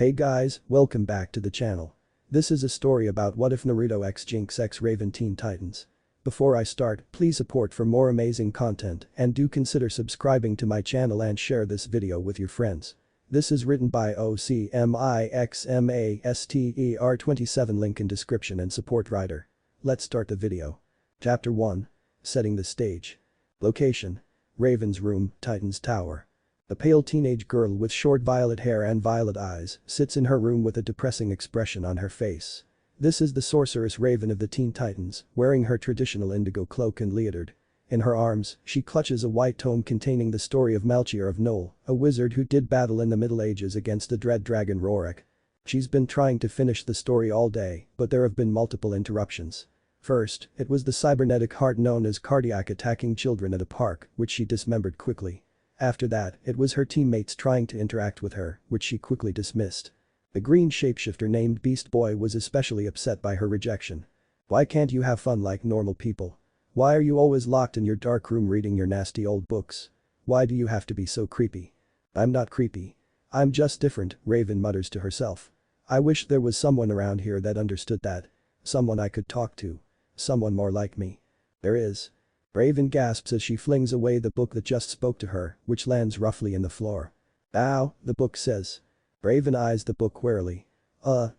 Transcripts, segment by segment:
Hey guys, welcome back to the channel. This is a story about what if Naruto x Jinx x Raven Teen Titans. Before I start, please support for more amazing content and do consider subscribing to my channel and share this video with your friends. This is written by OCMIXMASTER27, link in description and support writer. Let's start the video. Chapter 1. Setting the stage. Location. Raven's room, Titan's Tower. A pale teenage girl with short violet hair and violet eyes sits in her room with a depressing expression on her face. This is the sorceress Raven of the Teen Titans, wearing her traditional indigo cloak and leotard. In her arms, she clutches a white tome containing the story of Melchior of Noel, a wizard who did battle in the Middle Ages against the dread dragon Rorak. She's been trying to finish the story all day, but there have been multiple interruptions. First, it was the cybernetic heart known as Cardiac attacking children at a park, which she dismembered quickly. After that, it was her teammates trying to interact with her, which she quickly dismissed. The green shapeshifter named Beast Boy was especially upset by her rejection. Why can't you have fun like normal people? Why are you always locked in your dark room reading your nasty old books? Why do you have to be so creepy? I'm not creepy. I'm just different, Raven mutters to herself. I wish there was someone around here that understood that. Someone I could talk to. Someone more like me. There is. Raven gasps as she flings away the book that just spoke to her, which lands roughly in the floor. Ow, the book says. Raven eyes the book warily.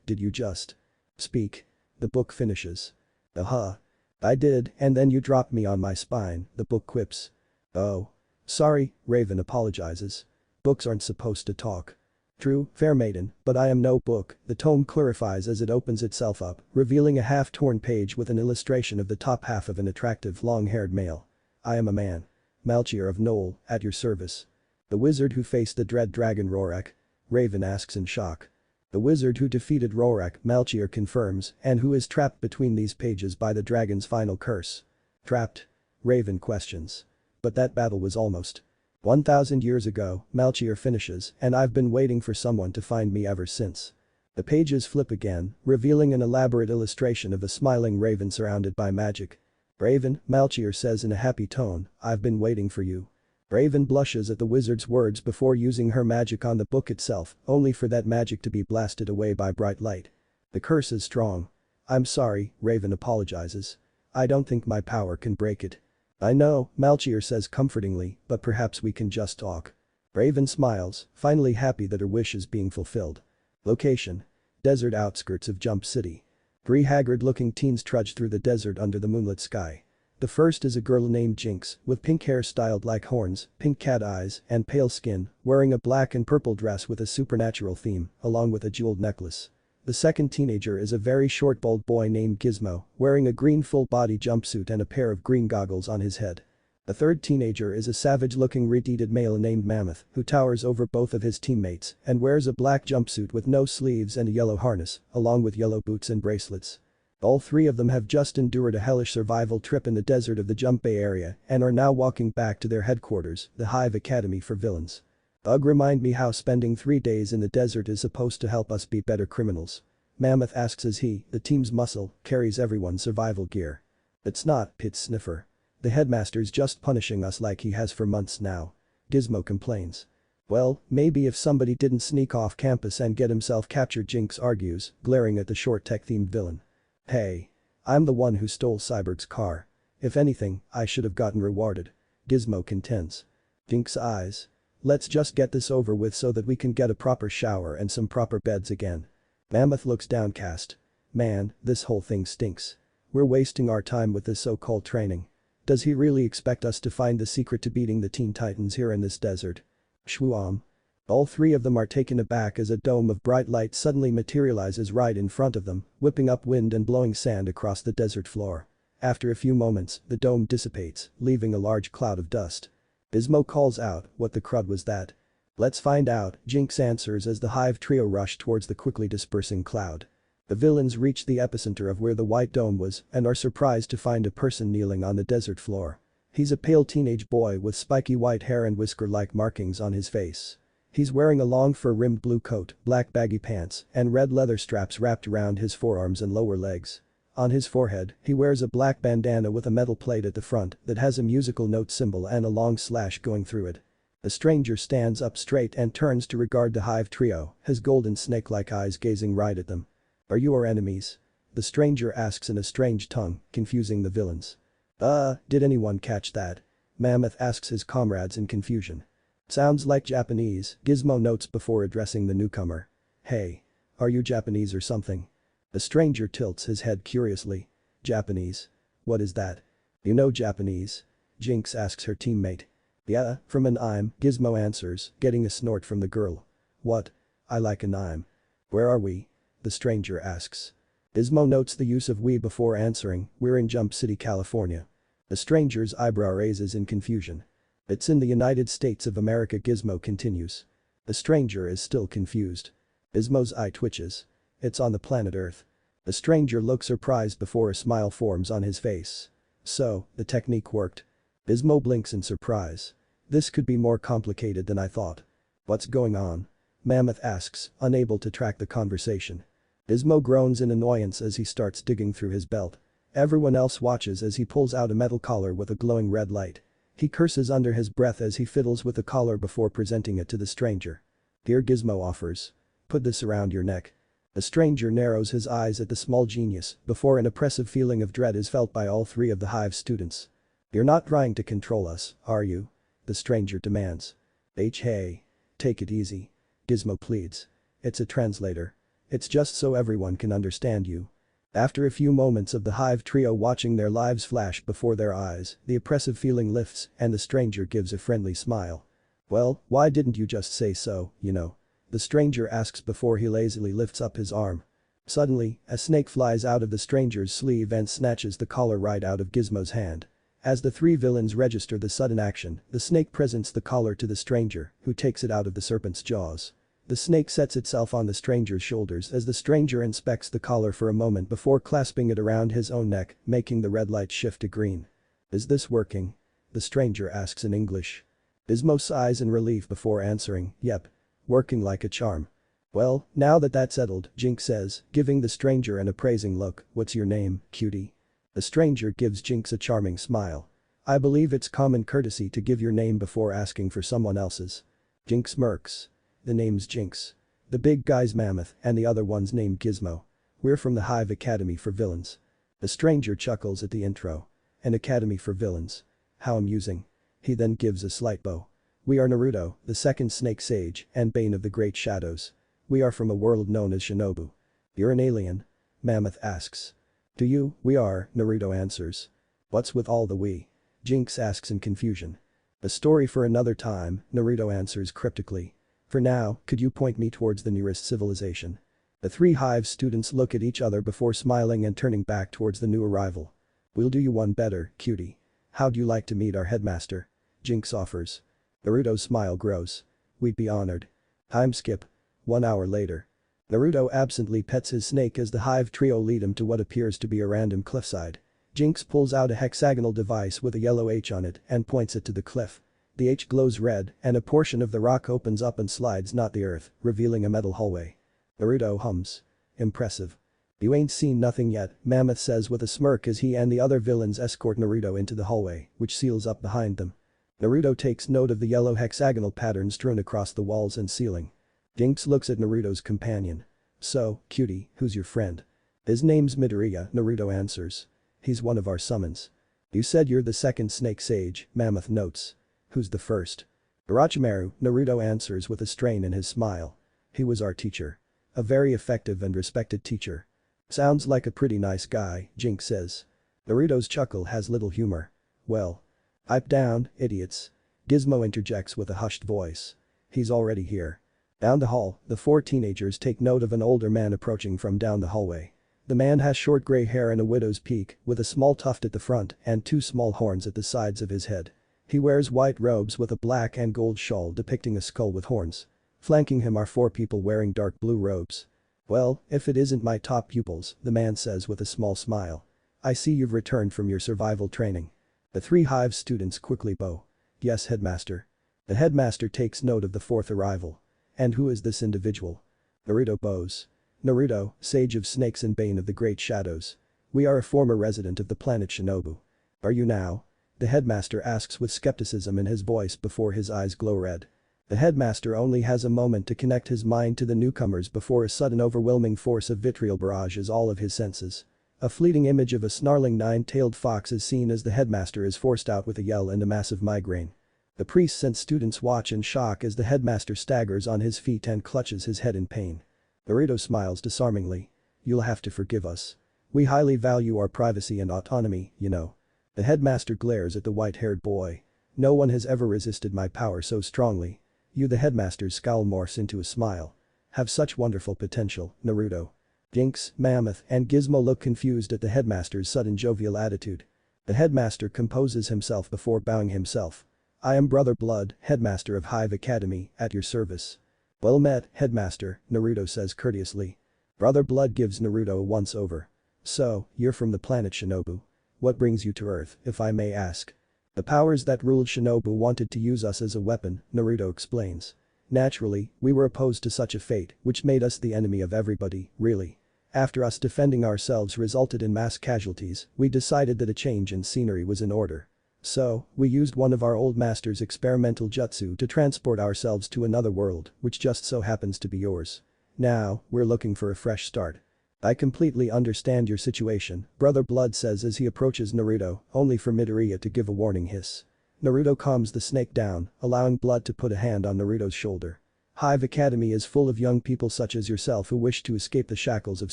Did you just speak? The book finishes. I did, and then you dropped me on my spine, the book quips. Oh. Sorry, Raven apologizes. Books aren't supposed to talk. True, fair maiden, but I am no book, the tome clarifies as it opens itself up, revealing a half-torn page with an illustration of the top half of an attractive long-haired male. I am a man. Melchior of Noel, at your service. The wizard who faced the dread dragon Rorak? Raven asks in shock. The wizard who defeated Rorak, Melchior confirms, and who is trapped between these pages by the dragon's final curse. Trapped? Raven questions. But that battle was almost 1,000 years ago, Melchior finishes, and I've been waiting for someone to find me ever since. The pages flip again, revealing an elaborate illustration of a smiling Raven surrounded by magic. Raven, Melchior says in a happy tone, I've been waiting for you. Raven blushes at the wizard's words before using her magic on the book itself, only for that magic to be blasted away by bright light. The curse is strong. I'm sorry, Raven apologizes. I don't think my power can break it. I know, Melchior says comfortingly, but perhaps we can just talk. Raven smiles, finally happy that her wish is being fulfilled. Location. Desert outskirts of Jump City. Three haggard-looking teens trudge through the desert under the moonlit sky. The first is a girl named Jinx, with pink hair styled like horns, pink cat eyes, and pale skin, wearing a black and purple dress with a supernatural theme, along with a jeweled necklace. The second teenager is a very short bald boy named Gizmo, wearing a green full-body jumpsuit and a pair of green goggles on his head. The third teenager is a savage-looking red-headed male named Mammoth, who towers over both of his teammates and wears a black jumpsuit with no sleeves and a yellow harness, along with yellow boots and bracelets. All three of them have just endured a hellish survival trip in the desert of the Jump Bay area and are now walking back to their headquarters, the Hive Academy for Villains. Ugh, remind me how spending 3 days in the desert is supposed to help us be better criminals. Mammoth asks as he, the team's muscle, carries everyone's survival gear. It's not, Pit's sniffer. The headmaster's just punishing us like he has for months now. Gizmo complains. Well, maybe if somebody didn't sneak off campus and get himself captured, Jinx argues, glaring at the short tech-themed villain. Hey. I'm the one who stole Cyborg's car. If anything, I should have gotten rewarded. Gizmo contends. Jinx eyes. Let's just get this over with so that we can get a proper shower and some proper beds again. Mammoth looks downcast. Man, this whole thing stinks. We're wasting our time with this so-called training. Does he really expect us to find the secret to beating the Teen Titans here in this desert? Shwoom. All three of them are taken aback as a dome of bright light suddenly materializes right in front of them, whipping up wind and blowing sand across the desert floor. After a few moments, the dome dissipates, leaving a large cloud of dust. Gizmo calls out, what the crud was that? Let's find out, Jinx answers as the Hive trio rush towards the quickly dispersing cloud. The villains reach the epicenter of where the white dome was and are surprised to find a person kneeling on the desert floor. He's a pale teenage boy with spiky white hair and whisker-like markings on his face. He's wearing a long fur-rimmed blue coat, black baggy pants, and red leather straps wrapped around his forearms and lower legs. On his forehead, he wears a black bandana with a metal plate at the front that has a musical note symbol and a long slash going through it. The stranger stands up straight and turns to regard the hive trio, his golden snake-like eyes gazing right at them. "Are you our enemies?" The stranger asks in a strange tongue, confusing the villains. Did anyone catch that?" Mammoth asks his comrades in confusion. "Sounds like Japanese," Gizmo notes before addressing the newcomer. "Hey. Are you Japanese or something?" The stranger tilts his head curiously. "Japanese? What is that?" "You know Japanese?" Jinx asks her teammate. "Yeah, from an anime," Gizmo answers, getting a snort from the girl. "What? I like an anime. Where are we?" the stranger asks. Gizmo notes the use of we before answering, "We're in Jump City, California." The stranger's eyebrow raises in confusion. "It's in the United States of America," Gizmo continues. The stranger is still confused. Gizmo's eye twitches. "It's on the planet Earth." The stranger looks surprised before a smile forms on his face. "So, the technique worked?" Gizmo blinks in surprise. "This could be more complicated than I thought." "What's going on?" Mammoth asks, unable to track the conversation. Gizmo groans in annoyance as he starts digging through his belt. Everyone else watches as he pulls out a metal collar with a glowing red light. He curses under his breath as he fiddles with the collar before presenting it to the stranger. "Here," Gizmo offers. "Put this around your neck." The stranger narrows his eyes at the small genius before an oppressive feeling of dread is felt by all three of the hive students. "You're not trying to control us, are you?" the stranger demands. Hey. Take it easy." Gizmo pleads. "It's a translator. It's just so everyone can understand you." After a few moments of the hive trio watching their lives flash before their eyes, the oppressive feeling lifts and the stranger gives a friendly smile. "Well, why didn't you just say so, you know?" the stranger asks before he lazily lifts up his arm. Suddenly, a snake flies out of the stranger's sleeve and snatches the collar right out of Gizmo's hand. As the three villains register the sudden action, the snake presents the collar to the stranger, who takes it out of the serpent's jaws. The snake sets itself on the stranger's shoulders as the stranger inspects the collar for a moment before clasping it around his own neck, making the red light shift to green. "Is this working?" the stranger asks in English. Gizmo sighs in relief before answering, "Yep. Working like a charm." "Well, now that that's settled," Jinx says, giving the stranger an appraising look, "what's your name, cutie?" The stranger gives Jinx a charming smile. "I believe it's common courtesy to give your name before asking for someone else's." Jinx smirks. "The name's Jinx. The big guy's Mammoth and the other one's named Gizmo. We're from the Hive Academy for Villains." The stranger chuckles at the intro. "An academy for villains. How amusing." He then gives a slight bow. "We are Naruto, the second snake sage and bane of the great shadows. We are from a world known as Shinobu." "You're an alien?" Mammoth asks. "Do you?" "We are," Naruto answers. "What's with all the we?" Jinx asks in confusion. "A story for another time," Naruto answers cryptically. "For now, could you point me towards the nearest civilization?" The three hive students look at each other before smiling and turning back towards the new arrival. "We'll do you one better, cutie. How'd you like to meet our headmaster?" Jinx offers. Naruto's smile grows. "We'd be honored." Time skip. 1 hour later. Naruto absently pets his snake as the hive trio lead him to what appears to be a random cliffside. Jinx pulls out a hexagonal device with a yellow H on it and points it to the cliff. The H glows red and a portion of the rock opens up and slides not the earth, revealing a metal hallway. Naruto hums. "Impressive." "You ain't seen nothing yet," Mammoth says with a smirk as he and the other villains escort Naruto into the hallway, which seals up behind them. Naruto takes note of the yellow hexagonal pattern strewn across the walls and ceiling. Jinx looks at Naruto's companion. "So, cutie, who's your friend?" "His name's Midoriya," Naruto answers. "He's one of our summons." "You said you're the second snake sage," Mammoth notes. "Who's the first?" "Orochimaru," Naruto answers with a strain in his smile. "He was our teacher. A very effective and respected teacher." "Sounds like a pretty nice guy," Jinx says. Naruto's chuckle has little humor. "Well. Pipe down, idiots." Gizmo interjects with a hushed voice. "He's already here." Down the hall, the four teenagers take note of an older man approaching from down the hallway. The man has short gray hair and a widow's peak with a small tuft at the front and two small horns at the sides of his head. He wears white robes with a black and gold shawl depicting a skull with horns. Flanking him are four people wearing dark blue robes. "Well, if it isn't my top pupils," the man says with a small smile. "I see you've returned from your survival training." The three hive students quickly bow. "Yes, headmaster." The headmaster takes note of the fourth arrival. "And who is this individual?" Naruto bows. "Naruto, sage of snakes and bane of the great shadows. We are a former resident of the planet Shinobu." "Are you now?" The headmaster asks with skepticism in his voice before his eyes glow red. The headmaster only has a moment to connect his mind to the newcomers before a sudden overwhelming force of vitriol barrages all of his senses. A fleeting image of a snarling nine-tailed fox is seen as the headmaster is forced out with a yell and a massive migraine. The priests and students watch in shock as the headmaster staggers on his feet and clutches his head in pain. Naruto smiles disarmingly. "You'll have to forgive us. We highly value our privacy and autonomy, you know." The headmaster glares at the white-haired boy. "No one has ever resisted my power so strongly." You, the headmaster's scowl morphs into a smile. "Have such wonderful potential, Naruto." Jinx, Mammoth, and Gizmo look confused at the headmaster's sudden jovial attitude. The headmaster composes himself before bowing himself. "I am Brother Blood, headmaster of Hive Academy, at your service." "Well met, headmaster," Naruto says courteously. Brother Blood gives Naruto a once-over. "So, you're from the planet Shinobu. What brings you to Earth, if I may ask?" "The powers that ruled Shinobu wanted to use us as a weapon," Naruto explains. "Naturally, we were opposed to such a fate, which made us the enemy of everybody, really. After us defending ourselves resulted in mass casualties, we decided that a change in scenery was in order. So, we used one of our old master's experimental jutsu to transport ourselves to another world, which just so happens to be yours. Now, we're looking for a fresh start." "I completely understand your situation," Brother Blood says as he approaches Naruto, only for Midoriya to give a warning hiss. Naruto calms the snake down, allowing Blood to put a hand on Naruto's shoulder. "Hive Academy is full of young people such as yourself who wish to escape the shackles of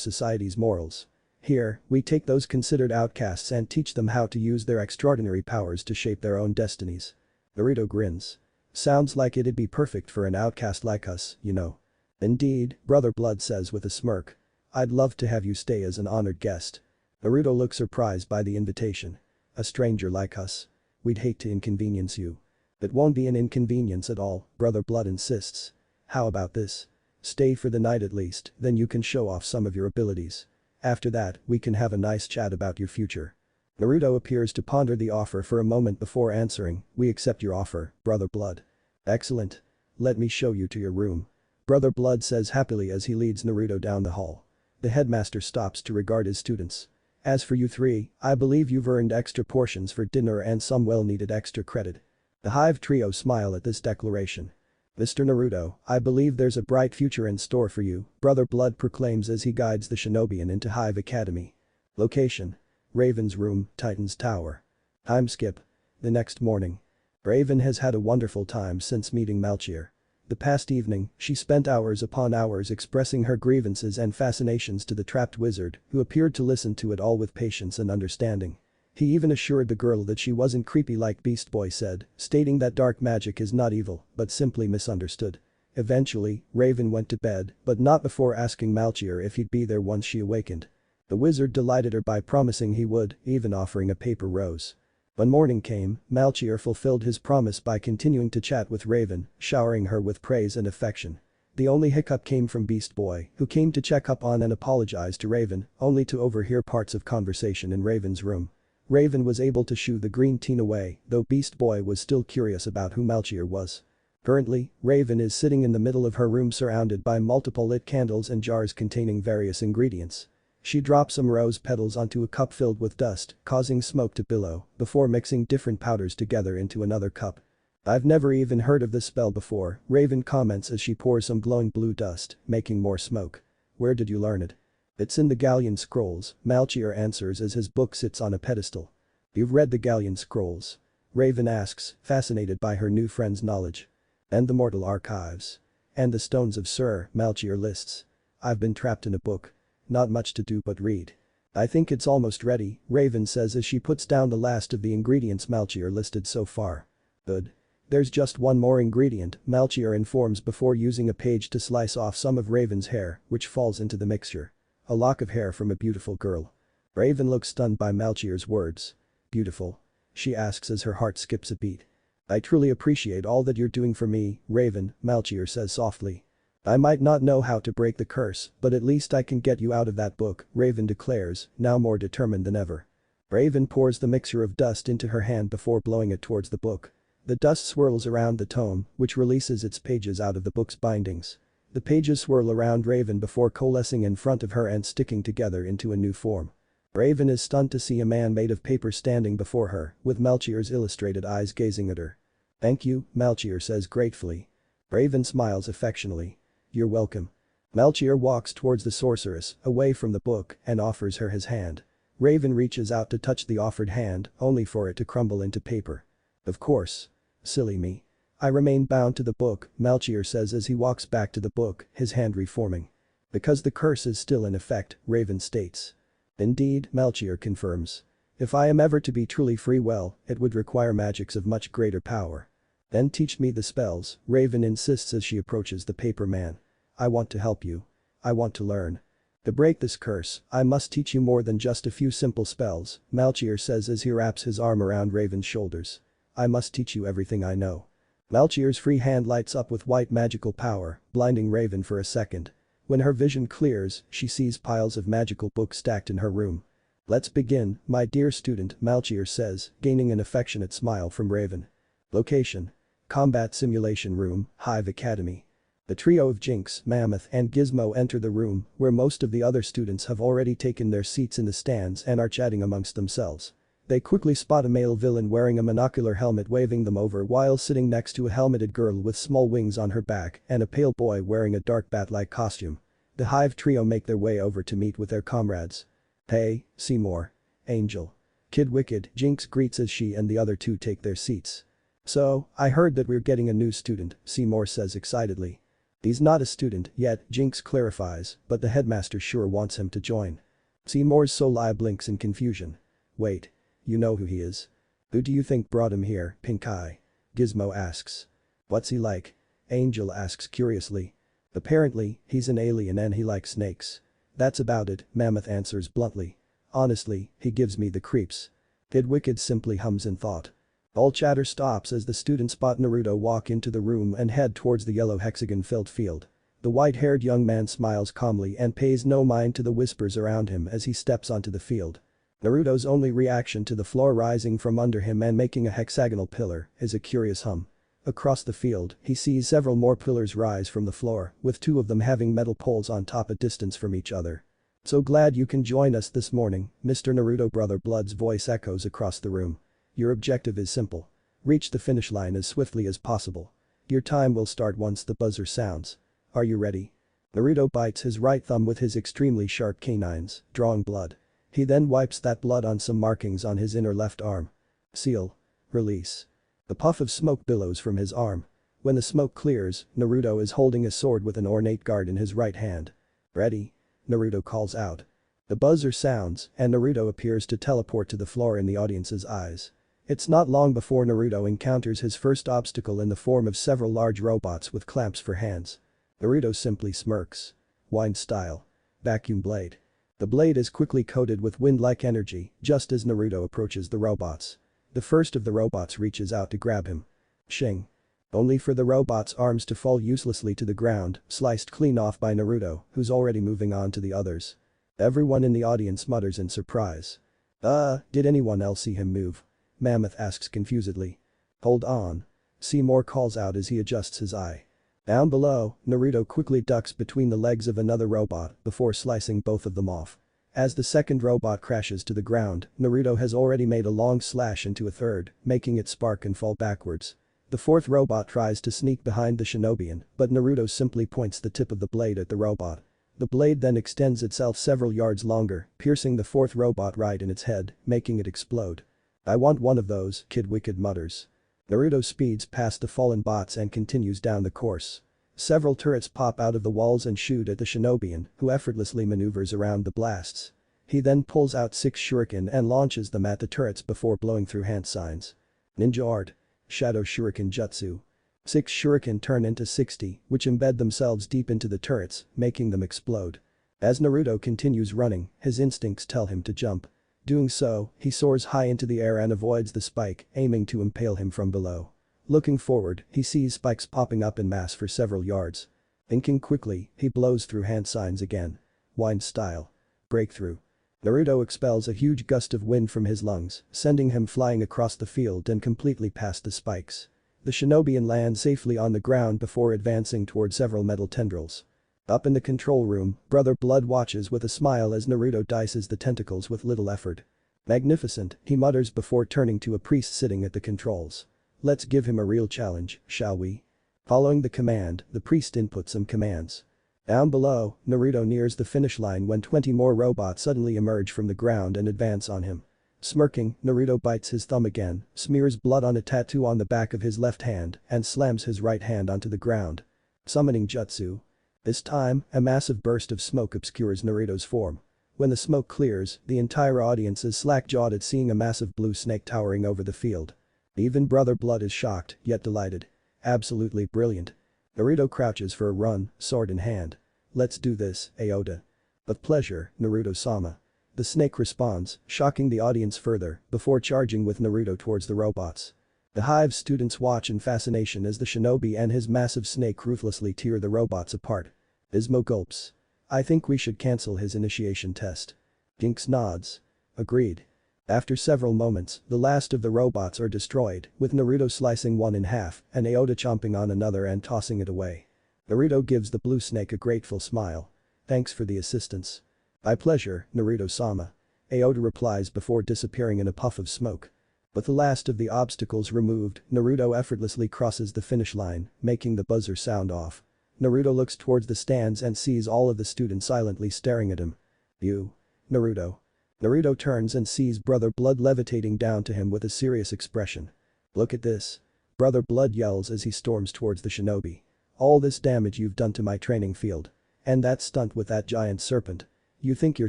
society's morals. Here, we take those considered outcasts and teach them how to use their extraordinary powers to shape their own destinies." Naruto grins. "Sounds like it'd be perfect for an outcast like us, you know." "Indeed," Brother Blood says with a smirk. "I'd love to have you stay as an honored guest." Naruto looks surprised by the invitation. "A stranger like us? We'd hate to inconvenience you." "It won't be an inconvenience at all," Brother Blood insists. "How about this? Stay for the night at least, then you can show off some of your abilities. After that, we can have a nice chat about your future." Naruto appears to ponder the offer for a moment before answering, "We accept your offer, Brother Blood." "Excellent. Let me show you to your room." Brother Blood says happily as he leads Naruto down the hall. The headmaster stops to regard his students. "As for you three, I believe you've earned extra portions for dinner and some well-needed extra credit." The Hive trio smile at this declaration. "Mr. Naruto, I believe there's a bright future in store for you," Brother Blood proclaims as he guides the Shinobian into Hive Academy. Location: Raven's room, Titan's tower. Time skip. The next morning. Raven has had a wonderful time since meeting Melchior. The past evening, she spent hours upon hours expressing her grievances and fascinations to the trapped wizard, who appeared to listen to it all with patience and understanding. He even assured the girl that she wasn't creepy like Beast Boy said, stating that dark magic is not evil, but simply misunderstood. Eventually, Raven went to bed, but not before asking Melchior if he'd be there once she awakened. The wizard delighted her by promising he would, even offering a paper rose. When morning came, Melchior fulfilled his promise by continuing to chat with Raven, showering her with praise and affection. The only hiccup came from Beast Boy, who came to check up on and apologize to Raven, only to overhear parts of conversation in Raven's room. Raven was able to shoo the green teen away, though Beast Boy was still curious about who Melchior was. Currently, Raven is sitting in the middle of her room surrounded by multiple lit candles and jars containing various ingredients. She drops some rose petals onto a cup filled with dust, causing smoke to billow, before mixing different powders together into another cup. "I've never even heard of this spell before," Raven comments as she pours some glowing blue dust, making more smoke. "Where did you learn it?" "It's in the Galleon Scrolls," Melchior answers as his book sits on a pedestal. "You've read the Galleon Scrolls?" Raven asks, fascinated by her new friend's knowledge. "And the Mortal Archives. And the Stones of Sur," Melchior lists. "I've been trapped in a book. Not much to do but read." "I think it's almost ready," Raven says as she puts down the last of the ingredients Melchior listed so far. "Good. There's just one more ingredient," Melchior informs before using a page to slice off some of Raven's hair, which falls into the mixture. A lock of hair from a beautiful girl. Raven looks stunned by Melchior's words. "Beautiful?" she asks as her heart skips a beat. "I truly appreciate all that you're doing for me, Raven," Melchior says softly. "I might not know how to break the curse, but at least I can get you out of that book," Raven declares, now more determined than ever. Raven pours the mixture of dust into her hand before blowing it towards the book. The dust swirls around the tome, which releases its pages out of the book's bindings. The pages swirl around Raven before coalescing in front of her and sticking together into a new form. Raven is stunned to see a man made of paper standing before her, with Melchior's illustrated eyes gazing at her. "Thank you," Melchior says gratefully. Raven smiles affectionately. "You're welcome." Melchior walks towards the sorceress, away from the book, and offers her his hand. Raven reaches out to touch the offered hand, only for it to crumble into paper. "Of course. Silly me. I remain bound to the book," Melchior says as he walks back to the book, his hand reforming. "Because the curse is still in effect," Raven states. "Indeed," Melchior confirms. "If I am ever to be truly free, well, it would require magics of much greater power." "Then teach me the spells," Raven insists as she approaches the paper man. "I want to help you. I want to learn. To break this curse, I must teach you more than just a few simple spells," Melchior says as he wraps his arm around Raven's shoulders. "I must teach you everything I know." Melchior's free hand lights up with white magical power, blinding Raven for a second. When her vision clears, she sees piles of magical books stacked in her room. "Let's begin, my dear student," Melchior says, gaining an affectionate smile from Raven. Location: Combat Simulation Room, Hive Academy. The trio of Jinx, Mammoth and Gizmo enter the room, where most of the other students have already taken their seats in the stands and are chatting amongst themselves. They quickly spot a male villain wearing a monocular helmet waving them over while sitting next to a helmeted girl with small wings on her back and a pale boy wearing a dark bat-like costume. The Hive trio make their way over to meet with their comrades. "Hey, Seymour. Angel. Kid Wicked," Jinx greets as she and the other two take their seats. "So, I heard that we're getting a new student," Seymour says excitedly. "He's not a student yet," Jinx clarifies, "but the headmaster sure wants him to join." Seymour's sole eye blinks in confusion. "Wait. You know who he is?" "Who do you think brought him here, Pink Eye?" Gizmo asks. "What's he like?" Angel asks curiously. "Apparently, he's an alien and he likes snakes. That's about it," Mammoth answers bluntly. "Honestly, he gives me the creeps." Kid Wicked simply hums in thought. All chatter stops as the students spot Naruto walk into the room and head towards the yellow hexagon-filled field. The white-haired young man smiles calmly and pays no mind to the whispers around him as he steps onto the field. Naruto's only reaction to the floor rising from under him and making a hexagonal pillar is a curious hum. Across the field, he sees several more pillars rise from the floor, with two of them having metal poles on top a distance from each other. "So glad you can join us this morning," Mr. Naruto Brother Blood's voice echoes across the room. "Your objective is simple. Reach the finish line as swiftly as possible. Your time will start once the buzzer sounds. Are you ready?" Naruto bites his right thumb with his extremely sharp canines, drawing blood. He then wipes that blood on some markings on his inner left arm. Seal. Release. The puff of smoke billows from his arm. When the smoke clears, Naruto is holding a sword with an ornate guard in his right hand. "Ready?" Naruto calls out. The buzzer sounds, and Naruto appears to teleport to the floor in the audience's eyes. It's not long before Naruto encounters his first obstacle in the form of several large robots with clamps for hands. Naruto simply smirks. Wind style. Vacuum blade. The blade is quickly coated with wind-like energy just as Naruto approaches the robots. The first of the robots reaches out to grab him. Shing. Only for the robot's arms to fall uselessly to the ground, sliced clean off by Naruto, who's already moving on to the others. Everyone in the audience mutters in surprise. Did anyone else see him move?" Mammoth asks confusedly. "Hold on." Seymour calls out as he adjusts his eye. Down below, Naruto quickly ducks between the legs of another robot before slicing both of them off. As the second robot crashes to the ground, Naruto has already made a long slash into a third, making it spark and fall backwards. The fourth robot tries to sneak behind the shinobian, but Naruto simply points the tip of the blade at the robot. The blade then extends itself several yards longer, piercing the fourth robot right in its head, making it explode. "I want one of those," Kid Wicked mutters. Naruto speeds past the fallen bots and continues down the course. Several turrets pop out of the walls and shoot at the shinobian, who effortlessly maneuvers around the blasts. He then pulls out 6 shuriken and launches them at the turrets before blowing through hand signs. Ninja art. Shadow shuriken jutsu. 6 shuriken turn into 60, which embed themselves deep into the turrets, making them explode. As Naruto continues running, his instincts tell him to jump. Doing so, he soars high into the air and avoids the spike, aiming to impale him from below. Looking forward, he sees spikes popping up in mass for several yards. Thinking quickly, he blows through hand signs again. Wind style. Breakthrough. Naruto expels a huge gust of wind from his lungs, sending him flying across the field and completely past the spikes. The shinobian lands safely on the ground before advancing toward several metal tendrils. Up in the control room, Brother Blood watches with a smile as Naruto dices the tentacles with little effort. Magnificent, he mutters before turning to a priest sitting at the controls. Let's give him a real challenge, shall we? Following the command, the priest inputs some commands. Down below, Naruto nears the finish line when 20 more robots suddenly emerge from the ground and advance on him. Smirking, Naruto bites his thumb again, smears blood on a tattoo on the back of his left hand, and slams his right hand onto the ground. Summoning jutsu. This time, a massive burst of smoke obscures Naruto's form. When the smoke clears, the entire audience is slack-jawed at seeing a massive blue snake towering over the field. Even Brother Blood is shocked, yet delighted. Absolutely brilliant. Naruto crouches for a run, sword in hand. Let's do this, Aoda. With pleasure, Naruto-sama. The snake responds, shocking the audience further, before charging with Naruto towards the robots. The Hive's students watch in fascination as the shinobi and his massive snake ruthlessly tear the robots apart. Ismo gulps. I think we should cancel his initiation test. Jinx nods. Agreed. After several moments, the last of the robots are destroyed, with Naruto slicing one in half and Aoda chomping on another and tossing it away. Naruto gives the blue snake a grateful smile. Thanks for the assistance. My pleasure, Naruto-sama. Aoda replies before disappearing in a puff of smoke. With the last of the obstacles removed, Naruto effortlessly crosses the finish line, making the buzzer sound off. Naruto looks towards the stands and sees all of the students silently staring at him. You. Naruto. Naruto turns and sees Brother Blood levitating down to him with a serious expression. Look at this. Brother Blood yells as he storms towards the shinobi. All this damage you've done to my training field. And that stunt with that giant serpent. You think you're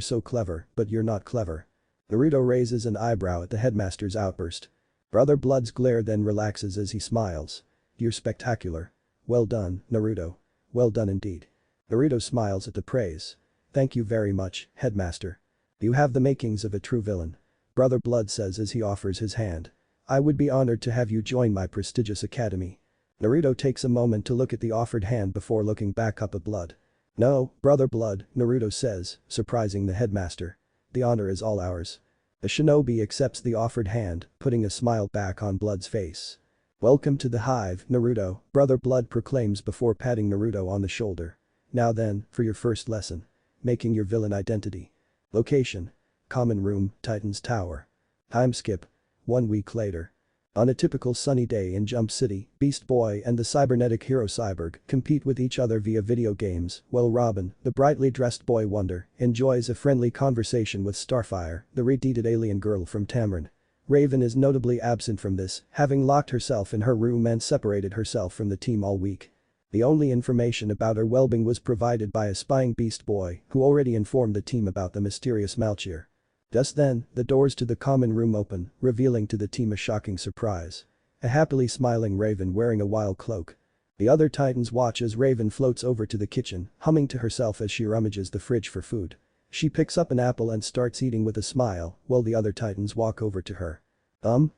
so clever, but you're not clever. Naruto raises an eyebrow at the headmaster's outburst. Brother Blood's glare then relaxes as he smiles. You're spectacular. Well done, Naruto. Well done indeed. Naruto smiles at the praise. Thank you very much, headmaster. You have the makings of a true villain. Brother Blood says as he offers his hand. I would be honored to have you join my prestigious academy. Naruto takes a moment to look at the offered hand before looking back up at Blood. No, Brother Blood, Naruto says, surprising the headmaster. The honor is all ours. The shinobi accepts the offered hand, putting a smile back on Blood's face. Welcome to the Hive, Naruto, Brother Blood proclaims before patting Naruto on the shoulder. Now then, for your first lesson. Making your villain identity. Location. Common room, Titan's Tower. Time skip. 1 week later. On a typical sunny day in Jump City, Beast Boy and the cybernetic hero Cyborg compete with each other via video games, while Robin, the brightly dressed boy wonder, enjoys a friendly conversation with Starfire, the redeeted alien girl from Tamarin. Raven is notably absent from this, having locked herself in her room and separated herself from the team all week. The only information about her well-being was provided by a spying Beast Boy who already informed the team about the mysterious Malchier. Just then, the doors to the common room open, revealing to the team a shocking surprise. A happily smiling Raven wearing a wild cloak. The other Titans watch as Raven floats over to the kitchen, humming to herself as she rummages the fridge for food. She picks up an apple and starts eating with a smile, while the other Titans walk over to her.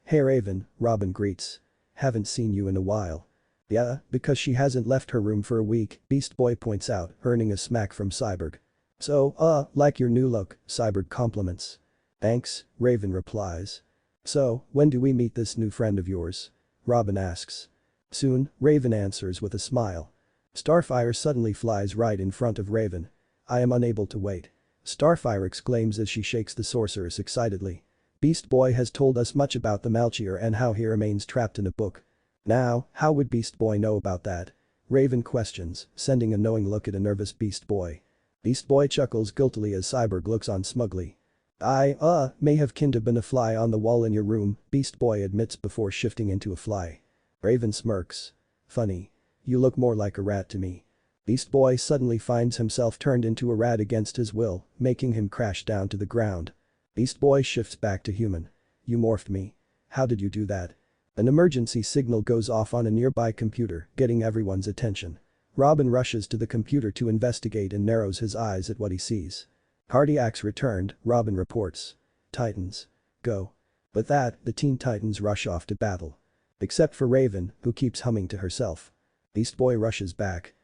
Hey Raven, Robin greets. Haven't seen you in a while. Yeah, because she hasn't left her room for a week, Beast Boy points out, earning a smack from Cyborg. So, like your new look, Cyborg compliments. Thanks, Raven replies. So, when do we meet this new friend of yours? Robin asks. Soon, Raven answers with a smile. Starfire suddenly flies right in front of Raven. I am unable to wait. Starfire exclaims as she shakes the sorceress excitedly. Beast Boy has told us much about the Malchier and how he remains trapped in a book. Now, how would Beast Boy know about that? Raven questions, sending a knowing look at a nervous Beast Boy. Beast Boy chuckles guiltily as Cyborg looks on smugly. I may have kind of been a fly on the wall in your room, Beast Boy admits before shifting into a fly. Raven smirks. Funny. You look more like a rat to me. Beast Boy suddenly finds himself turned into a rat against his will, making him crash down to the ground. Beast Boy shifts back to human. You morphed me. How did you do that? An emergency signal goes off on a nearby computer, getting everyone's attention. Robin rushes to the computer to investigate and narrows his eyes at what he sees. Cardiac's returned, Robin reports. Titans. Go. With that, the Teen Titans rush off to battle. Except for Raven, who keeps humming to herself. Beast Boy rushes back.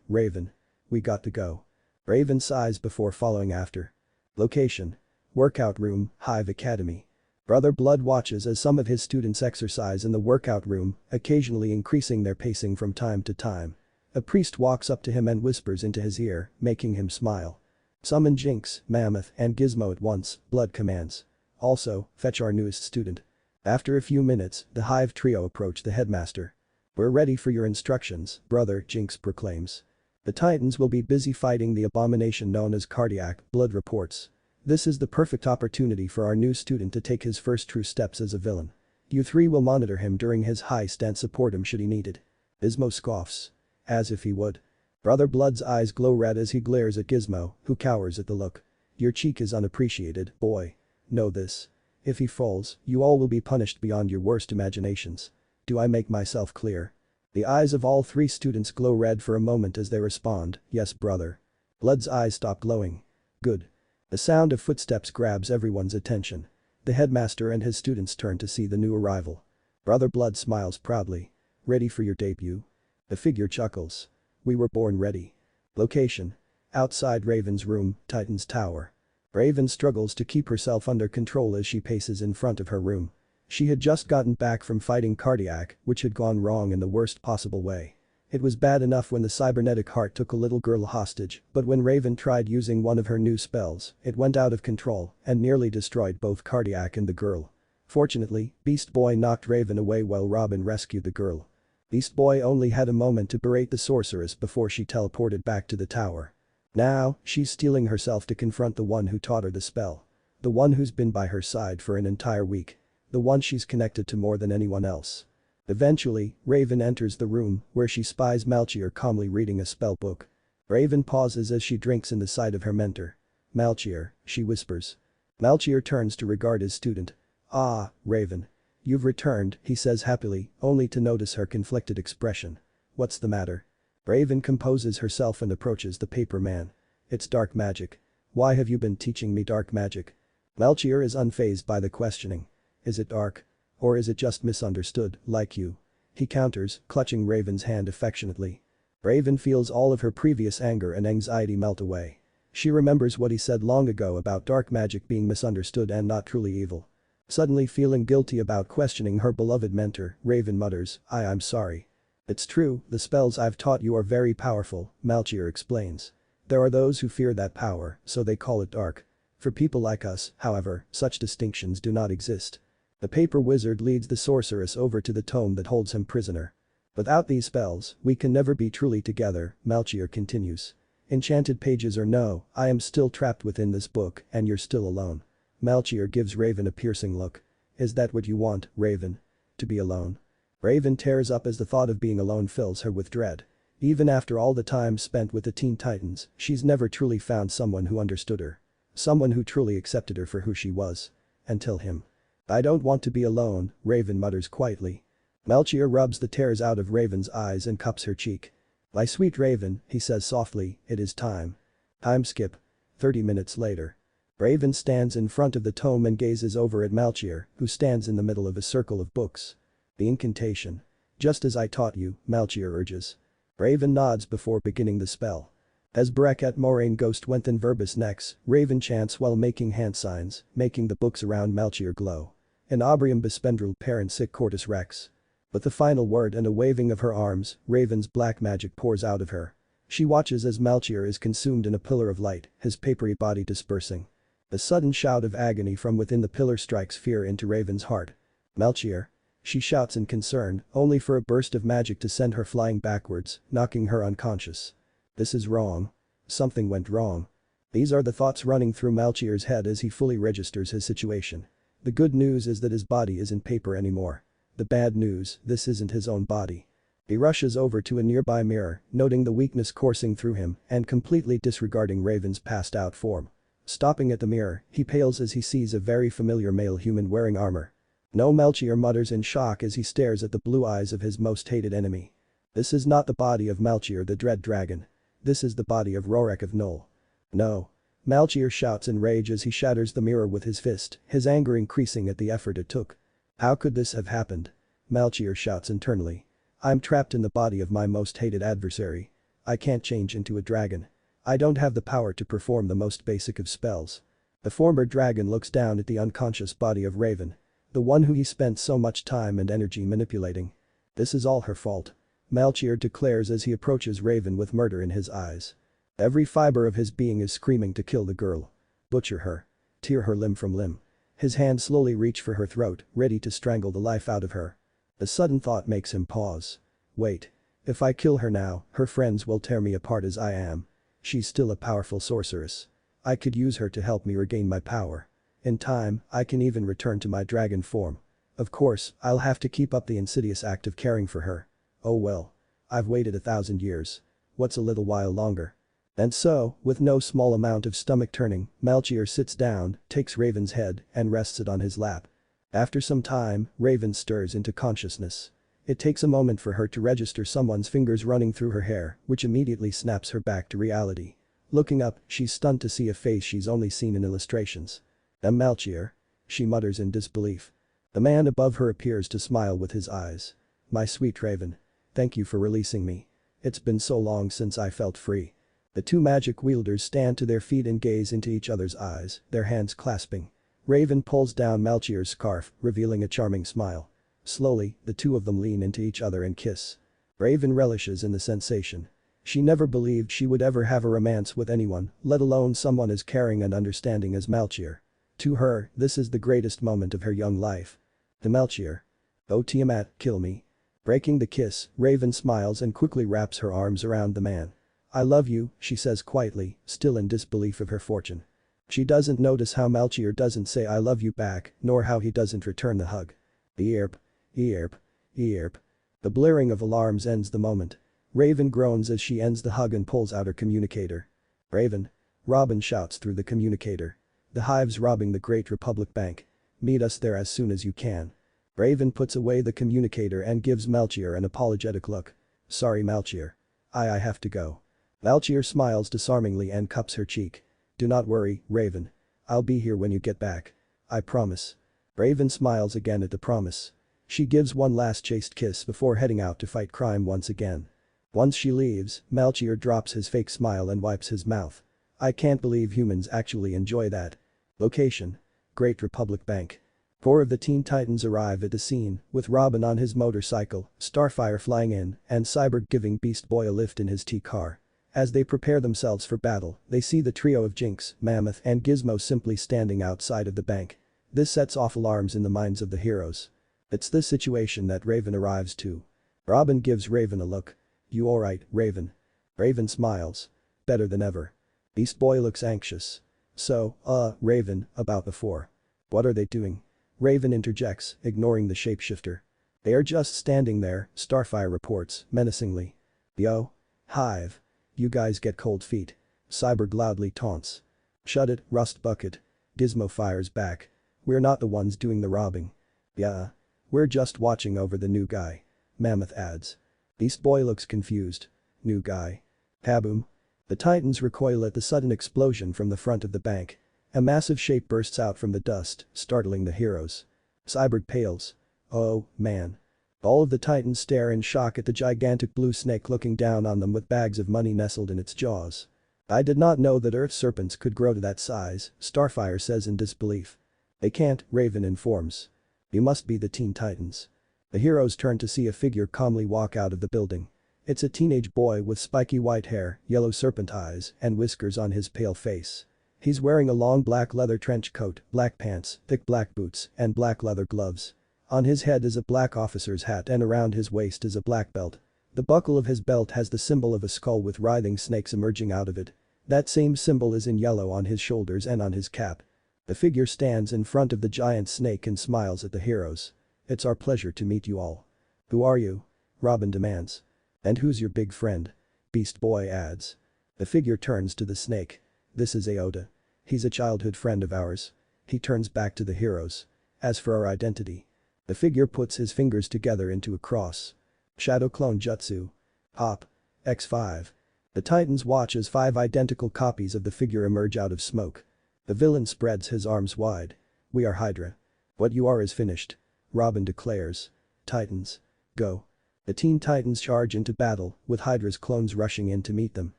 Raven. We got to go. Raven sighs before following after. Location. Workout room, Hive Academy. Brother Blood watches as some of his students exercise in the workout room, occasionally increasing their pacing from time to time. A priest walks up to him and whispers into his ear, making him smile. Summon Jinx, Mammoth, and Gizmo at once, Blood commands. Also, fetch our newest student. After a few minutes, the Hive trio approach the headmaster. We're ready for your instructions, brother, Jinx proclaims. The Titans will be busy fighting the abomination known as Cardiac, Blood reports. This is the perfect opportunity for our new student to take his first true steps as a villain. You three will monitor him during his heist and support him should he need it. Gizmo scoffs. As if he would. Brother Blood's eyes glow red as he glares at Gizmo, who cowers at the look. Your cheek is unappreciated, boy. Know this. If he falls, you all will be punished beyond your worst imaginations. Do I make myself clear? The eyes of all three students glow red for a moment as they respond, yes brother. Blood's eyes stop glowing. Good. The sound of footsteps grabs everyone's attention. The headmaster and his students turn to see the new arrival. Brother Blood smiles proudly. Ready for your debut? The figure chuckles. We were born ready. Location. Outside Raven's room, Titan's tower. Raven struggles to keep herself under control as she paces in front of her room. She had just gotten back from fighting Cardiac, which had gone wrong in the worst possible way. It was bad enough when the cybernetic heart took a little girl hostage, but when Raven tried using one of her new spells, it went out of control and nearly destroyed both Cardiac and the girl. Fortunately, Beast Boy knocked Raven away while Robin rescued the girl. Beast Boy only had a moment to berate the sorceress before she teleported back to the tower. Now, she's steeling herself to confront the one who taught her the spell. The one who's been by her side for an entire week. The one she's connected to more than anyone else. Eventually, Raven enters the room, where she spies Melchior calmly reading a spell book. Raven pauses as she drinks in the sight of her mentor. Melchior, she whispers. Melchior turns to regard his student. Ah, Raven. You've returned, he says happily, only to notice her conflicted expression. What's the matter? Raven composes herself and approaches the paper man. It's dark magic. Why have you been teaching me dark magic? Melchior is unfazed by the questioning. Is it dark? Or is it just misunderstood, like you? He counters, clutching Raven's hand affectionately. Raven feels all of her previous anger and anxiety melt away. She remembers what he said long ago about dark magic being misunderstood and not truly evil. Suddenly feeling guilty about questioning her beloved mentor, Raven mutters, I'm sorry. It's true, the spells I've taught you are very powerful, Melchior explains. There are those who fear that power, so they call it dark. For people like us, however, such distinctions do not exist. The paper wizard leads the sorceress over to the tome that holds him prisoner. Without these spells, we can never be truly together, Melchior continues. Enchanted pages or no, I am still trapped within this book and you're still alone. Melchior gives Raven a piercing look. Is that what you want, Raven? To be alone? Raven tears up as the thought of being alone fills her with dread. Even after all the time spent with the Teen Titans, she's never truly found someone who understood her. Someone who truly accepted her for who she was. Until him. I don't want to be alone, Raven mutters quietly. Melchior rubs the tears out of Raven's eyes and cups her cheek. My sweet Raven, he says softly, it is time. Time skip. 30 minutes later. Raven stands in front of the tome and gazes over at Melchior, who stands in the middle of a circle of books. The incantation. Just as I taught you, Melchior urges. Raven nods before beginning the spell. As Brek et Moraine Ghost went in verbis nex, Raven chants while making hand signs, making the books around Melchior glow. In Aubrium bespendril parent sic cortis rex. With the final word and a waving of her arms, Raven's black magic pours out of her. She watches as Melchior is consumed in a pillar of light, his papery body dispersing. A sudden shout of agony from within the pillar strikes fear into Raven's heart. Melchior. She shouts in concern, only for a burst of magic to send her flying backwards, knocking her unconscious. This is wrong. Something went wrong. These are the thoughts running through Melchior's head as he fully registers his situation. The good news is that his body isn't paper anymore. The bad news, this isn't his own body. He rushes over to a nearby mirror, noting the weakness coursing through him and completely disregarding Raven's passed out form. Stopping at the mirror, he pales as he sees a very familiar male human wearing armor. No, Melchior mutters in shock as he stares at the blue eyes of his most hated enemy. This is not the body of Melchior the Dread Dragon. This is the body of Rorek of Null. No. Melchior shouts in rage as he shatters the mirror with his fist, his anger increasing at the effort it took. How could this have happened? Melchior shouts internally. I'm trapped in the body of my most hated adversary. I can't change into a dragon. I don't have the power to perform the most basic of spells. The former dragon looks down at the unconscious body of Raven. The one who he spent so much time and energy manipulating. This is all her fault. Melchior declares as he approaches Raven with murder in his eyes. Every fiber of his being is screaming to kill the girl. Butcher her. Tear her limb from limb. His hands slowly reach for her throat, ready to strangle the life out of her. A sudden thought makes him pause. Wait. If I kill her now, her friends will tear me apart as I am. She's still a powerful sorceress. I could use her to help me regain my power. In time, I can even return to my dragon form. Of course, I'll have to keep up the insidious act of caring for her. Oh well. I've waited 1,000 years. What's a little while longer? And so, with no small amount of stomach turning, Melchior sits down, takes Raven's head, and rests it on his lap. After some time, Raven stirs into consciousness. It takes a moment for her to register someone's fingers running through her hair, which immediately snaps her back to reality. Looking up, she's stunned to see a face she's only seen in illustrations. Melchior? She mutters in disbelief. The man above her appears to smile with his eyes. My sweet Raven. Thank you for releasing me. It's been so long since I felt free. The two magic wielders stand to their feet and gaze into each other's eyes, their hands clasping. Raven pulls down Melchior's scarf, revealing a charming smile. Slowly, the two of them lean into each other and kiss. Raven relishes in the sensation. She never believed she would ever have a romance with anyone, let alone someone as caring and understanding as Melchior. To her, this is the greatest moment of her young life. To Melchior. Oh Tiamat, kill me. Breaking the kiss, Raven smiles and quickly wraps her arms around the man. I love you, she says quietly, still in disbelief of her fortune. She doesn't notice how Melchior doesn't say I love you back, nor how he doesn't return the hug. Earp. Earp. Earp. The blaring of alarms ends the moment. Raven groans as she ends the hug and pulls out her communicator. Raven. Robin shouts through the communicator. The hive's robbing the Great Republic Bank. Meet us there as soon as you can. Raven puts away the communicator and gives Melchior an apologetic look. Sorry Melchior. I have to go. Melchior smiles disarmingly and cups her cheek. Do not worry, Raven. I'll be here when you get back. I promise. Raven smiles again at the promise. She gives one last chaste kiss before heading out to fight crime once again. Once she leaves, Melchior drops his fake smile and wipes his mouth. I can't believe humans actually enjoy that. Location. Great Republic Bank. 4 of the Teen Titans arrive at the scene, with Robin on his motorcycle, Starfire flying in, and Cyborg giving Beast Boy a lift in his T-car. As they prepare themselves for battle, they see the trio of Jinx, Mammoth and Gizmo simply standing outside of the bank. This sets off alarms in the minds of the heroes. It's this situation that Raven arrives to. Robin gives Raven a look. You alright, Raven? Raven smiles. Better than ever. Beast Boy looks anxious. So, Raven, about before. What are they doing? Raven interjects, ignoring the shapeshifter. They are just standing there, Starfire reports, menacingly. Yo. Hive. You guys get cold feet. Cyborg loudly taunts. Shut it, Rust Bucket. Gizmo fires back. We're not the ones doing the robbing. Yeah. We're just watching over the new guy. Mammoth adds. Beast Boy looks confused. New guy. Kaboom. The Titans recoil at the sudden explosion from the front of the bank. A massive shape bursts out from the dust, startling the heroes. Cyborg pales. Oh, man. All of the Titans stare in shock at the gigantic blue snake looking down on them with bags of money nestled in its jaws. I did not know that earth serpents could grow to that size, Starfire says in disbelief. They can't, Raven informs. You must be the Teen Titans. The heroes turn to see a figure calmly walk out of the building. It's a teenage boy with spiky white hair, yellow serpent eyes, and whiskers on his pale face. He's wearing a long black leather trench coat, black pants, thick black boots, and black leather gloves. On his head is a black officer's hat and around his waist is a black belt. The buckle of his belt has the symbol of a skull with writhing snakes emerging out of it. That same symbol is in yellow on his shoulders and on his cap. The figure stands in front of the giant snake and smiles at the heroes. It's our pleasure to meet you all. Who are you? Robin demands. And who's your big friend? Beast Boy adds. The figure turns to the snake. This is Aota. He's a childhood friend of ours. He turns back to the heroes. As for our identity. The figure puts his fingers together into a cross. Shadow Clone Jutsu. Hop. X5. The Titans watch as 5 identical copies of the figure emerge out of smoke. The villain spreads his arms wide. We are Hydra. What you are is finished. Robin declares. Titans. Go. The Teen Titans charge into battle, with Hydra's clones rushing in to meet them.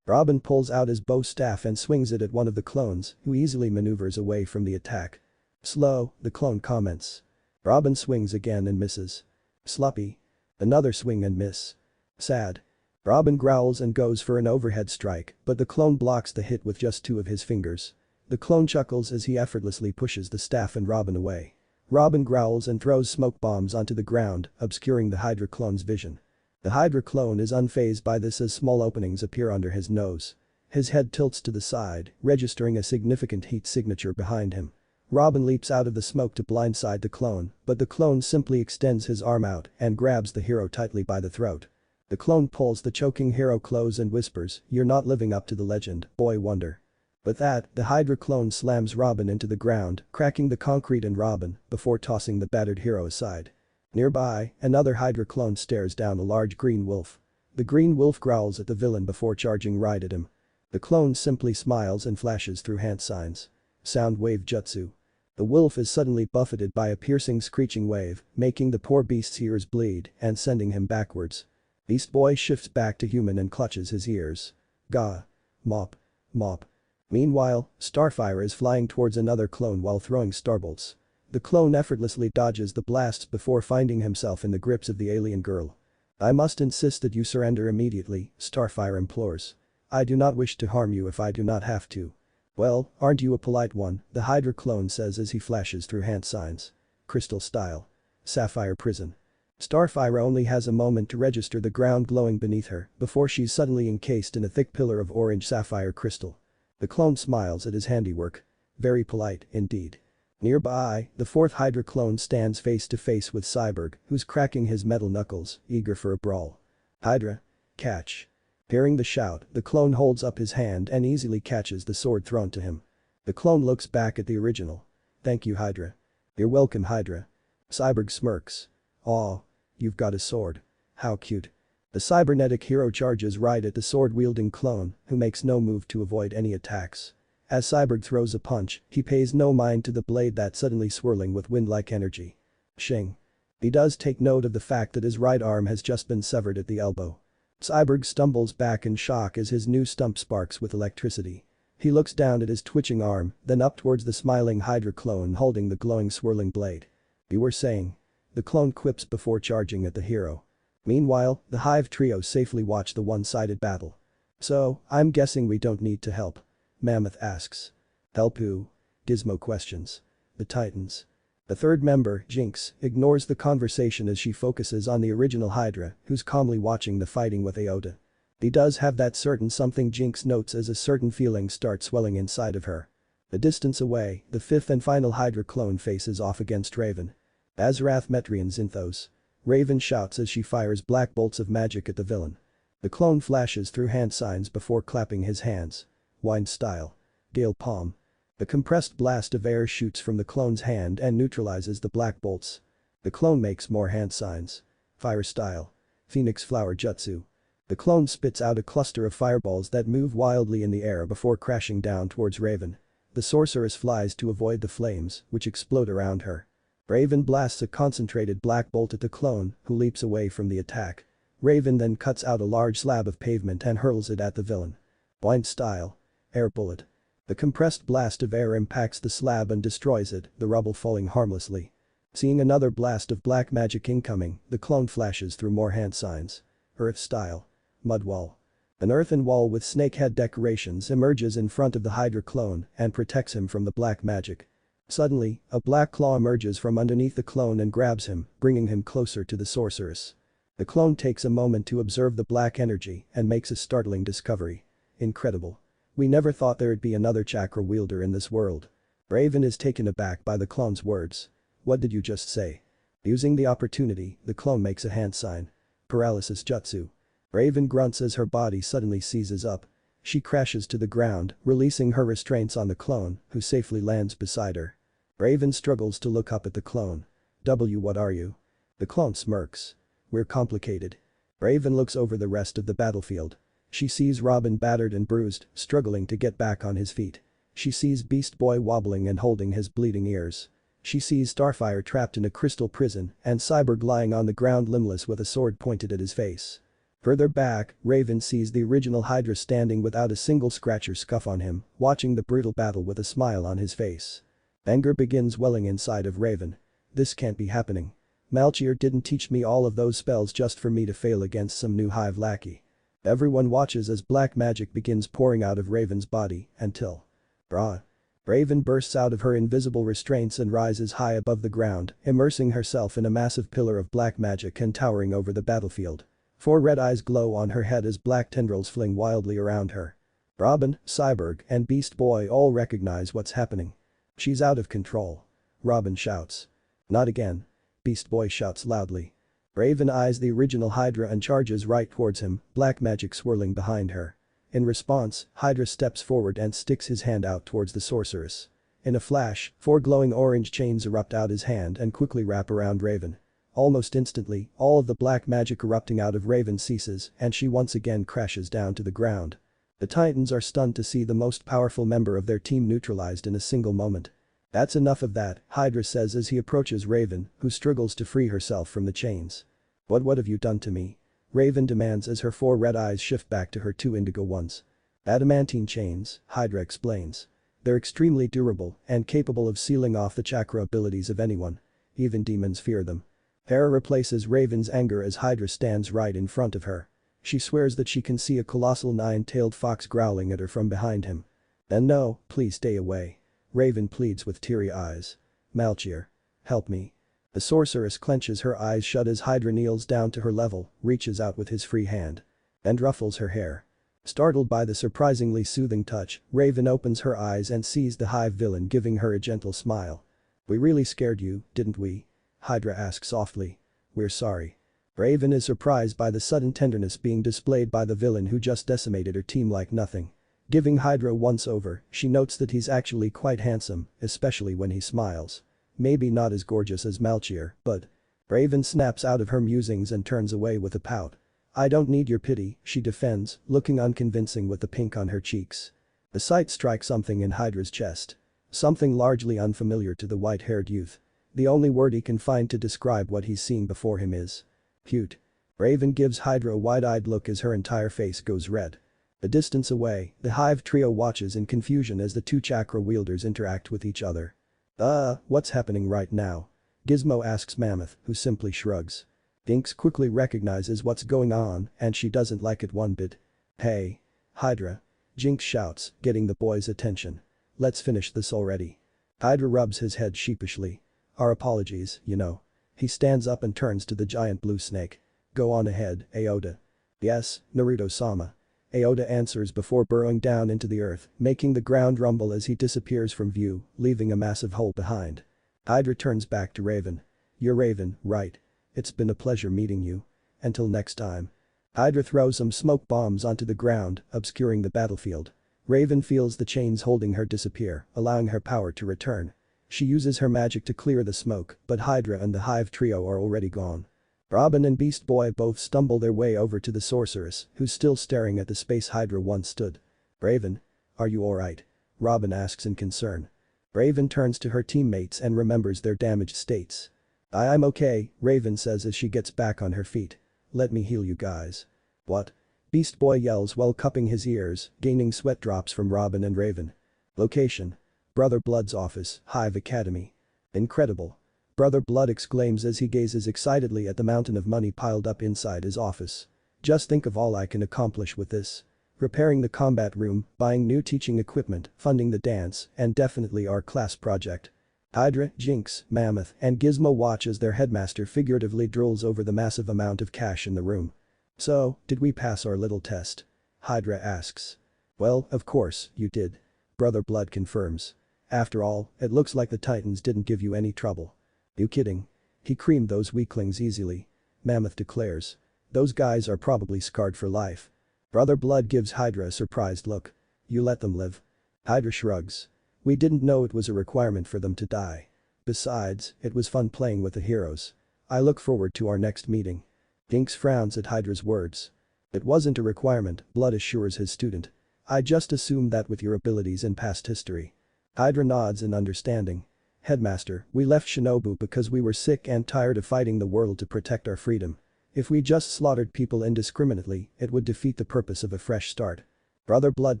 Robin pulls out his bow staff and swings it at one of the clones, who easily maneuvers away from the attack. Slow, the clone comments. Robin swings again and misses. Sloppy. Another swing and miss. Sad. Robin growls and goes for an overhead strike, but the clone blocks the hit with just two of his fingers. The clone chuckles as he effortlessly pushes the staff and Robin away. Robin growls and throws smoke bombs onto the ground, obscuring the Hydra clone's vision. The Hydra clone is unfazed by this as small openings appear under his nose. His head tilts to the side, registering a significant heat signature behind him. Robin leaps out of the smoke to blindside the clone, but the clone simply extends his arm out and grabs the hero tightly by the throat. The clone pulls the choking hero close and whispers, "You're not living up to the legend, boy wonder." With that, the Hydra clone slams Robin into the ground, cracking the concrete and Robin, before tossing the battered hero aside. Nearby, another Hydra clone stares down a large green wolf. The green wolf growls at the villain before charging right at him. The clone simply smiles and flashes through hand signs. Sound wave jutsu. The wolf is suddenly buffeted by a piercing screeching wave, making the poor beast's ears bleed and sending him backwards. Beast Boy shifts back to human and clutches his ears. Gah. Mop. Mop. Meanwhile, Starfire is flying towards another clone while throwing starbolts. The clone effortlessly dodges the blasts before finding himself in the grips of the alien girl. "I must insist that you surrender immediately," Starfire implores. "I do not wish to harm you if I do not have to." "Well, aren't you a polite one," the Hydra clone says as he flashes through hand signs. Crystal style. Sapphire prison. Starfire only has a moment to register the ground glowing beneath her before she's suddenly encased in a thick pillar of orange sapphire crystal. The clone smiles at his handiwork. Very polite, indeed. Nearby, the fourth Hydra clone stands face to face with Cyborg, who's cracking his metal knuckles, eager for a brawl. "Hydra. Catch." Hearing the shout, the clone holds up his hand and easily catches the sword thrown to him. The clone looks back at the original. "Thank you, Hydra." "You're welcome, Hydra." Cyborg smirks. "Aw. You've got a sword. How cute." The cybernetic hero charges right at the sword-wielding clone, who makes no move to avoid any attacks. As Cyborg throws a punch, he pays no mind to the blade that's suddenly swirling with wind-like energy. Shing. He does take note of the fact that his right arm has just been severed at the elbow. Cyborg stumbles back in shock as his new stump sparks with electricity. He looks down at his twitching arm, then up towards the smiling Hydra clone holding the glowing swirling blade. "You were saying?" The clone quips before charging at the hero. Meanwhile, the Hive trio safely watch the one-sided battle. "So, I'm guessing we don't need to help?" Mammoth asks. "Help who?" Gizmo questions. "The Titans." The third member, Jinx, ignores the conversation as she focuses on the original Hydra, who's calmly watching the fighting with Aota. He does have that certain something, Jinx notes as a certain feeling starts swelling inside of her. A distance away, the fifth and final Hydra clone faces off against Raven. Azrath Metrian Zinthos. Raven shouts as she fires black bolts of magic at the villain. The clone flashes through hand signs before clapping his hands. Wine style. Gale palm. A compressed blast of air shoots from the clone's hand and neutralizes the black bolts. The clone makes more hand signs. Fire style. Phoenix flower jutsu. The clone spits out a cluster of fireballs that move wildly in the air before crashing down towards Raven. The sorceress flies to avoid the flames, which explode around her. Raven blasts a concentrated black bolt at the clone, who leaps away from the attack. Raven then cuts out a large slab of pavement and hurls it at the villain. Blind style. Air bullet. The compressed blast of air impacts the slab and destroys it, the rubble falling harmlessly. Seeing another blast of black magic incoming, the clone flashes through more hand signs. Earth style. Mud wall. An earthen wall with snakehead decorations emerges in front of the Hydra clone and protects him from the black magic. Suddenly, a black claw emerges from underneath the clone and grabs him, bringing him closer to the sorceress. The clone takes a moment to observe the black energy and makes a startling discovery. Incredible. We never thought there'd be another chakra wielder in this world. Raven is taken aback by the clone's words. "What did you just say?" Using the opportunity, the clone makes a hand sign. Paralysis jutsu. Raven grunts as her body suddenly seizes up. She crashes to the ground, releasing her restraints on the clone, who safely lands beside her. Raven struggles to look up at the clone. What are you?" The clone smirks. "We're complicated." Raven looks over the rest of the battlefield. She sees Robin battered and bruised, struggling to get back on his feet. She sees Beast Boy wobbling and holding his bleeding ears. She sees Starfire trapped in a crystal prison and Cyborg lying on the ground limbless with a sword pointed at his face. Further back, Raven sees the original Hydra standing without a single scratch or scuff on him, watching the brutal battle with a smile on his face. Anger begins welling inside of Raven. This can't be happening. Malchier didn't teach me all of those spells just for me to fail against some new hive lackey. Everyone watches as black magic begins pouring out of Raven's body until. Brah. Raven bursts out of her invisible restraints and rises high above the ground, immersing herself in a massive pillar of black magic and towering over the battlefield. 4 red eyes glow on her head as black tendrils fling wildly around her. Robin, Cyborg, and Beast Boy all recognize what's happening. She's out of control. Robin shouts. Not again. Beast Boy shouts loudly. Raven eyes the original Hydra and charges right towards him, black magic swirling behind her. In response, Hydra steps forward and sticks his hand out towards the sorceress. In a flash, 4 glowing orange chains erupt out his hand and quickly wrap around Raven. Almost instantly, all of the black magic erupting out of Raven ceases and she once again crashes down to the ground. The Titans are stunned to see the most powerful member of their team neutralized in a single moment. That's enough of that, Hydra says as he approaches Raven, who struggles to free herself from the chains. What have you done to me? Raven demands as her 4 red eyes shift back to her 2 indigo ones. Adamantine chains, Hydra explains. They're extremely durable and capable of sealing off the chakra abilities of anyone. Even demons fear them. Hera replaces Raven's anger as Hydra stands right in front of her. She swears that she can see a colossal 9-tailed fox growling at her from behind him. And no, please stay away. Raven pleads with teary eyes. Malchier. Help me. The sorceress clenches her eyes shut as Hydra kneels down to her level, reaches out with his free hand. And ruffles her hair. Startled by the surprisingly soothing touch, Raven opens her eyes and sees the hive villain giving her a gentle smile. We really scared you, didn't we? Hydra asks softly. We're sorry. Raven is surprised by the sudden tenderness being displayed by the villain who just decimated her team like nothing. Giving Hydra a once-over, she notes that he's actually quite handsome, especially when he smiles. Maybe not as gorgeous as Malchier, but. Raven snaps out of her musings and turns away with a pout. I don't need your pity, she defends, looking unconvincing with the pink on her cheeks. The sight strikes something in Hydra's chest. Something largely unfamiliar to the white-haired youth. The only word he can find to describe what he's seeing before him is. Cute. Raven gives Hydra a wide-eyed look as her entire face goes red. A distance away, the hive trio watches in confusion as the 2 chakra wielders interact with each other. What's happening right now? Gizmo asks Mammoth, who simply shrugs. Jinx quickly recognizes what's going on and she doesn't like it one bit. Hey. Hydra. Jinx shouts, getting the boys' attention. Let's finish this already. Hydra rubs his head sheepishly. Our apologies, you know. He stands up and turns to the giant blue snake. Go on ahead, Aoda. Yes, Naruto-sama. Aoda answers before burrowing down into the earth, making the ground rumble as he disappears from view, leaving a massive hole behind. Hydra turns back to Raven. You're Raven, right? It's been a pleasure meeting you. Until next time. Hydra throws some smoke bombs onto the ground, obscuring the battlefield. Raven feels the chains holding her disappear, allowing her power to return. She uses her magic to clear the smoke, but Hydra and the hive trio are already gone. Robin and Beast Boy both stumble their way over to the sorceress, who's still staring at the space Hydra once stood. Raven? Are you alright? Robin asks in concern. Raven turns to her teammates and remembers their damaged states. I'm okay, Raven says as she gets back on her feet. Let me heal you guys. What? Beast Boy yells while cupping his ears, gaining sweat drops from Robin and Raven. Location. Brother Blood's office, Hive Academy. Incredible. Brother Blood exclaims as he gazes excitedly at the mountain of money piled up inside his office. Just think of all I can accomplish with this. Repairing the combat room, buying new teaching equipment, funding the dance, and definitely our class project. Hydra, Jinx, Mammoth, and Gizmo watch as their headmaster figuratively drools over the massive amount of cash in the room. So, did we pass our little test? Hydra asks. Well, of course, you did. Brother Blood confirms. After all, it looks like the Titans didn't give you any trouble. You kidding? He creamed those weaklings easily. Mammoth declares. Those guys are probably scarred for life. Brother Blood gives Hydra a surprised look. You let them live. Hydra shrugs. We didn't know it was a requirement for them to die. Besides, it was fun playing with the heroes. I look forward to our next meeting. Jinx frowns at Hydra's words. It wasn't a requirement, Blood assures his student. I just assumed that with your abilities in past history. Hydra nods in understanding. Headmaster, we left Shinobu because we were sick and tired of fighting the world to protect our freedom. If we just slaughtered people indiscriminately, it would defeat the purpose of a fresh start. Brother Blood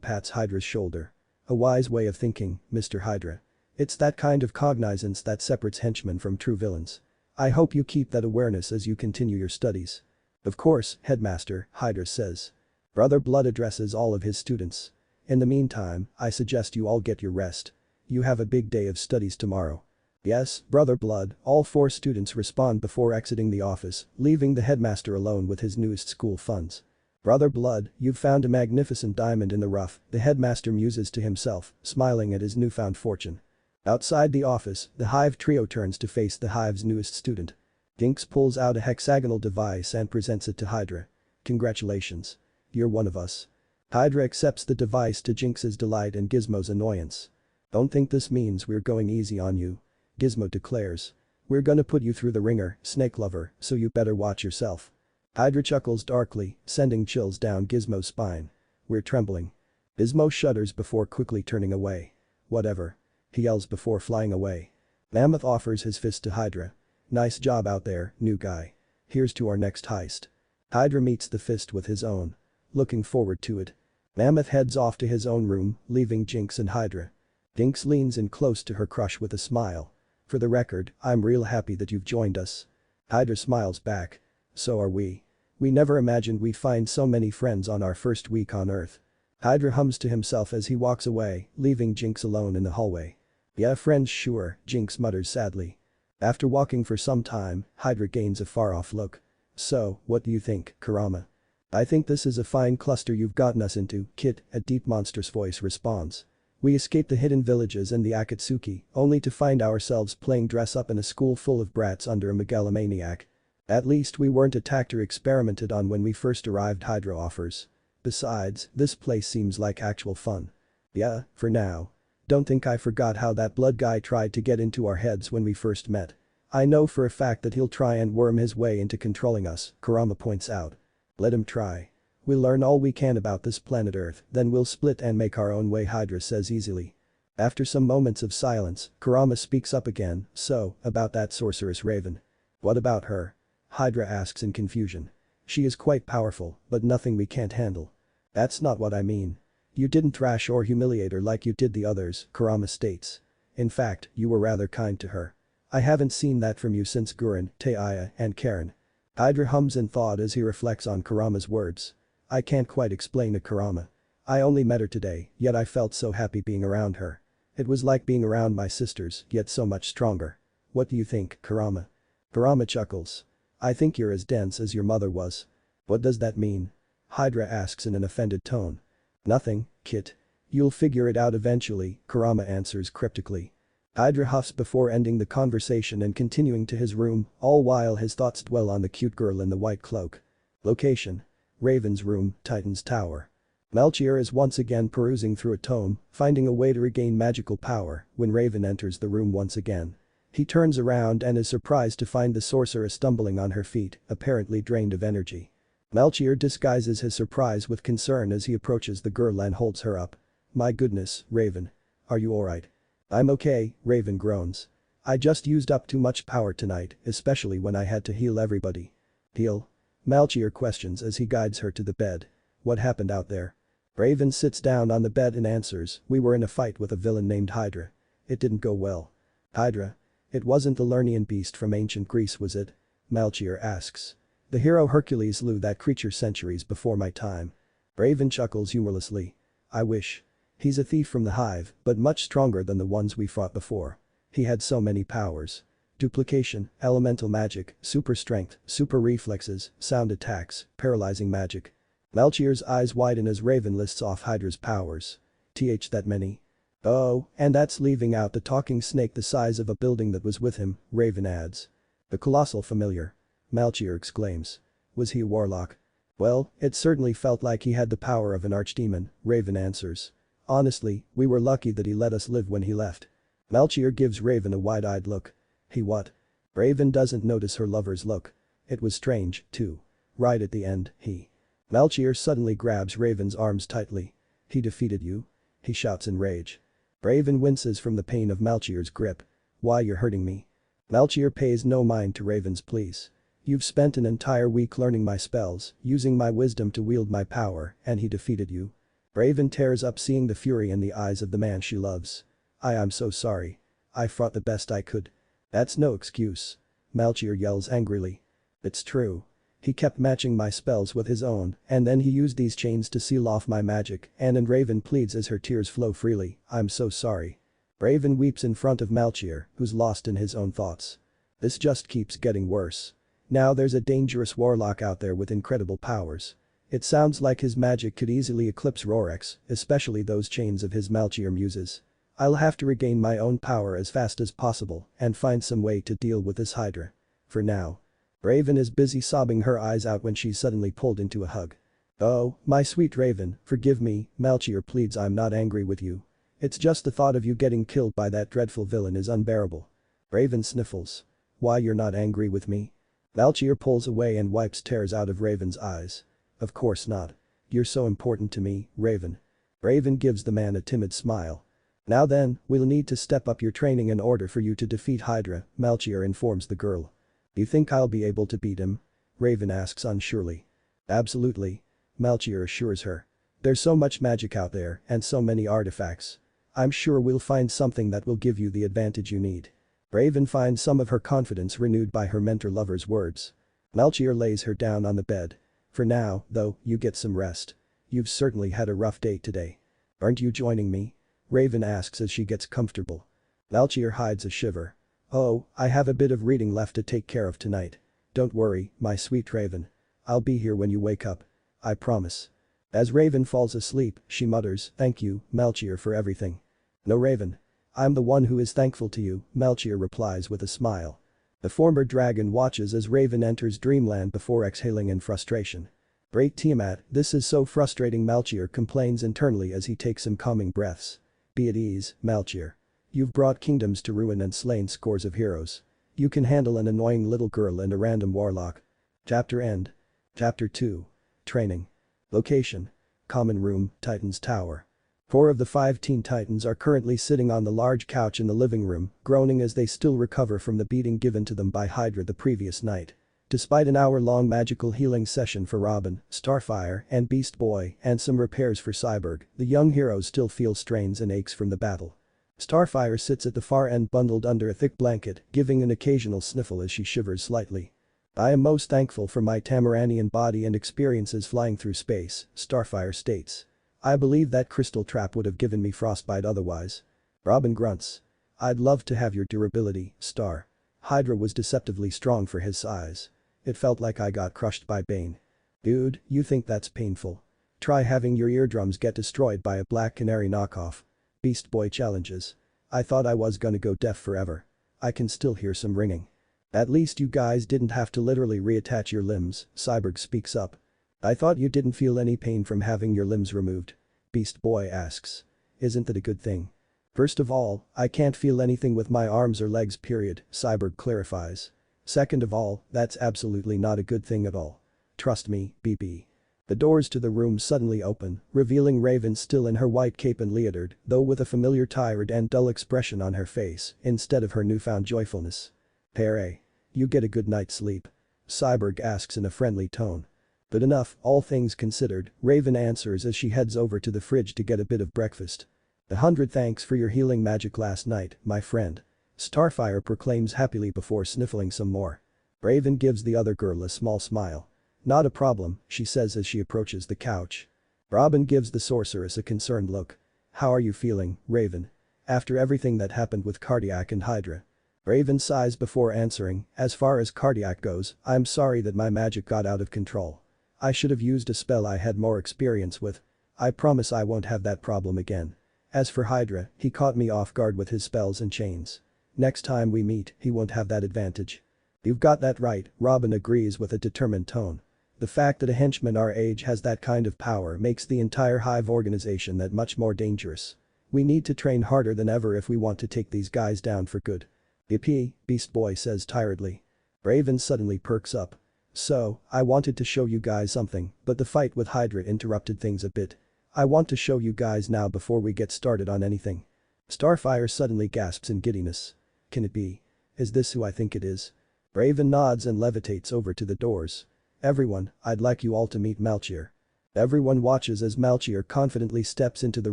pats Hydra's shoulder. A wise way of thinking, Mr. Hydra. It's that kind of cognizance that separates henchmen from true villains. I hope you keep that awareness as you continue your studies. Of course, Headmaster, Hydra says. Brother Blood addresses all of his students. In the meantime, I suggest you all get your rest. You have a big day of studies tomorrow. Yes, Brother Blood, all 4 students respond before exiting the office, leaving the headmaster alone with his newest school funds. Brother Blood, you've found a magnificent diamond in the rough, the headmaster muses to himself, smiling at his newfound fortune. Outside the office, the Hive trio turns to face the Hive's newest student. Jinx pulls out a hexagonal device and presents it to Hydra. Congratulations. You're one of us. Hydra accepts the device to Jinx's delight and Gizmo's annoyance. Don't think this means we're going easy on you. Gizmo declares. We're gonna put you through the ringer, snake lover, so you better watch yourself. Hydra chuckles darkly, sending chills down Gizmo's spine. We're trembling. Gizmo shudders before quickly turning away. Whatever. He yells before flying away. Mammoth offers his fist to Hydra. Nice job out there, new guy. Here's to our next heist. Hydra meets the fist with his own. Looking forward to it. Mammoth heads off to his own room, leaving Jinx and Hydra. Jinx leans in close to her crush with a smile. For the record, I'm real happy that you've joined us. Hydra smiles back. So are we. We never imagined we'd find so many friends on our first week on Earth. Hydra hums to himself as he walks away, leaving Jinx alone in the hallway. Yeah, friends sure, Jinx mutters sadly. After walking for some time, Hydra gains a far-off look. So, what do you think, Kurama? I think this is a fine cluster you've gotten us into, Kit, a deep monstrous voice responds. We escaped the hidden villages and the Akatsuki, only to find ourselves playing dress-up in a school full of brats under a megalomaniac. At least we weren't attacked or experimented on when we first arrived, Hydra offers. Besides, this place seems like actual fun. Yeah, for now. Don't think I forgot how that blood guy tried to get into our heads when we first met. I know for a fact that he'll try and worm his way into controlling us, Kurama points out. Let him try. We'll learn all we can about this planet Earth, then we'll split and make our own way, Hydra says easily. After some moments of silence, Kurama speaks up again, so, about that sorceress Raven. What about her? Hydra asks in confusion. She is quite powerful, but nothing we can't handle. That's not what I mean. You didn't thrash or humiliate her like you did the others, Kurama states. In fact, you were rather kind to her. I haven't seen that from you since Gurren, Taiya, and Karen. Hydra hums in thought as he reflects on Kurama's words. I can't quite explain to Kurama. I only met her today, yet I felt so happy being around her. It was like being around my sisters, yet so much stronger. What do you think, Kurama? Kurama chuckles. I think you're as dense as your mother was. What does that mean? Hydra asks in an offended tone. Nothing, Kit. You'll figure it out eventually, Kurama answers cryptically. Hydra huffs before ending the conversation and continuing to his room, all while his thoughts dwell on the cute girl in the white cloak. Location. Raven's room, Titan's tower. Melchior is once again perusing through a tome, finding a way to regain magical power when Raven enters the room once again. He turns around and is surprised to find the sorceress stumbling on her feet, apparently drained of energy. Melchior disguises his surprise with concern as he approaches the girl and holds her up. My goodness, Raven. Are you alright? I'm okay, Raven groans. I just used up too much power tonight, especially when I had to heal everybody. Heal? Melchior questions as he guides her to the bed. What happened out there? Raven sits down on the bed and answers, we were in a fight with a villain named Hydra. It didn't go well. Hydra? It wasn't the Lernian beast from ancient Greece, was it? Melchior asks. The hero Hercules slew that creature centuries before my time. Raven chuckles humorlessly. I wish. He's a thief from the Hive, but much stronger than the ones we fought before. He had so many powers. Duplication, elemental magic, super strength, super reflexes, sound attacks, paralyzing magic. Melchior's eyes widen as Raven lists off Hydra's powers. That many? Oh, and that's leaving out the talking snake the size of a building that was with him, Raven adds. The colossal familiar. Melchior exclaims. Was he a warlock? Well, it certainly felt like he had the power of an archdemon, Raven answers. Honestly, we were lucky that he let us live when he left. Melchior gives Raven a wide-eyed look. He what? Raven doesn't notice her lover's look. It was strange, too. Right at the end, he. Melchior suddenly grabs Raven's arms tightly. He defeated you? He shouts in rage. Raven winces from the pain of Melchior's grip. Why you're hurting me? Melchior pays no mind to Raven's pleas. You've spent an entire week learning my spells, using my wisdom to wield my power, and he defeated you. Raven tears up seeing the fury in the eyes of the man she loves. I'm so sorry. I fought the best I could. That's no excuse. Melchior yells angrily. It's true. He kept matching my spells with his own, and then he used these chains to seal off my magic, and Raven pleads as her tears flow freely, I'm so sorry. Raven weeps in front of Melchior, who's lost in his own thoughts. This just keeps getting worse. Now there's a dangerous warlock out there with incredible powers. It sounds like his magic could easily eclipse Rorek's, especially those chains of his Melchior muses. I'll have to regain my own power as fast as possible and find some way to deal with this Hydra. For now. Raven is busy sobbing her eyes out when she's suddenly pulled into a hug. Oh, my sweet Raven, forgive me, Melchior pleads, I'm not angry with you. It's just the thought of you getting killed by that dreadful villain is unbearable. Raven sniffles. Why, you're not angry with me? Melchior pulls away and wipes tears out of Raven's eyes. Of course not. You're so important to me, Raven. Raven gives the man a timid smile. Now then, we'll need to step up your training in order for you to defeat Hydra, Melchior informs the girl. You think I'll be able to beat him? Raven asks unsurely. Absolutely. Melchior assures her. There's so much magic out there and so many artifacts. I'm sure we'll find something that will give you the advantage you need. Raven finds some of her confidence renewed by her mentor lover's words. Melchior lays her down on the bed. For now, though, you get some rest. You've certainly had a rough day today. Aren't you joining me? Raven asks as she gets comfortable. Melchior hides a shiver. Oh, I have a bit of reading left to take care of tonight. Don't worry, my sweet Raven. I'll be here when you wake up. I promise. As Raven falls asleep, she mutters, thank you, Melchior, for everything. No, Raven. I'm the one who is thankful to you, Melchior replies with a smile. The former dragon watches as Raven enters dreamland before exhaling in frustration. Great Tiamat, this is so frustrating, Melchior complains internally as he takes some calming breaths. Be at ease, Melchior. You've brought kingdoms to ruin and slain scores of heroes. You can handle an annoying little girl and a random warlock. Chapter end. Chapter 2. Training. Location. Common room, Titan's Tower. 4 of the 5 Teen Titans are currently sitting on the large couch in the living room, groaning as they still recover from the beating given to them by Hydra the previous night. Despite an hour-long magical healing session for Robin, Starfire, and Beast Boy, and some repairs for Cyborg, the young heroes still feel strains and aches from the battle. Starfire sits at the far end bundled under a thick blanket, giving an occasional sniffle as she shivers slightly. I am most thankful for my Tamaranian body and experiences flying through space, Starfire states. I believe that crystal trap would have given me frostbite otherwise. Robin grunts. I'd love to have your durability, Star. Hydra was deceptively strong for his size. It felt like I got crushed by Bane. Dude, you think that's painful? Try having your eardrums get destroyed by a Black Canary knockoff. Beast Boy challenges. I thought I was gonna go deaf forever. I can still hear some ringing. At least you guys didn't have to literally reattach your limbs, Cyborg speaks up. I thought you didn't feel any pain from having your limbs removed. Beast Boy asks. Isn't that a good thing? First of all, I can't feel anything with my arms or legs, period, Cyborg clarifies. Second of all, that's absolutely not a good thing at all. Trust me, BB. The doors to the room suddenly open, revealing Raven still in her white cape and leotard, though with a familiar tired and dull expression on her face, instead of her newfound joyfulness. Pere. You get a good night's sleep? Cyborg asks in a friendly tone. Good enough, all things considered, Raven answers as she heads over to the fridge to get a bit of breakfast. 100 thanks for your healing magic last night, my friend. Starfire proclaims happily before sniffling some more. Raven gives the other girl a small smile. Not a problem, she says as she approaches the couch. Robin gives the sorceress a concerned look. How are you feeling, Raven? After everything that happened with Cardiac and Hydra. Raven sighs before answering, as far as Cardiac goes, I'm sorry that my magic got out of control. I should have used a spell I had more experience with. I promise I won't have that problem again. As for Hydra, he caught me off guard with his spells and chains. Next time we meet, he won't have that advantage. You've got that right, Robin agrees with a determined tone. The fact that a henchman our age has that kind of power makes the entire Hive organization that much more dangerous. We need to train harder than ever if we want to take these guys down for good. Yippee, Beast Boy says tiredly. Raven suddenly perks up. So, I wanted to show you guys something, but the fight with Hydra interrupted things a bit. I want to show you guys now before we get started on anything. Starfire suddenly gasps in giddiness. Can it be? Is this who I think it is? Raven nods and levitates over to the doors. Everyone, I'd like you all to meet Melchior. Everyone watches as Melchior confidently steps into the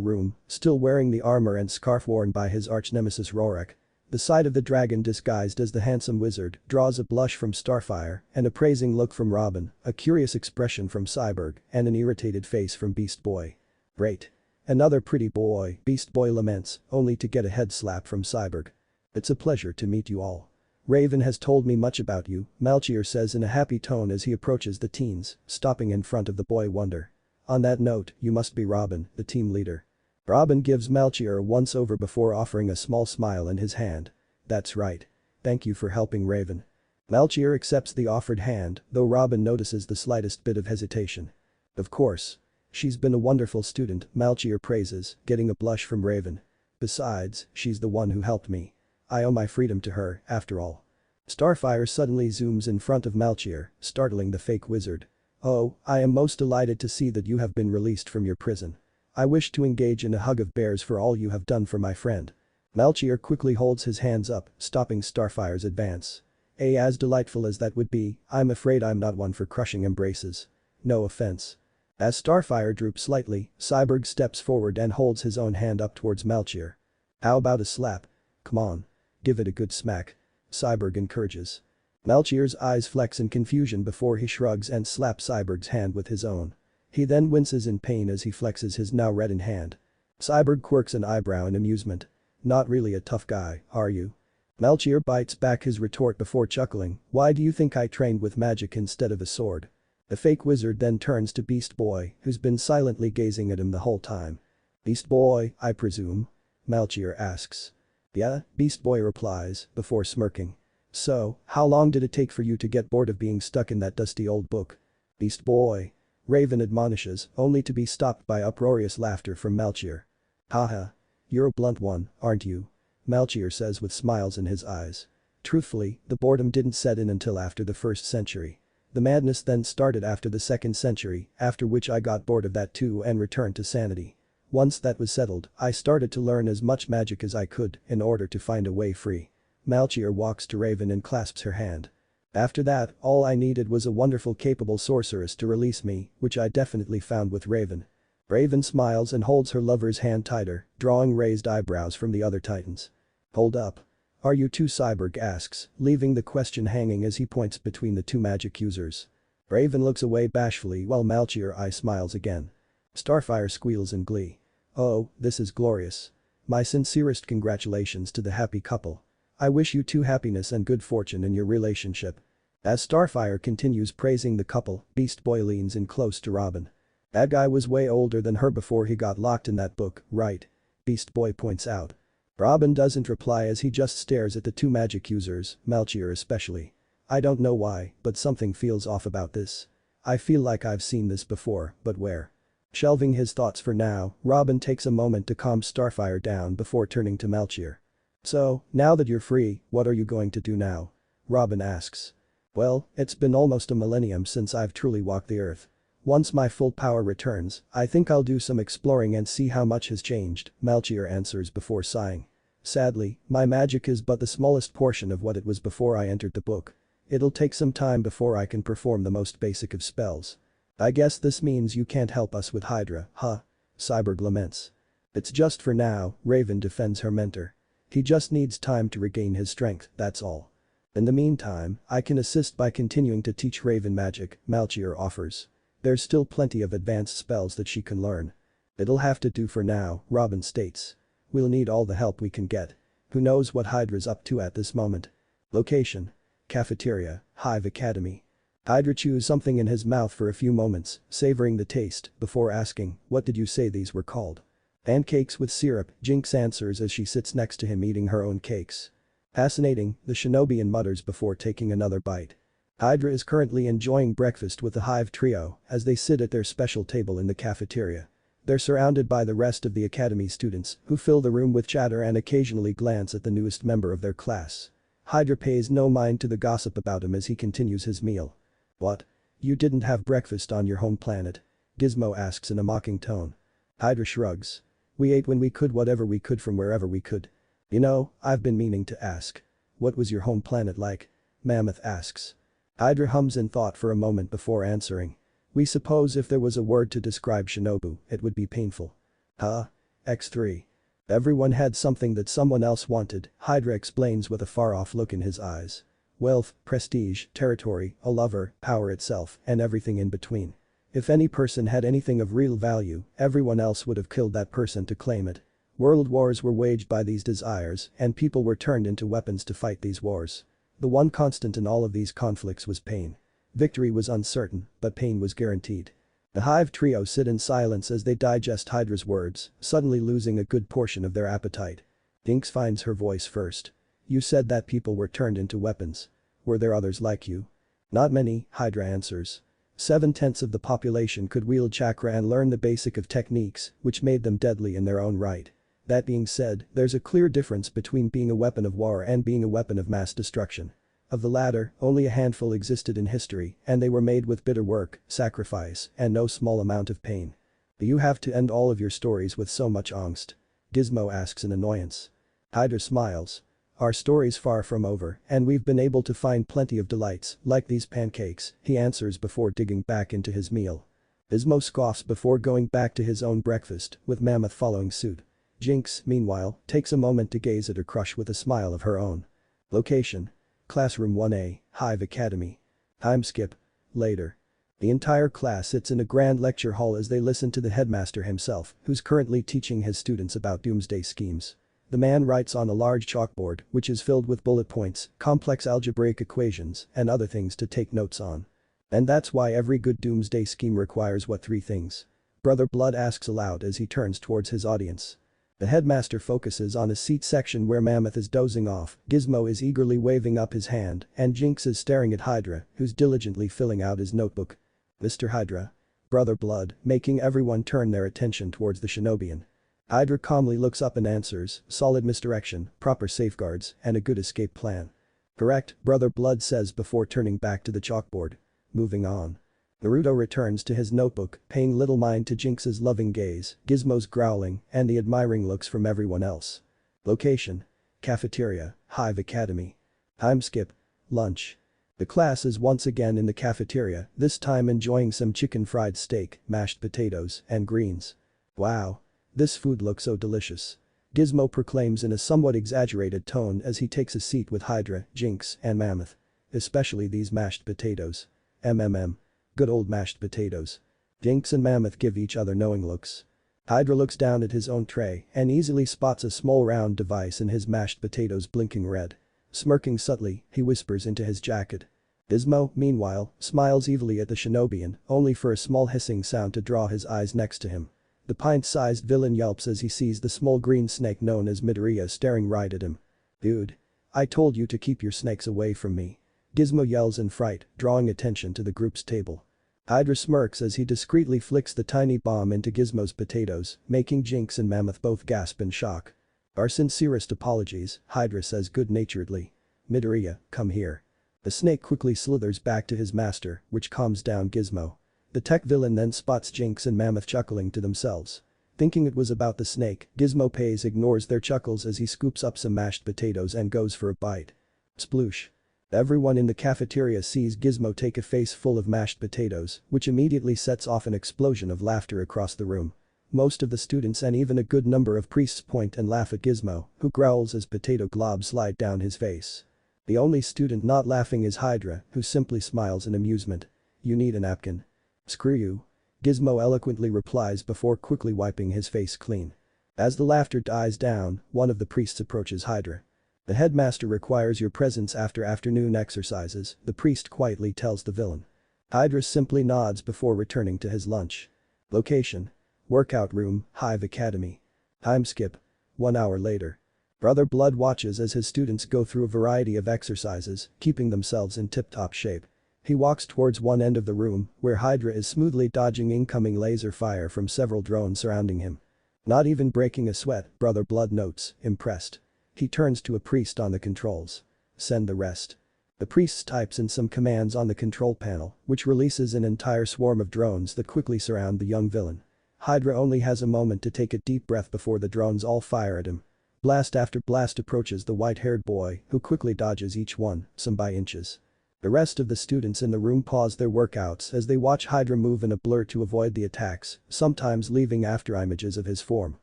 room, still wearing the armor and scarf worn by his arch-nemesis Rorik. The sight of the dragon disguised as the handsome wizard draws a blush from Starfire and a praising look from Robin, a curious expression from Cyborg, and an irritated face from Beast Boy. Great. Another pretty boy, Beast Boy laments, only to get a head slap from Cyborg. It's a pleasure to meet you all. Raven has told me much about you, Melchior says in a happy tone as he approaches the teens, stopping in front of the boy wonder. On that note, you must be Robin, the team leader. Robin gives Melchior a once-over before offering a small smile in his hand. That's right. Thank you for helping Raven. Melchior accepts the offered hand, though Robin notices the slightest bit of hesitation. Of course. She's been a wonderful student, Melchior praises, getting a blush from Raven. Besides, she's the one who helped me. I owe my freedom to her, after all. Starfire suddenly zooms in front of Melchior, startling the fake wizard. Oh, I am most delighted to see that you have been released from your prison. I wish to engage in a hug of bears for all you have done for my friend. Melchior quickly holds his hands up, stopping Starfire's advance. As delightful as that would be, I'm afraid I'm not one for crushing embraces. No offense. As Starfire droops slightly, Cyborg steps forward and holds his own hand up towards Melchior. How about a slap? Come on. Give it a good smack. Cyborg encourages. Melchior's eyes flex in confusion before he shrugs and slaps Cyborg's hand with his own. He then winces in pain as he flexes his now reddened hand. Cyborg quirks an eyebrow in amusement. Not really a tough guy, are you? Melchior bites back his retort before chuckling, why do you think I trained with magic instead of a sword? The fake wizard then turns to Beast Boy, who's been silently gazing at him the whole time. Beast Boy, I presume? Melchior asks. Yeah, Beast Boy replies, before smirking. So, how long did it take for you to get bored of being stuck in that dusty old book? Beast Boy. Raven admonishes, only to be stopped by uproarious laughter from Melchior. Haha. You're a blunt one, aren't you? Melchior says with smiles in his eyes. Truthfully, the boredom didn't set in until after the 1st century. The madness then started after the 2nd century, after which I got bored of that too and returned to sanity. Once that was settled, I started to learn as much magic as I could in order to find a way free. Melchior walks to Raven and clasps her hand. After that, all I needed was a wonderful capable sorceress to release me, which I definitely found with Raven. Raven smiles and holds her lover's hand tighter, drawing raised eyebrows from the other titans. Hold up. Are you two? Cyborg asks, leaving the question hanging as he points between the two magic users. Raven looks away bashfully while Melchior smiles again. Starfire squeals in glee. Oh, this is glorious. My sincerest congratulations to the happy couple. I wish you two happiness and good fortune in your relationship. As Starfire continues praising the couple, Beast Boy leans in close to Robin. That guy was way older than her before he got locked in that book, right? Beast Boy points out. Robin doesn't reply as he just stares at the two magic users, Melchior especially. I don't know why, but something feels off about this. I feel like I've seen this before, but where? Shelving his thoughts for now, Robin takes a moment to calm Starfire down before turning to Melchior. So, now that you're free, what are you going to do now? Robin asks. Well, it's been almost a millennium since I've truly walked the earth. Once my full power returns, I think I'll do some exploring and see how much has changed, Melchior answers before sighing. Sadly, my magic is but the smallest portion of what it was before I entered the book. It'll take some time before I can perform the most basic of spells. I guess this means you can't help us with Hydra, huh? Cyborg laments. It's just for now, Raven defends her mentor. He just needs time to regain his strength, that's all. In the meantime, I can assist by continuing to teach Raven magic, Melchior offers. There's still plenty of advanced spells that she can learn. It'll have to do for now, Robin states. We'll need all the help we can get. Who knows what Hydra's up to at this moment? Location. Cafeteria, Hive Academy. Hydra chews something in his mouth for a few moments, savoring the taste, before asking, what did you say these were called? Pancakes with syrup, Jinx answers as she sits next to him eating her own cakes. Fascinating, the Shinobian mutters before taking another bite. Hydra is currently enjoying breakfast with the Hive trio as they sit at their special table in the cafeteria. They're surrounded by the rest of the academy students who fill the room with chatter and occasionally glance at the newest member of their class. Hydra pays no mind to the gossip about him as he continues his meal. What? You didn't have breakfast on your home planet? Gizmo asks in a mocking tone. Hydra shrugs. We ate when we could whatever we could from wherever we could. You know, I've been meaning to ask. What was your home planet like? Mammoth asks. Hydra hums in thought for a moment before answering. We suppose if there was a word to describe Shinobu, it would be painful. Huh? X3. Everyone had something that someone else wanted, Hydra explains with a far-off look in his eyes. Wealth, prestige, territory, a lover, power itself, and everything in between. If any person had anything of real value, everyone else would have killed that person to claim it. World wars were waged by these desires, and people were turned into weapons to fight these wars. The one constant in all of these conflicts was pain. Victory was uncertain, but pain was guaranteed. The Hive trio sit in silence as they digest Hydra's words, suddenly losing a good portion of their appetite. Jinx finds her voice first. You said that people were turned into weapons. Were there others like you? Not many, Hydra answers. 7/10 of the population could wield chakra and learn the basic of techniques, which made them deadly in their own right. That being said, there's a clear difference between being a weapon of war and being a weapon of mass destruction. Of the latter, only a handful existed in history, and they were made with bitter work, sacrifice, and no small amount of pain. Do you have to end all of your stories with so much angst? Gizmo asks in annoyance. Hydra smiles. Our story's far from over, and we've been able to find plenty of delights, like these pancakes, he answers before digging back into his meal. Gizmo scoffs before going back to his own breakfast, with Mammoth following suit. Jinx, meanwhile, takes a moment to gaze at her crush with a smile of her own. Location: Classroom 1A, Hive Academy. Time skip. Later. The entire class sits in a grand lecture hall as they listen to the headmaster himself, who's currently teaching his students about doomsday schemes. The man writes on a large chalkboard, which is filled with bullet points, complex algebraic equations, and other things to take notes on. And that's why every good doomsday scheme requires what three things? Brother Blood asks aloud as he turns towards his audience. The headmaster focuses on a seat section where Mammoth is dozing off, Gizmo is eagerly waving up his hand, and Jinx is staring at Hydra, who's diligently filling out his notebook. Mr. Hydra. Brother Blood, making everyone turn their attention towards the Shinobian. Hydra calmly looks up and answers, solid misdirection, proper safeguards, and a good escape plan. Correct, Brother Blood says before turning back to the chalkboard. Moving on. Naruto returns to his notebook, paying little mind to Jinx's loving gaze, Gizmo's growling, and the admiring looks from everyone else. Location: Cafeteria, Hive Academy. Time skip. Lunch. The class is once again in the cafeteria, this time enjoying some chicken fried steak, mashed potatoes, and greens. Wow. This food looks so delicious. Gizmo proclaims in a somewhat exaggerated tone as he takes a seat with Hydra, Jinx, and Mammoth. Especially these mashed potatoes. MMM. Good old mashed potatoes. Jinx and Mammoth give each other knowing looks. Hydra looks down at his own tray and easily spots a small round device in his mashed potatoes blinking red. Smirking subtly, he whispers into his jacket. Gizmo, meanwhile, smiles evilly at the Shinobian, only for a small hissing sound to draw his eyes next to him. The pint-sized villain yelps as he sees the small green snake known as Midoriya staring right at him. Dude. I told you to keep your snakes away from me. Gizmo yells in fright, drawing attention to the group's table. Hydra smirks as he discreetly flicks the tiny bomb into Gizmo's potatoes, making Jinx and Mammoth both gasp in shock. Our sincerest apologies, Hydra says good-naturedly. Midoriya, come here. The snake quickly slithers back to his master, which calms down Gizmo. The tech villain then spots Jinx and Mammoth chuckling to themselves. Thinking it was about the snake, Gizmo Pays ignores their chuckles as he scoops up some mashed potatoes and goes for a bite. Sploosh. Everyone in the cafeteria sees Gizmo take a face full of mashed potatoes, which immediately sets off an explosion of laughter across the room. Most of the students and even a good number of priests point and laugh at Gizmo, who growls as potato globs slide down his face. The only student not laughing is Hydra, who simply smiles in amusement. You need a napkin. Screw you. Gizmo eloquently replies before quickly wiping his face clean. As the laughter dies down, one of the priests approaches Hydra. The headmaster requires your presence after afternoon exercises, the priest quietly tells the villain. Hydra simply nods before returning to his lunch. Location: Workout room, Hive Academy. Time skip. 1 hour later. Brother Blood watches as his students go through a variety of exercises, keeping themselves in tip-top shape. He walks towards one end of the room, where Hydra is smoothly dodging incoming laser fire from several drones surrounding him. Not even breaking a sweat, Brother Blood notes, impressed. He turns to a priest on the controls. Send the rest. The priest types in some commands on the control panel, which releases an entire swarm of drones that quickly surround the young villain. Hydra only has a moment to take a deep breath before the drones all fire at him. Blast after blast approaches the white-haired boy, who quickly dodges each one, some by inches. The rest of the students in the room pause their workouts as they watch Hydra move in a blur to avoid the attacks, sometimes leaving afterimages of his form.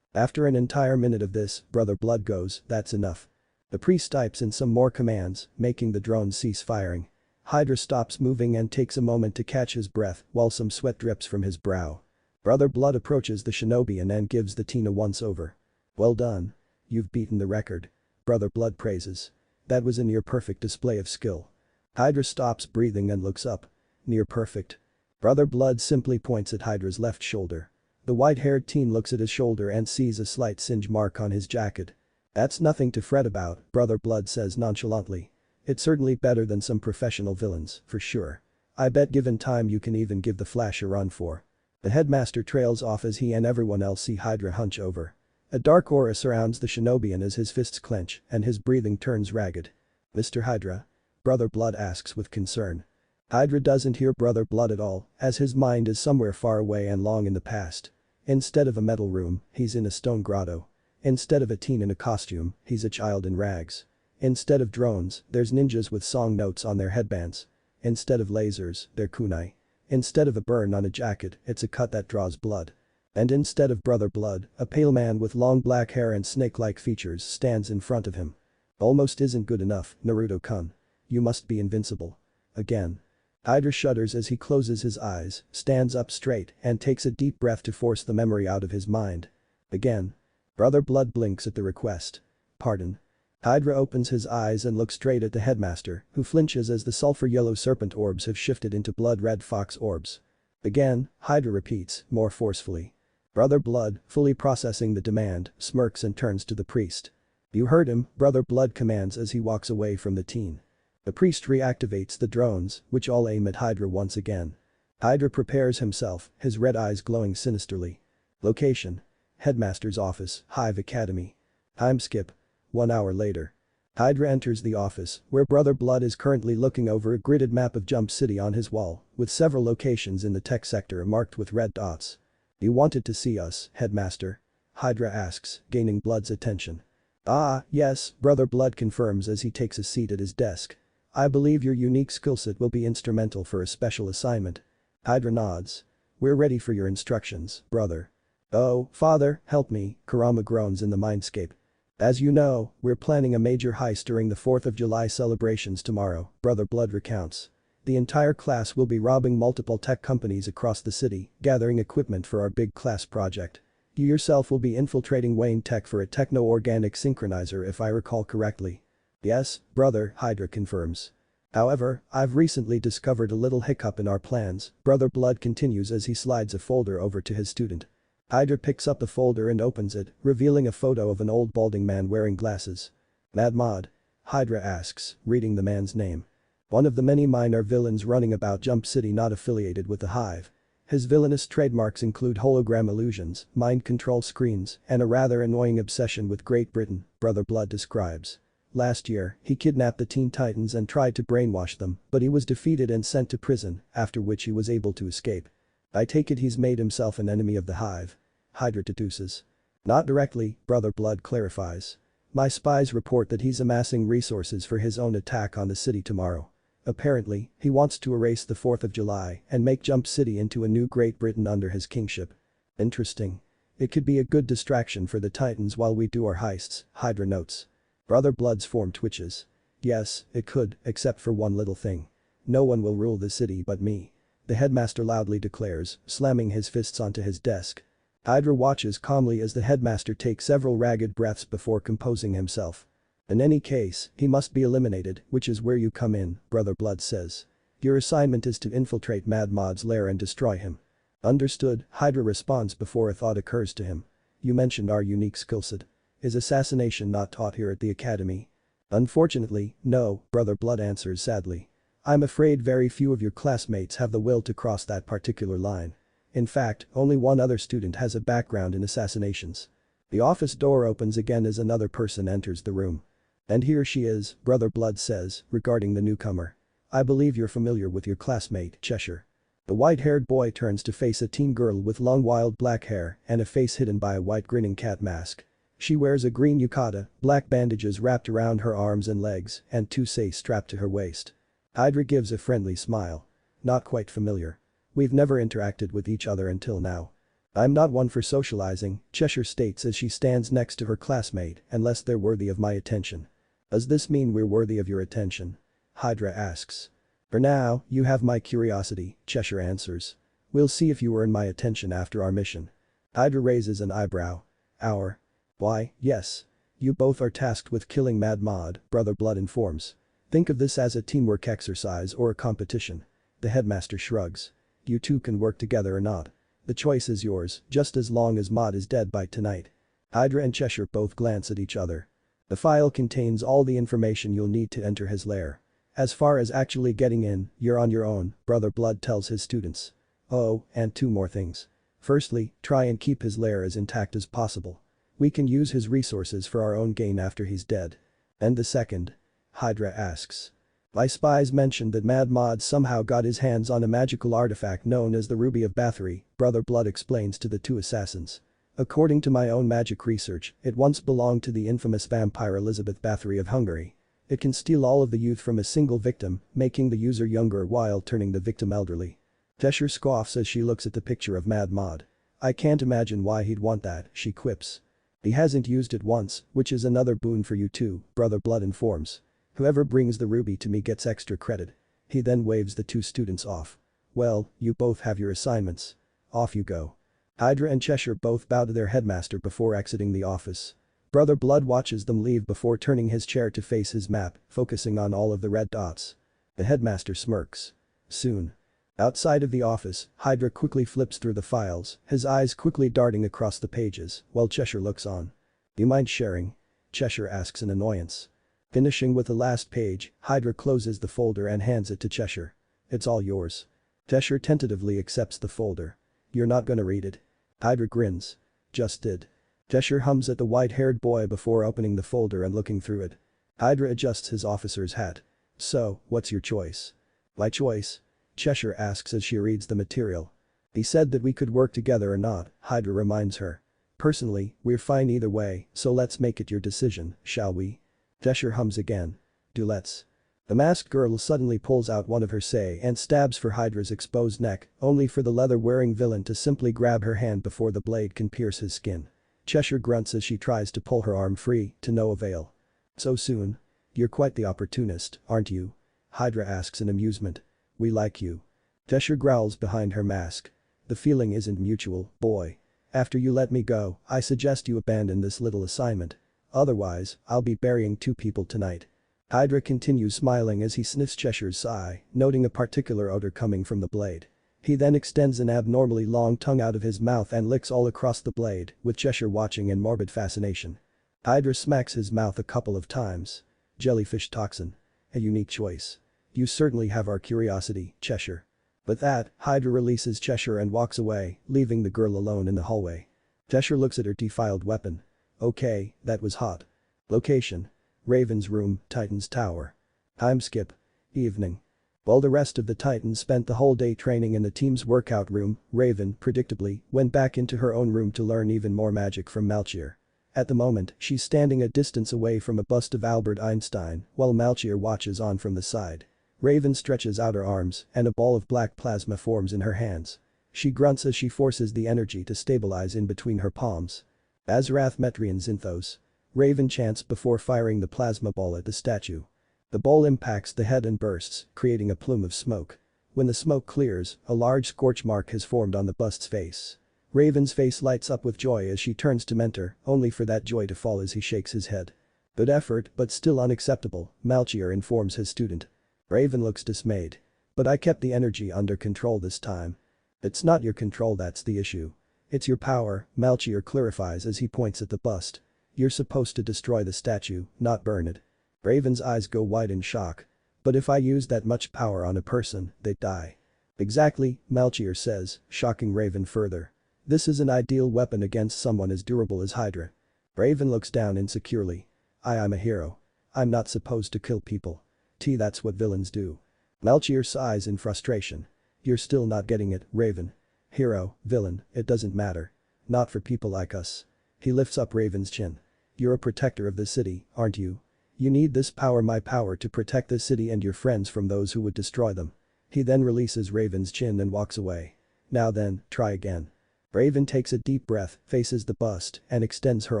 After an entire minute of this, Brother Blood goes, "That's enough." The priest types in some more commands, making the drones cease firing. Hydra stops moving and takes a moment to catch his breath while some sweat drips from his brow. Brother Blood approaches the shinobian and gives the teen a once-over. "Well done. You've beaten the record." Brother Blood praises. "That was a near-perfect display of skill." Hydra stops breathing and looks up. "Near perfect?" Brother Blood simply points at Hydra's left shoulder. The white-haired teen looks at his shoulder and sees a slight singe mark on his jacket. "That's nothing to fret about," Brother Blood says nonchalantly. "It's certainly better than some professional villains, for sure. I bet given time you can even give the Flash a run for." The headmaster trails off as he and everyone else see Hydra hunch over. A dark aura surrounds the shinobian as his fists clench and his breathing turns ragged. "Mr. Hydra?" Brother Blood asks with concern. Hydra doesn't hear Brother Blood at all, as his mind is somewhere far away and long in the past. Instead of a metal room, he's in a stone grotto. Instead of a teen in a costume, he's a child in rags. Instead of drones, there's ninjas with song notes on their headbands. Instead of lasers, they're kunai. Instead of a burn on a jacket, it's a cut that draws blood. And instead of Brother Blood, a pale man with long black hair and snake-like features stands in front of him. "Almost isn't good enough, Naruto-kun. You must be invincible." Again. Hydra shudders as he closes his eyes, stands up straight and takes a deep breath to force the memory out of his mind. Again. Brother Blood blinks at the request. "Pardon?" Hydra opens his eyes and looks straight at the headmaster, who flinches as the sulfur-yellow serpent orbs have shifted into blood-red fox orbs. Again, Hydra repeats, more forcefully. Brother Blood, fully processing the demand, smirks and turns to the priest. "You heard him," Brother Blood commands as he walks away from the teen. The priest reactivates the drones, which all aim at Hydra once again. Hydra prepares himself, his red eyes glowing sinisterly. Location: Headmaster's office, Hive Academy. Time skip: 1 hour later. Hydra enters the office, where Brother Blood is currently looking over a gridded map of Jump City on his wall, with several locations in the tech sector marked with red dots. "You wanted to see us, Headmaster?" Hydra asks, gaining Blood's attention. "Ah, yes," Brother Blood confirms as he takes a seat at his desk. "I believe your unique skillset will be instrumental for a special assignment." Hydra nods. "We're ready for your instructions, brother." "Oh, father, help me," Kurama groans in the mindscape. "As you know, we're planning a major heist during the 4th of July celebrations tomorrow," Brother Blood recounts. "The entire class will be robbing multiple tech companies across the city, gathering equipment for our big class project. You yourself will be infiltrating Wayne Tech for a techno-organic synchronizer if I recall correctly." "Yes, brother," Hydra confirms. "However, I've recently discovered a little hiccup in our plans," Brother Blood continues as he slides a folder over to his student. Hydra picks up the folder and opens it, revealing a photo of an old balding man wearing glasses. "Mad Mod?" Hydra asks, reading the man's name. "One of the many minor villains running about Jump City not affiliated with the Hive. His villainous trademarks include hologram illusions, mind control screens, and a rather annoying obsession with Great Britain," Brother Blood describes. "Last year, he kidnapped the Teen Titans and tried to brainwash them, but he was defeated and sent to prison, after which he was able to escape. I take it he's made himself an enemy of the Hive." Hydra deduces. "Not directly," Brother Blood clarifies. "My spies report that he's amassing resources for his own attack on the city tomorrow. Apparently, he wants to erase the 4th of July and make Jump City into a new Great Britain under his kingship." "Interesting. It could be a good distraction for the Titans while we do our heists," Hydra notes. Brother Blood's form twitches. "Yes, it could, except for one little thing. No one will rule the city but me," the headmaster loudly declares, slamming his fists onto his desk. Hydra watches calmly as the headmaster takes several ragged breaths before composing himself. "In any case, he must be eliminated, which is where you come in," Brother Blood says. "Your assignment is to infiltrate Mad Mod's lair and destroy him." "Understood," Hydra responds before a thought occurs to him. "You mentioned our unique skillset. Is assassination not taught here at the academy?" "Unfortunately, no," Brother Blood answers sadly. "I'm afraid very few of your classmates have the will to cross that particular line. In fact, only one other student has a background in assassinations." The office door opens again as another person enters the room. "And here she is," Brother Blood says, regarding the newcomer. "I believe you're familiar with your classmate, Cheshire." The white-haired boy turns to face a teen girl with long wild black hair and a face hidden by a white grinning cat mask. She wears a green yukata, black bandages wrapped around her arms and legs, and two sais strapped to her waist. Hydra gives a friendly smile. "Not quite familiar. We've never interacted with each other until now." I'm not one for socializing, Cheshire states as she stands next to her classmate, unless they're worthy of my attention. Does this mean we're worthy of your attention? Hydra asks. For now, you have my curiosity, Cheshire answers. We'll see if you earn my attention after our mission. Hydra raises an eyebrow. Our? Why, yes. You both are tasked with killing Mad Mod, Brother Blood informs. Think of this as a teamwork exercise or a competition. The headmaster shrugs. You two can work together or not. The choice is yours, just as long as Mod is dead by tonight. Hydra and Cheshire both glance at each other. The file contains all the information you'll need to enter his lair. As far as actually getting in, you're on your own, Brother Blood tells his students. Oh, and two more things. Firstly, try and keep his lair as intact as possible. We can use his resources for our own gain after he's dead. And the second? Hydra asks. My spies mentioned that Mad Mod somehow got his hands on a magical artifact known as the Ruby of Bathory, Brother Blood explains to the two assassins. According to my own magic research, it once belonged to the infamous vampire Elizabeth Bathory of Hungary. It can steal all of the youth from a single victim, making the user younger while turning the victim elderly. Cheshire scoffs as she looks at the picture of Mad Mod. I can't imagine why he'd want that, she quips. He hasn't used it once, which is another boon for you too, Brother Blood informs. Whoever brings the ruby to me gets extra credit. He then waves the two students off. Well, you both have your assignments. Off you go. Hydra and Cheshire both bow to their headmaster before exiting the office. Brother Blood watches them leave before turning his chair to face his map, focusing on all of the red dots. The headmaster smirks. Soon. Outside of the office, Hydra quickly flips through the files, his eyes quickly darting across the pages, while Cheshire looks on. Do you mind sharing? Cheshire asks in annoyance. Finishing with the last page, Hydra closes the folder and hands it to Cheshire. It's all yours. Cheshire tentatively accepts the folder. You're not gonna read it? Hydra grins. Just did. Cheshire hums at the white-haired boy before opening the folder and looking through it. Hydra adjusts his officer's hat. So, what's your choice? My choice? Cheshire asks as she reads the material. He said that we could work together or not, Hydra reminds her. Personally, we're fine either way, so let's make it your decision, shall we? Cheshire hums again. Do let's. The masked girl suddenly pulls out one of her sei and stabs for Hydra's exposed neck, only for the leather-wearing villain to simply grab her hand before the blade can pierce his skin. Cheshire grunts as she tries to pull her arm free, to no avail. So soon? You're quite the opportunist, aren't you? Hydra asks in amusement. We like you. Cheshire growls behind her mask. The feeling isn't mutual, boy. After you let me go, I suggest you abandon this little assignment. Otherwise, I'll be burying two people tonight. Hydra continues smiling as he sniffs Cheshire's sigh, noting a particular odor coming from the blade. He then extends an abnormally long tongue out of his mouth and licks all across the blade, with Cheshire watching in morbid fascination. Hydra smacks his mouth a couple of times. Jellyfish toxin. A unique choice. You certainly have our curiosity, Cheshire. With that, Hydra releases Cheshire and walks away, leaving the girl alone in the hallway. Cheshire looks at her defiled weapon. Okay, that was hot. Location. Raven's room, Titan's tower. Time skip. Evening. While the rest of the Titans spent the whole day training in the team's workout room, Raven, predictably, went back into her own room to learn even more magic from Malchier. At the moment, she's standing a distance away from a bust of Albert Einstein, while Malchier watches on from the side. Raven stretches out her arms, and a ball of black plasma forms in her hands. She grunts as she forces the energy to stabilize in between her palms. Azrath Metrian Zinthos. Raven chants before firing the plasma ball at the statue. The ball impacts the head and bursts, creating a plume of smoke. When the smoke clears, a large scorch mark has formed on the bust's face. Raven's face lights up with joy as she turns to Mentor, only for that joy to fall as he shakes his head. Good effort, but still unacceptable, Malchier informs his student. Raven looks dismayed. But I kept the energy under control this time. It's not your control that's the issue. It's your power, Malchier clarifies as he points at the bust. You're supposed to destroy the statue, not burn it. Raven's eyes go wide in shock. But if I use that much power on a person, they'd die. Exactly, Malchier says, shocking Raven further. This is an ideal weapon against someone as durable as Hydra. Raven looks down insecurely. I'm a hero. I'm not supposed to kill people. That's what villains do. Malchier sighs in frustration. You're still not getting it, Raven. Hero, villain, it doesn't matter. Not for people like us. He lifts up Raven's chin. You're a protector of the city, aren't you? You need this power, my power, to protect the city and your friends from those who would destroy them. He then releases Raven's chin and walks away. Now then, try again. Raven takes a deep breath, faces the bust, and extends her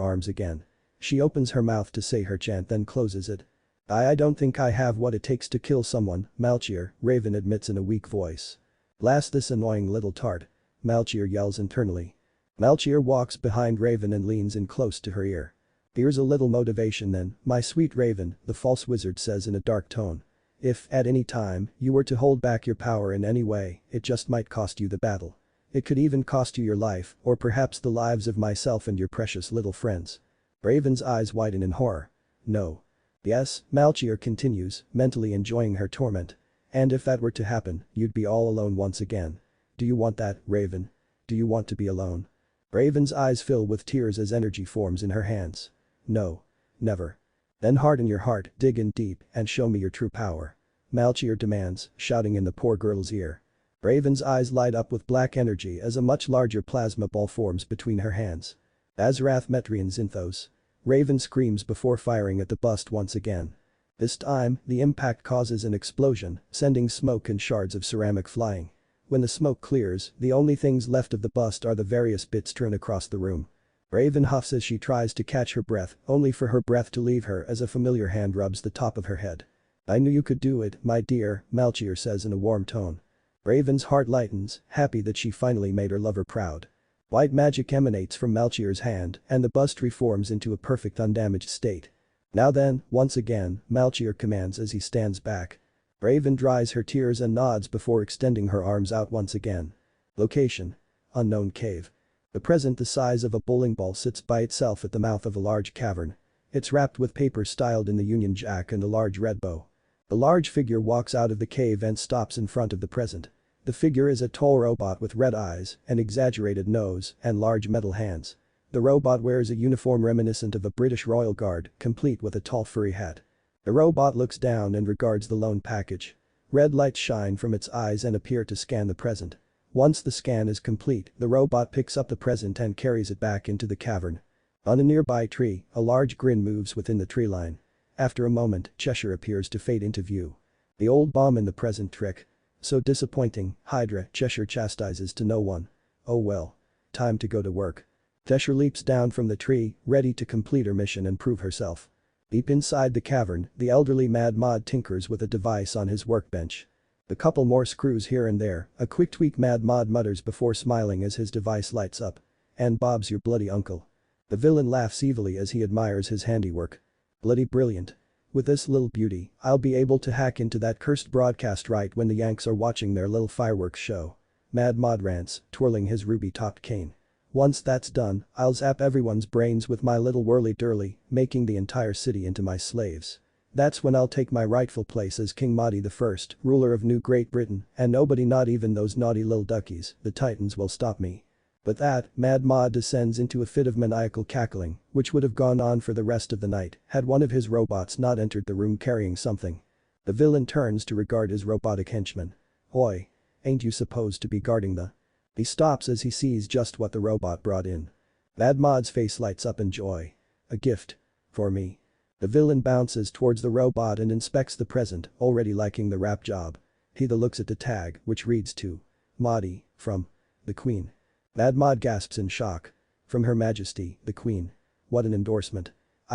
arms again. She opens her mouth to say her chant then closes it. I don't think I have what it takes to kill someone, Malchier, Raven admits in a weak voice. Blast this annoying little tart. Malchier yells internally. Malchier walks behind Raven and leans in close to her ear. Here's a little motivation then, my sweet Raven, the false wizard says in a dark tone. If, at any time, you were to hold back your power in any way, it just might cost you the battle. It could even cost you your life, or perhaps the lives of myself and your precious little friends. Raven's eyes widen in horror. No. Yes, Malchier continues, mentally enjoying her torment. And if that were to happen, you'd be all alone once again. Do you want that, Raven? Do you want to be alone? Raven's eyes fill with tears as energy forms in her hands. No. Never. Then harden your heart, dig in deep, and show me your true power. Malchier demands, shouting in the poor girl's ear. Raven's eyes light up with black energy as a much larger plasma ball forms between her hands. Azrath Metrian Zinthos. Raven screams before firing at the bust once again. This time, the impact causes an explosion, sending smoke and shards of ceramic flying. When the smoke clears, the only things left of the bust are the various bits strewn across the room. Raven huffs as she tries to catch her breath, only for her breath to leave her as a familiar hand rubs the top of her head. I knew you could do it, my dear, Malchier says in a warm tone. Raven's heart lightens, happy that she finally made her lover proud. White magic emanates from Malchier's hand, and the bust reforms into a perfect undamaged state. Now then, once again, Malchier commands as he stands back. Raven dries her tears and nods before extending her arms out once again. Location. Unknown cave. The present the size of a bowling ball sits by itself at the mouth of a large cavern. It's wrapped with paper styled in the Union Jack and a large red bow. A large figure walks out of the cave and stops in front of the present. The figure is a tall robot with red eyes, an exaggerated nose, and large metal hands. The robot wears a uniform reminiscent of a British Royal Guard, complete with a tall furry hat. The robot looks down and regards the loan package. Red lights shine from its eyes and appear to scan the present. Once the scan is complete, the robot picks up the present and carries it back into the cavern. On a nearby tree, a large grin moves within the tree line. After a moment, Cheshire appears to fade into view. The old bomb in the present trick. So disappointing, Hydra, Cheshire chastises to no one. Oh well. Time to go to work. Cheshire leaps down from the tree, ready to complete her mission and prove herself. Deep inside the cavern, the elderly Mad Mod tinkers with a device on his workbench. A couple more screws here and there, a quick tweak Mad Mod mutters before smiling as his device lights up. And Bob's your bloody uncle. The villain laughs evilly as he admires his handiwork. Bloody brilliant. With this little beauty, I'll be able to hack into that cursed broadcast right when the Yanks are watching their little fireworks show. Mad Mod rants, twirling his ruby-topped cane. Once that's done, I'll zap everyone's brains with my little whirly-durly, making the entire city into my slaves. That's when I'll take my rightful place as King Mahdi I, ruler of New Great Britain, and nobody, not even those naughty little duckies, the Titans, will stop me. But that, Mad Mod descends into a fit of maniacal cackling, which would have gone on for the rest of the night had one of his robots not entered the room carrying something. The villain turns to regard his robotic henchman. Oi. Ain't you supposed to be guarding the… He stops as he sees just what the robot brought in. Mad Mod's face lights up in joy. A gift. For me. The villain bounces towards the robot and inspects the present, already liking the wrap job. He looks at the tag, which reads to Mahdi, from the Queen. Mad Mod gasps in shock. From Her Majesty, the Queen. What an endorsement.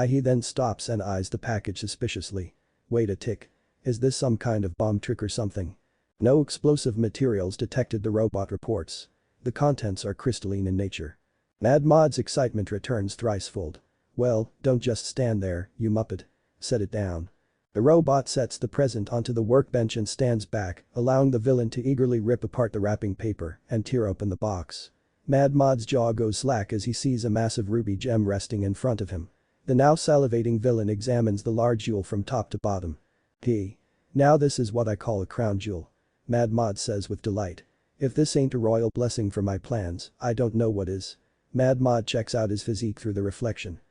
He then stops and eyes the package suspiciously. Wait a tick. Is this some kind of bomb trick or something? No explosive materials detected, the robot reports. The contents are crystalline in nature. Mad Mod's excitement returns thricefold. Well, don't just stand there, you muppet. Set it down. The robot sets the present onto the workbench and stands back, allowing the villain to eagerly rip apart the wrapping paper and tear open the box. Mad Mod's jaw goes slack as he sees a massive ruby gem resting in front of him. The now salivating villain examines the large jewel from top to bottom. Now this is what I call a crown jewel. Mad Mod says with delight. If this ain't a royal blessing for my plans, I don't know what is. Mad Mod checks out his physique through the reflection.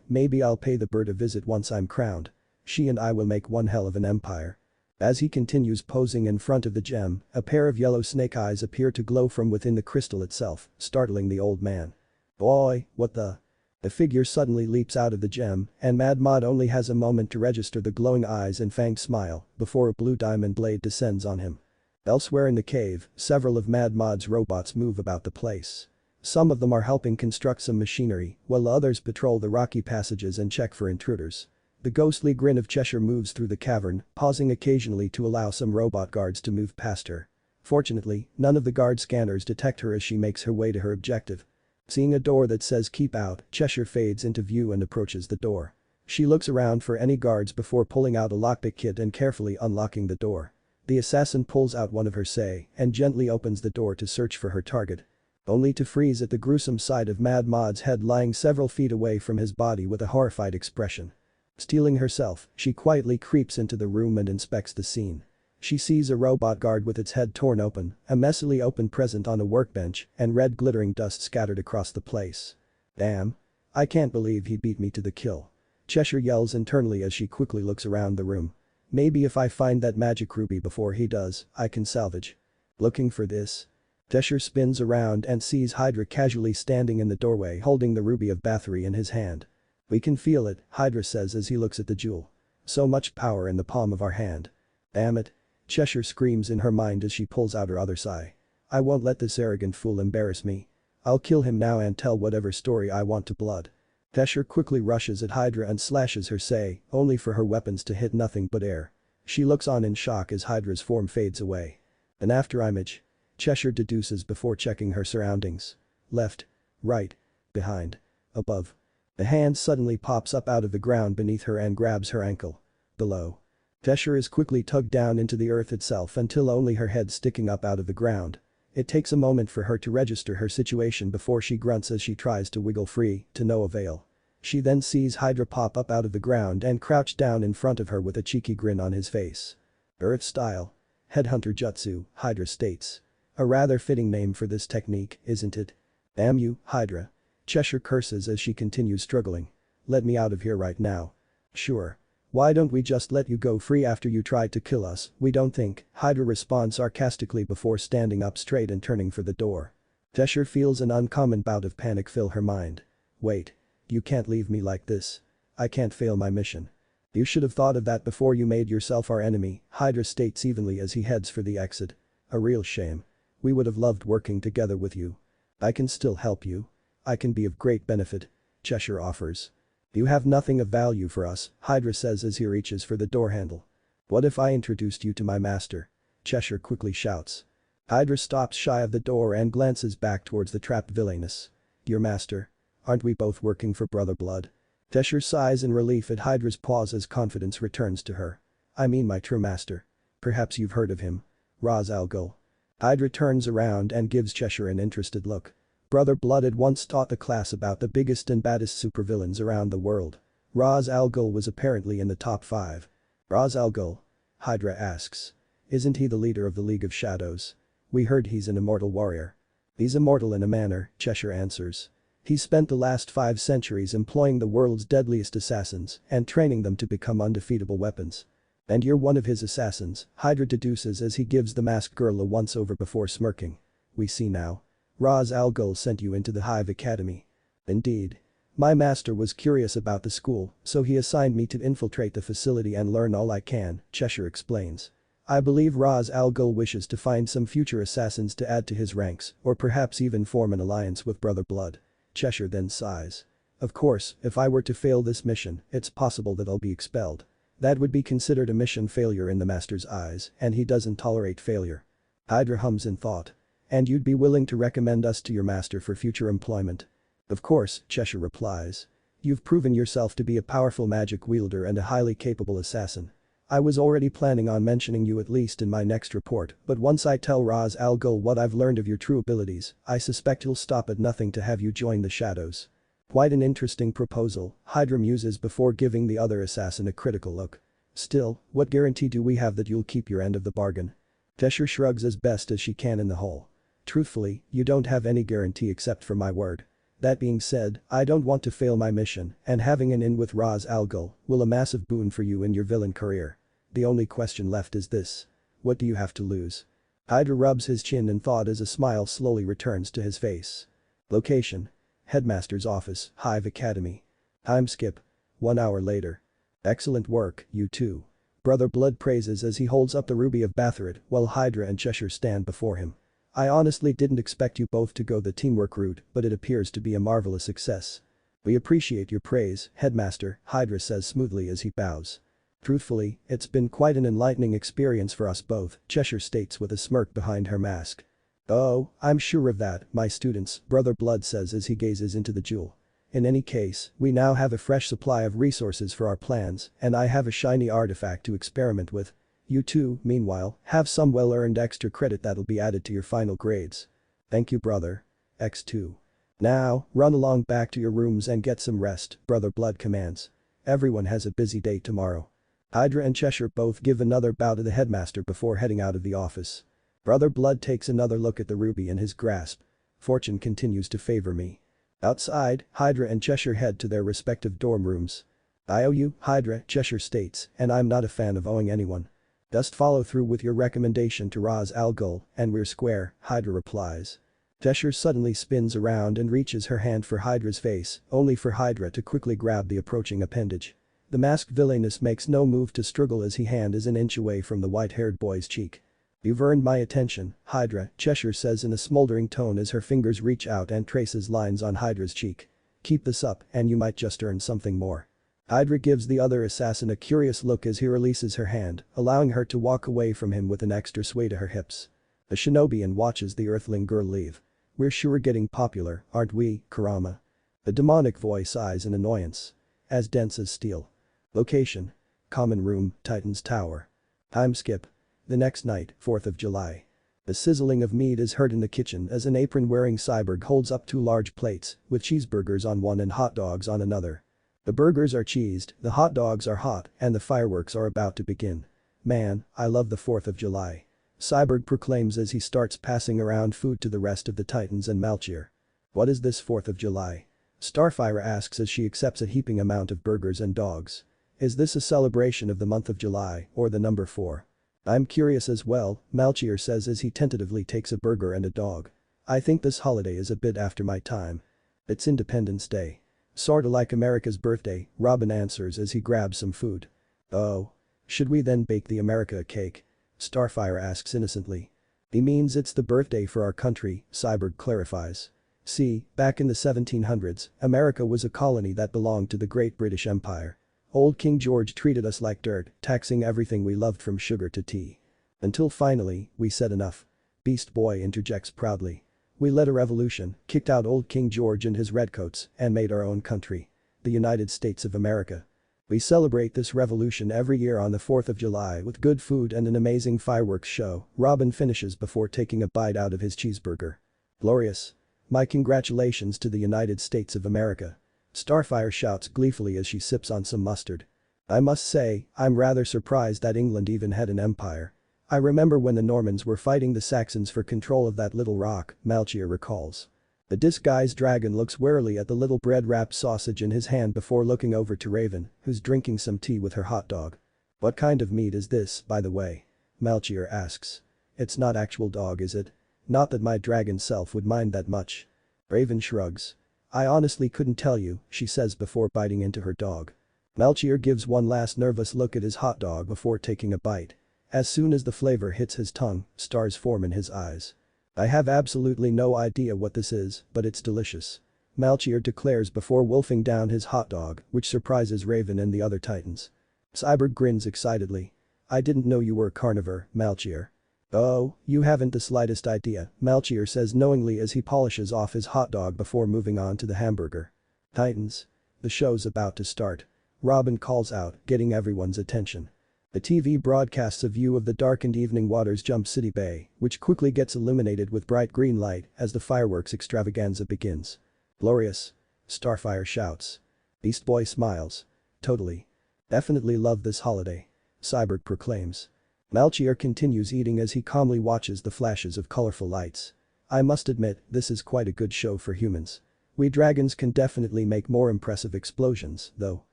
Maybe I'll pay the bird a visit once I'm crowned. She and I will make one hell of an empire. As he continues posing in front of the gem, a pair of yellow snake eyes appear to glow from within the crystal itself, startling the old man. Boy, what the… The figure suddenly leaps out of the gem, and Mad Mod only has a moment to register the glowing eyes and fanged smile before a blue diamond blade descends on him. Elsewhere in the cave, several of Mad Mod's robots move about the place. Some of them are helping construct some machinery, while others patrol the rocky passages and check for intruders. The ghostly grin of Cheshire moves through the cavern, pausing occasionally to allow some robot guards to move past her. Fortunately, none of the guard scanners detect her as she makes her way to her objective. Seeing a door that says "Keep out," Cheshire fades into view and approaches the door. She looks around for any guards before pulling out a lockpick kit and carefully unlocking the door. The assassin pulls out one of her sai and gently opens the door to search for her target. Only to freeze at the gruesome sight of Mad Mod's head lying several feet away from his body with a horrified expression. Steeling herself, she quietly creeps into the room and inspects the scene. She sees a robot guard with its head torn open, a messily open present on a workbench, and red glittering dust scattered across the place. Damn. I can't believe he beat me to the kill. Cheshire yells internally as she quickly looks around the room. Maybe if I find that magic ruby before he does, I can salvage. Looking for this? Cheshire spins around and sees Hydra casually standing in the doorway holding the ruby of Bathory in his hand. We can feel it, Hydra says as he looks at the jewel. So much power in the palm of our hand. Damn it. Cheshire screams in her mind as she pulls out her other sai. I won't let this arrogant fool embarrass me. I'll kill him now and tell whatever story I want to blood. Cheshire quickly rushes at Hydra and slashes her sai, only for her weapons to hit nothing but air. She looks on in shock as Hydra's form fades away. An afterimage. Cheshire deduces before checking her surroundings. Left. Right. Behind. Above. A hand suddenly pops up out of the ground beneath her and grabs her ankle. Below. Cheshire is quickly tugged down into the earth itself until only her head sticking up out of the ground. It takes a moment for her to register her situation before she grunts as she tries to wiggle free, to no avail. She then sees Hydra pop up out of the ground and crouch down in front of her with a cheeky grin on his face. Earth style. Headhunter Jutsu, Hydra states. A rather fitting name for this technique, isn't it? Damn you, Hydra. Cheshire curses as she continues struggling. Let me out of here right now. Sure. Why don't we just let you go free after you tried to kill us, we don't think, Hydra responds sarcastically before standing up straight and turning for the door. Cheshire feels an uncommon bout of panic fill her mind. Wait. You can't leave me like this. I can't fail my mission. You should have thought of that before you made yourself our enemy, Hydra states evenly as he heads for the exit. A real shame. We would have loved working together with you. I can still help you. I can be of great benefit, Cheshire offers. You have nothing of value for us, Hydra says as he reaches for the door handle. What if I introduced you to my master? Cheshire quickly shouts. Hydra stops shy of the door and glances back towards the trapped villainess. Your master? Aren't we both working for Brother Blood? Cheshire sighs in relief at Hydra's pause as confidence returns to her. I mean my true master. Perhaps you've heard of him. Ra's al Ghul. Hydra turns around and gives Cheshire an interested look. Brother Blood had once taught the class about the biggest and baddest supervillains around the world. Ra's al Ghul was apparently in the top 5. Ra's al Ghul? Hydra asks. Isn't he the leader of the League of Shadows? We heard he's an immortal warrior. He's immortal in a manner, Cheshire answers. He spent the last 5 centuries employing the world's deadliest assassins and training them to become undefeatable weapons. And you're one of his assassins, Hydra deduces as he gives the masked girl a once-over before smirking. We see now. Ra's al Ghul sent you into the Hive Academy. Indeed. My master was curious about the school, so he assigned me to infiltrate the facility and learn all I can, Cheshire explains. I believe Ra's al Ghul wishes to find some future assassins to add to his ranks, or perhaps even form an alliance with Brother Blood. Cheshire then sighs. Of course, if I were to fail this mission, it's possible that I'll be expelled. That would be considered a mission failure in the master's eyes, and he doesn't tolerate failure. Hydra hums in thought. And you'd be willing to recommend us to your master for future employment? Of course, Cheshire replies. You've proven yourself to be a powerful magic wielder and a highly capable assassin. I was already planning on mentioning you at least in my next report, but once I tell Ra's al Ghul what I've learned of your true abilities, I suspect he'll stop at nothing to have you join the shadows. Quite an interesting proposal, Hydra muses before giving the other assassin a critical look. Still, what guarantee do we have that you'll keep your end of the bargain? Cheshire shrugs as best as she can in the hole. Truthfully, you don't have any guarantee except for my word. That being said, I don't want to fail my mission, and having an in with Ra's al Ghul will a massive boon for you in your villain career. The only question left is this. What do you have to lose? Hydra rubs his chin in thought as a smile slowly returns to his face. Location. Headmaster's office, Hive Academy. Time skip. 1 hour later. Excellent work, you two. Brother Blood praises as he holds up the ruby of Bathory while Hydra and Cheshire stand before him. I honestly didn't expect you both to go the teamwork route, but it appears to be a marvelous success. We appreciate your praise, Headmaster, Hydra says smoothly as he bows. Truthfully, it's been quite an enlightening experience for us both, Cheshire states with a smirk behind her mask. Oh, I'm sure of that, my students, Brother Blood says as he gazes into the jewel. In any case, we now have a fresh supply of resources for our plans, and I have a shiny artifact to experiment with. You two, meanwhile, have some well-earned extra credit that'll be added to your final grades. Thank you, brother. X2. Now, run along back to your rooms and get some rest, Brother Blood commands. Everyone has a busy day tomorrow. Hydra and Cheshire both give another bow to the headmaster before heading out of the office. Brother Blood takes another look at the ruby in his grasp. Fortune continues to favor me. Outside, Hydra and Cheshire head to their respective dorm rooms. I owe you, Hydra, Cheshire states, and I'm not a fan of owing anyone. Just follow through with your recommendation to Ra's al Ghul, and we're square, Hydra replies. Cheshire suddenly spins around and reaches her hand for Hydra's face, only for Hydra to quickly grab the approaching appendage. The masked villainess makes no move to struggle as his hand is an inch away from the white-haired boy's cheek. You've earned my attention, Hydra, Cheshire says in a smoldering tone as her fingers reach out and traces lines on Hydra's cheek. Keep this up and you might just earn something more. Hydra gives the other assassin a curious look as he releases her hand, allowing her to walk away from him with an extra sway to her hips. The shinobian watches the earthling girl leave. We're sure getting popular, aren't we, Kurama? The demonic voice sighs in annoyance. As dense as steel. Location. Common room, Titan's Tower. Time skip. The next night, 4th of July. The sizzling of meat is heard in the kitchen as an apron-wearing cyborg holds up two large plates, with cheeseburgers on one and hot dogs on another. The burgers are cheesed, the hot dogs are hot, and the fireworks are about to begin. Man, I love the 4th of July. Cyborg proclaims as he starts passing around food to the rest of the Titans and Malchier. What is this 4th of July? Starfire asks as she accepts a heaping amount of burgers and dogs. Is this a celebration of the month of July, or the number 4? I'm curious as well, Malchier says as he tentatively takes a burger and a dog. I think this holiday is a bit after my time. It's Independence Day. Sorta like America's birthday, Robin answers as he grabs some food. Oh. Should we then bake the America a cake? Starfire asks innocently. He means it's the birthday for our country, Cyborg clarifies. See, back in the 1700s, America was a colony that belonged to the Great British Empire. Old King George treated us like dirt, taxing everything we loved from sugar to tea. Until finally, we said enough. Beast Boy interjects proudly. We led a revolution, kicked out old King George and his redcoats, and made our own country. The United States of America. We celebrate this revolution every year on the 4th of July with good food and an amazing fireworks show, Robin finishes before taking a bite out of his cheeseburger. Glorious. My congratulations to the United States of America. Starfire shouts gleefully as she sips on some mustard. I must say, I'm rather surprised that England even had an empire. I remember when the Normans were fighting the Saxons for control of that little rock, Malchier recalls. The disguised dragon looks warily at the little bread-wrapped sausage in his hand before looking over to Raven, who's drinking some tea with her hot dog. What kind of meat is this, by the way? Malchier asks. It's not actual dog, is it? Not that my dragon self would mind that much. Raven shrugs. I honestly couldn't tell you, she says before biting into her dog. Malchier gives one last nervous look at his hot dog before taking a bite. As soon as the flavor hits his tongue, stars form in his eyes. I have absolutely no idea what this is, but it's delicious. Malchier declares before wolfing down his hot dog, which surprises Raven and the other Titans. Cyborg grins excitedly. I didn't know you were a carnivore, Malchier. Oh, you haven't the slightest idea, Malchier says knowingly as he polishes off his hot dog before moving on to the hamburger. Titans. The show's about to start. Robin calls out, getting everyone's attention. The TV broadcasts a view of the darkened evening waters Jump City Bay, which quickly gets illuminated with bright green light as the fireworks extravaganza begins. Glorious. Starfire shouts. Beast Boy smiles. Totally. Definitely love this holiday. Cyborg proclaims. Malchier continues eating as he calmly watches the flashes of colorful lights. I must admit, this is quite a good show for humans. We dragons can definitely make more impressive explosions, though.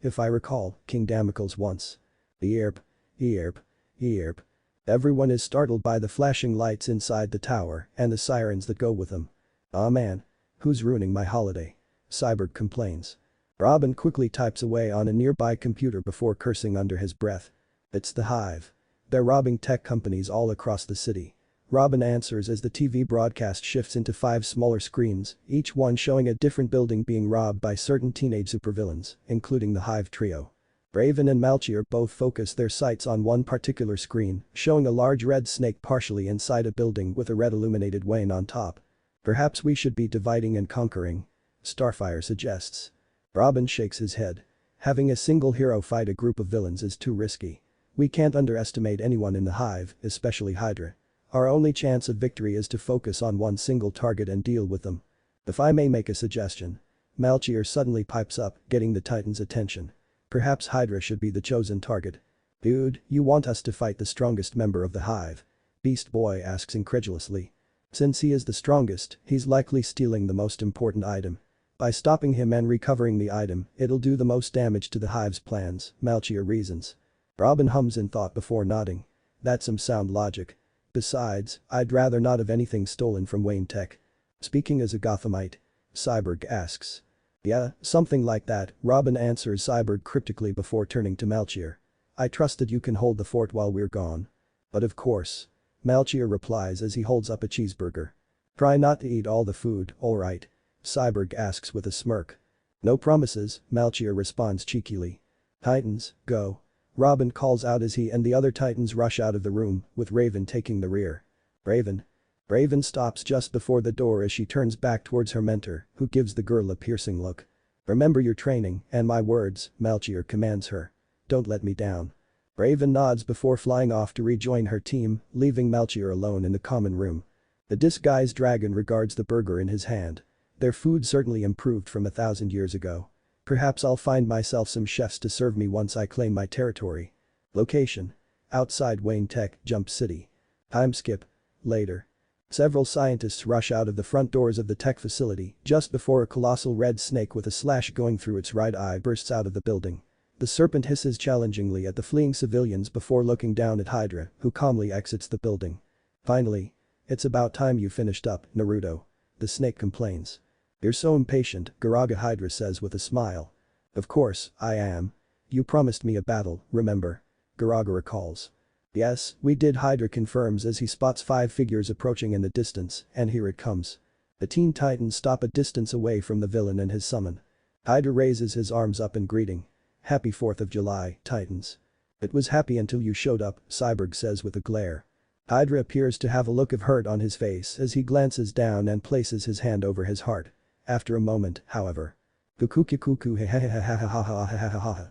If I recall, King Damocles once. Earp. Earp. Earp. Everyone is startled by the flashing lights inside the tower and the sirens that go with them. Aw man. Who's ruining my holiday? Cyborg complains. Robin quickly types away on a nearby computer before cursing under his breath. It's the Hive. They're robbing tech companies all across the city. Robin answers as the TV broadcast shifts into 5 smaller screens, each one showing a different building being robbed by certain teenage supervillains, including the Hive trio. Raven and Melchior both focus their sights on one particular screen, showing a large red snake partially inside a building with a red illuminated Wayne on top. Perhaps we should be dividing and conquering, Starfire suggests. Robin shakes his head. Having a single hero fight a group of villains is too risky. We can't underestimate anyone in the Hive, especially Hydra. Our only chance of victory is to focus on one single target and deal with them. If I may make a suggestion. Melchior suddenly pipes up, getting the Titans' attention. Perhaps Hydra should be the chosen target. Dude, you want us to fight the strongest member of the Hive? Beast Boy asks incredulously. Since he is the strongest, he's likely stealing the most important item. By stopping him and recovering the item, it'll do the most damage to the Hive's plans, Melchior reasons. Robin hums in thought before nodding. That's some sound logic. Besides, I'd rather not have anything stolen from Wayne Tech. Speaking as a Gothamite. Cyborg asks. Yeah, something like that, Robin answers Cyborg cryptically before turning to Melchior. I trust that you can hold the fort while we're gone. But of course. Melchior replies as he holds up a cheeseburger. Try not to eat all the food, alright? Cyborg asks with a smirk. No promises, Melchior responds cheekily. Titans, go. Robin calls out as he and the other Titans rush out of the room, with Raven taking the rear. Raven. Raven stops just before the door as she turns back towards her mentor, who gives the girl a piercing look. Remember your training, and my words, Melchior commands her. Don't let me down. Raven nods before flying off to rejoin her team, leaving Melchior alone in the common room. The disguised dragon regards the burger in his hand. Their food certainly improved from 1,000 years ago. Perhaps I'll find myself some chefs to serve me once I claim my territory. Location. Outside Wayne Tech, Jump City. Time skip. Later. Several scientists rush out of the front doors of the tech facility just before a colossal red snake with a slash going through its right eye bursts out of the building. The serpent hisses challengingly at the fleeing civilians before looking down at Hydra, who calmly exits the building. Finally. It's about time you finished up, Naruto. The snake complains. You're so impatient, Garaga Hydra says with a smile. Of course, I am. You promised me a battle, remember? Garaga recalls. Yes, we did, Hydra confirms as he spots 5 figures approaching in the distance, and here it comes. The Teen Titans stop a distance away from the villain and his summon. Hydra raises his arms up in greeting. Happy 4th of July, Titans. It was happy until you showed up, Cyborg says with a glare. Hydra appears to have a look of hurt on his face as he glances down and places his hand over his heart. After a moment, however. Kuku he he he he he.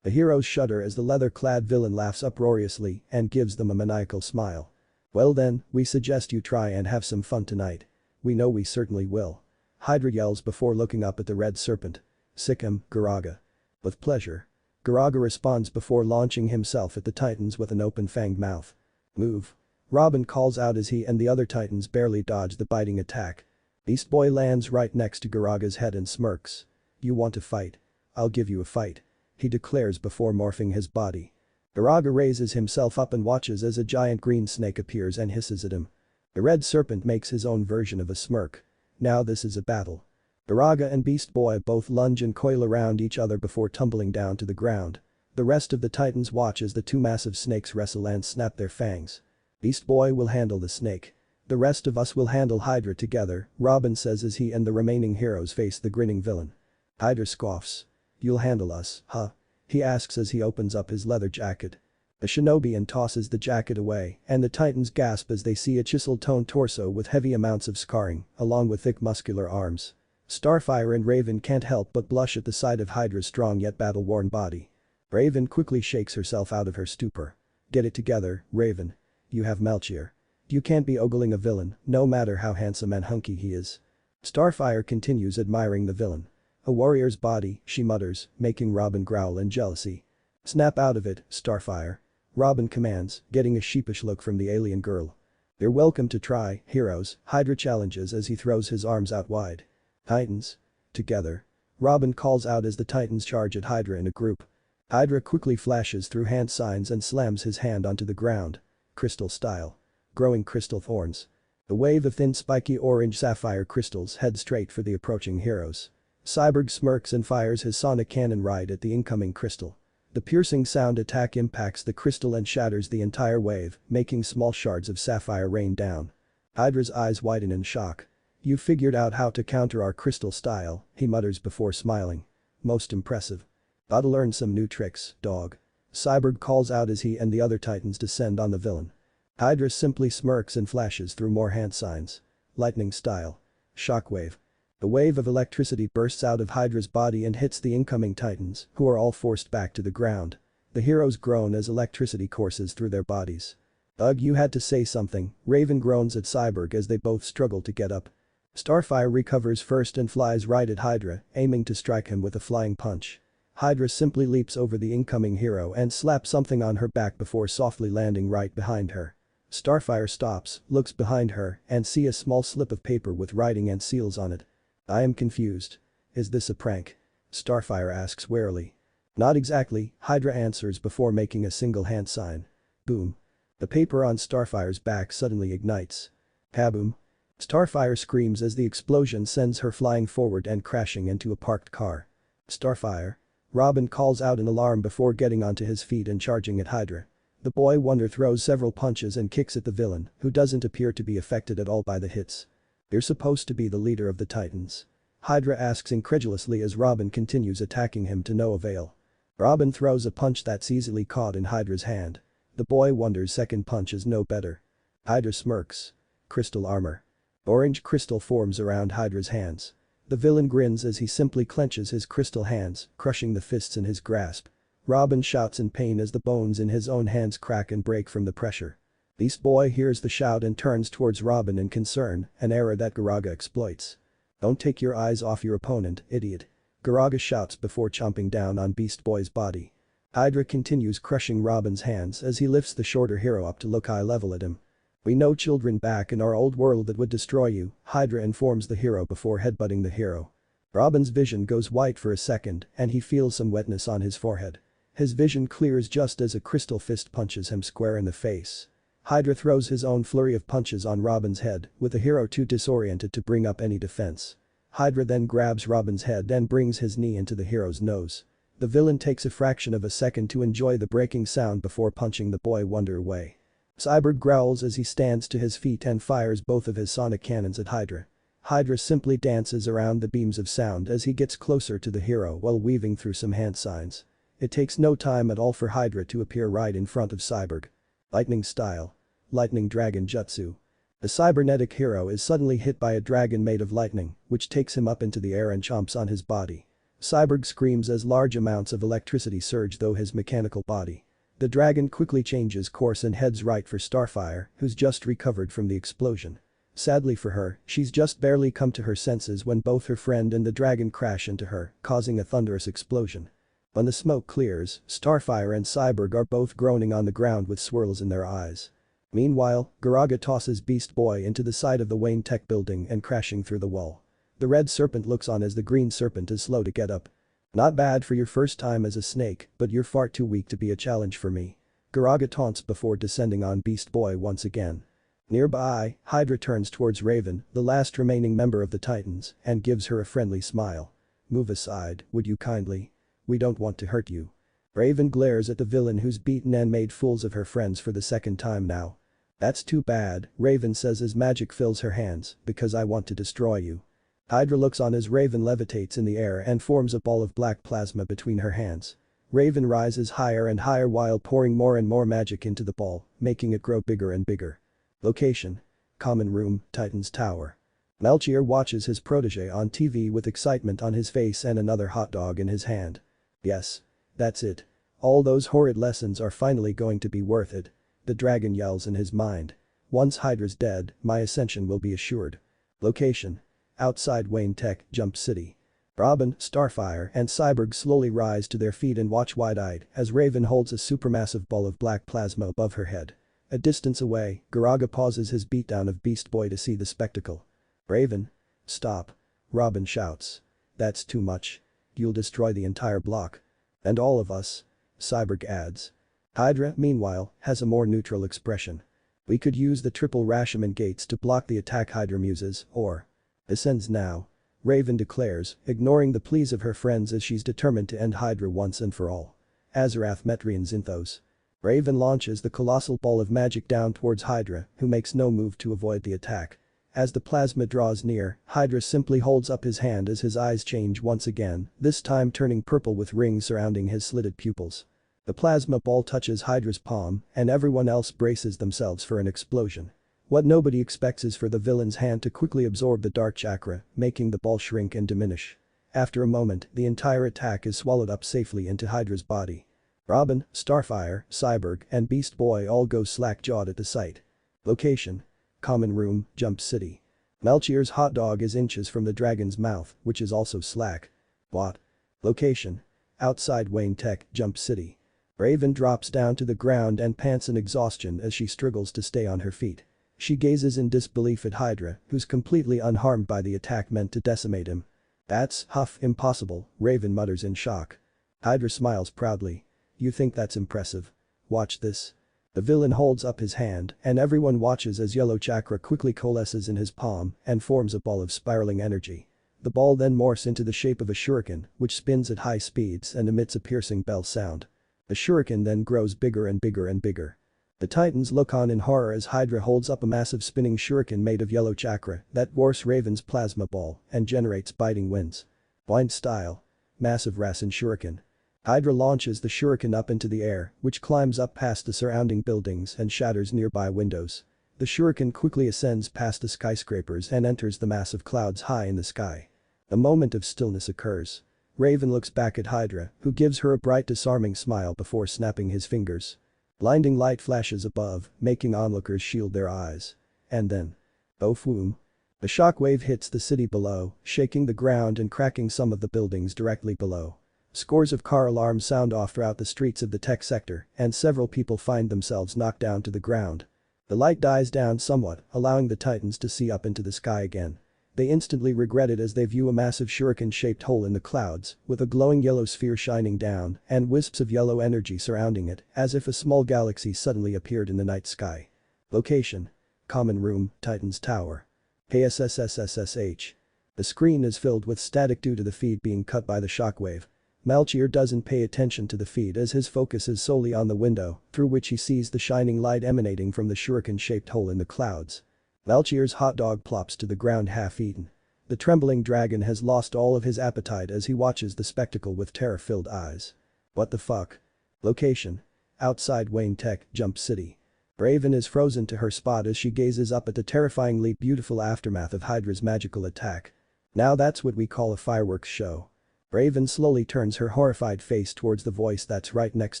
The heroes shudder as the leather-clad villain laughs uproariously and gives them a maniacal smile. Well then, we suggest you try and have some fun tonight. We know we certainly will. Hydra yells before looking up at the red serpent. Sick him, Garaga. With pleasure. Garaga responds before launching himself at the Titans with an open-fanged mouth. Move. Robin calls out as he and the other Titans barely dodge the biting attack. Beast Boy lands right next to Garaga's head and smirks. You want to fight? I'll give you a fight. He declares before morphing his body. Garaga raises himself up and watches as a giant green snake appears and hisses at him. The red serpent makes his own version of a smirk. Now this is a battle. Garaga and Beast Boy both lunge and coil around each other before tumbling down to the ground. The rest of the Titans watch as the 2 massive snakes wrestle and snap their fangs. Beast Boy will handle the snake. The rest of us will handle Hydra together, Robin says as he and the remaining heroes face the grinning villain. Hydra scoffs. You'll handle us, huh? He asks as he opens up his leather jacket. A shinobi tosses the jacket away, and the Titans gasp as they see a chisel-toned torso with heavy amounts of scarring, along with thick muscular arms. Starfire and Raven can't help but blush at the sight of Hydra's strong yet battle-worn body. Raven quickly shakes herself out of her stupor. Get it together, Raven. You have Melchior. You can't be ogling a villain, no matter how handsome and hunky he is. Starfire continues admiring the villain. A warrior's body, she mutters, making Robin growl in jealousy. Snap out of it, Starfire. Robin commands, getting a sheepish look from the alien girl. You're welcome to try, heroes, Hydra challenges as he throws his arms out wide. Titans. Together. Robin calls out as the Titans charge at Hydra in a group. Hydra quickly flashes through hand signs and slams his hand onto the ground. Crystal style. Growing crystal thorns. A wave of thin spiky orange sapphire crystals head straight for the approaching heroes. Cyborg smirks and fires his sonic cannon right at the incoming crystal. The piercing sound attack impacts the crystal and shatters the entire wave, making small shards of sapphire rain down. Hydra's eyes widen in shock. "You figured out how to counter our crystal style," he mutters before smiling. "Most impressive. Gotta learn some new tricks, dog." Cyborg calls out as he and the other titans descend on the villain. Hydra simply smirks and flashes through more hand signs. Lightning style. Shockwave. A wave of electricity bursts out of Hydra's body and hits the incoming titans, who are all forced back to the ground. The heroes groan as electricity courses through their bodies. "Ugh, you had to say something," Raven groans at Cyborg as they both struggle to get up. Starfire recovers first and flies right at Hydra, aiming to strike him with a flying punch. Hydra simply leaps over the incoming hero and slaps something on her back before softly landing right behind her. Starfire stops, looks behind her, and sees a small slip of paper with writing and seals on it. "I am confused. Is this a prank?" Starfire asks warily. "Not exactly," Hydra answers before making a single hand sign. Boom. The paper on Starfire's back suddenly ignites. Kaboom. Starfire screams as the explosion sends her flying forward and crashing into a parked car. "Starfire." Robin calls out in alarm before getting onto his feet and charging at Hydra. The boy wonder throws several punches and kicks at the villain, who doesn't appear to be affected at all by the hits. "You're supposed to be the leader of the Titans?" Hydra asks incredulously as Robin continues attacking him to no avail. Robin throws a punch that's easily caught in Hydra's hand. The boy wonders second punch is no better. Hydra smirks. Crystal armor. Orange crystal forms around Hydra's hands. The villain grins as he simply clenches his crystal hands, crushing the fists in his grasp. Robin shouts in pain as the bones in his own hands crack and break from the pressure. Beast Boy hears the shout and turns towards Robin in concern, an error that Garaga exploits. "Don't take your eyes off your opponent, idiot." Garaga shouts before chomping down on Beast Boy's body. Hydra continues crushing Robin's hands as he lifts the shorter hero up to look eye level at him. "We know children back in our old world that would destroy you," Hydra informs the hero before headbutting the hero. Robin's vision goes white for a second and he feels some wetness on his forehead. His vision clears just as a crystal fist punches him square in the face. Hydra throws his own flurry of punches on Robin's head, with the hero too disoriented to bring up any defense. Hydra then grabs Robin's head and brings his knee into the hero's nose. The villain takes a fraction of a second to enjoy the breaking sound before punching the boy wonder away. Cyborg growls as he stands to his feet and fires both of his sonic cannons at Hydra. Hydra simply dances around the beams of sound as he gets closer to the hero while weaving through some hand signs. It takes no time at all for Hydra to appear right in front of Cyborg. Lightning style. Lightning dragon jutsu. The cybernetic hero is suddenly hit by a dragon made of lightning, which takes him up into the air and chomps on his body. Cyborg screams as large amounts of electricity surge through his mechanical body. The dragon quickly changes course and heads right for Starfire, who's just recovered from the explosion. Sadly for her, she's just barely come to her senses when both her friend and the dragon crash into her, causing a thunderous explosion. When the smoke clears, Starfire and Cyborg are both groaning on the ground with swirls in their eyes. Meanwhile, Garaga tosses Beast Boy into the side of the Wayne Tech building and crashing through the wall. The red serpent looks on as the green serpent is slow to get up. "Not bad for your first time as a snake, but you're far too weak to be a challenge for me." Garaga taunts before descending on Beast Boy once again. Nearby, Hydra turns towards Raven, the last remaining member of the Titans, and gives her a friendly smile. "Move aside, would you kindly? We don't want to hurt you." Raven glares at the villain who's beaten and made fools of her friends for the second time now. "That's too bad," Raven says as magic fills her hands, "because I want to destroy you." Hydra looks on as Raven levitates in the air and forms a ball of black plasma between her hands. Raven rises higher and higher while pouring more and more magic into the ball, making it grow bigger and bigger. Location. Common room, Titan's Tower. Melchior watches his protege on TV with excitement on his face and another hot dog in his hand. "Yes. That's it. All those horrid lessons are finally going to be worth it," the dragon yells in his mind. "Once Hydra's dead, my ascension will be assured." Location. Outside Wayne Tech, Jump City. Robin, Starfire, and Cyborg slowly rise to their feet and watch wide-eyed as Raven holds a supermassive ball of black plasma above her head. A distance away, Garaga pauses his beatdown of Beast Boy to see the spectacle. "Raven. Stop." Robin shouts. "That's too much. You'll destroy the entire block. And all of us." Cyborg adds. Hydra, meanwhile, has a more neutral expression. "We could use the triple Rashomon gates to block the attack Hydra muses, or..." "This ends now," Raven declares, ignoring the pleas of her friends as she's determined to end Hydra once and for all. Azarath Metrian Zinthos. Raven launches the colossal ball of magic down towards Hydra, who makes no move to avoid the attack. As the plasma draws near, Hydra simply holds up his hand as his eyes change once again, this time turning purple with rings surrounding his slitted pupils. The plasma ball touches Hydra's palm, and everyone else braces themselves for an explosion. What nobody expects is for the villain's hand to quickly absorb the dark chakra, making the ball shrink and diminish. After a moment, the entire attack is swallowed up safely into Hydra's body. Robin, Starfire, Cyborg, and Beast Boy all go slack-jawed at the sight. Location: Common Room, Jump City. Melchier's hot dog is inches from the dragon's mouth, which is also slack. What? Location: outside Wayne Tech, Jump City. Raven drops down to the ground and pants in exhaustion as she struggles to stay on her feet. She gazes in disbelief at Hydra, who's completely unharmed by the attack meant to decimate him. That's impossible, Raven mutters in shock. Hydra smiles proudly. You think that's impressive? Watch this. The villain holds up his hand, and everyone watches as yellow chakra quickly coalesces in his palm and forms a ball of spiraling energy. The ball then morphs into the shape of a shuriken, which spins at high speeds and emits a piercing bell sound. The shuriken then grows bigger and bigger and bigger. The Titans look on in horror as Hydra holds up a massive spinning shuriken made of yellow chakra that dwarfs Raven's plasma ball and generates biting winds. Blind style. Massive Rasen shuriken. Hydra launches the shuriken up into the air, which climbs up past the surrounding buildings and shatters nearby windows. The shuriken quickly ascends past the skyscrapers and enters the massive clouds high in the sky. A moment of stillness occurs. Raven looks back at Hydra, who gives her a bright disarming smile before snapping his fingers. Blinding light flashes above, making onlookers shield their eyes. And then. Boom. A shockwave hits the city below, shaking the ground and cracking some of the buildings directly below. Scores of car alarms sound off throughout the streets of the tech sector, and several people find themselves knocked down to the ground. The light dies down somewhat, allowing the Titans to see up into the sky again. They instantly regret it as they view a massive shuriken-shaped hole in the clouds, with a glowing yellow sphere shining down and wisps of yellow energy surrounding it, as if a small galaxy suddenly appeared in the night sky. Location: Common Room, Titan's Tower. KSSSSSH. The screen is filled with static due to the feed being cut by the shockwave. Melchior doesn't pay attention to the feed as his focus is solely on the window, through which he sees the shining light emanating from the shuriken-shaped hole in the clouds. Melchior's hot dog plops to the ground half-eaten. The trembling dragon has lost all of his appetite as he watches the spectacle with terror-filled eyes. What the fuck? Location: outside Wayne Tech, Jump City. Raven is frozen to her spot as she gazes up at the terrifyingly beautiful aftermath of Hydra's magical attack. Now that's what we call a fireworks show. Raven slowly turns her horrified face towards the voice that's right next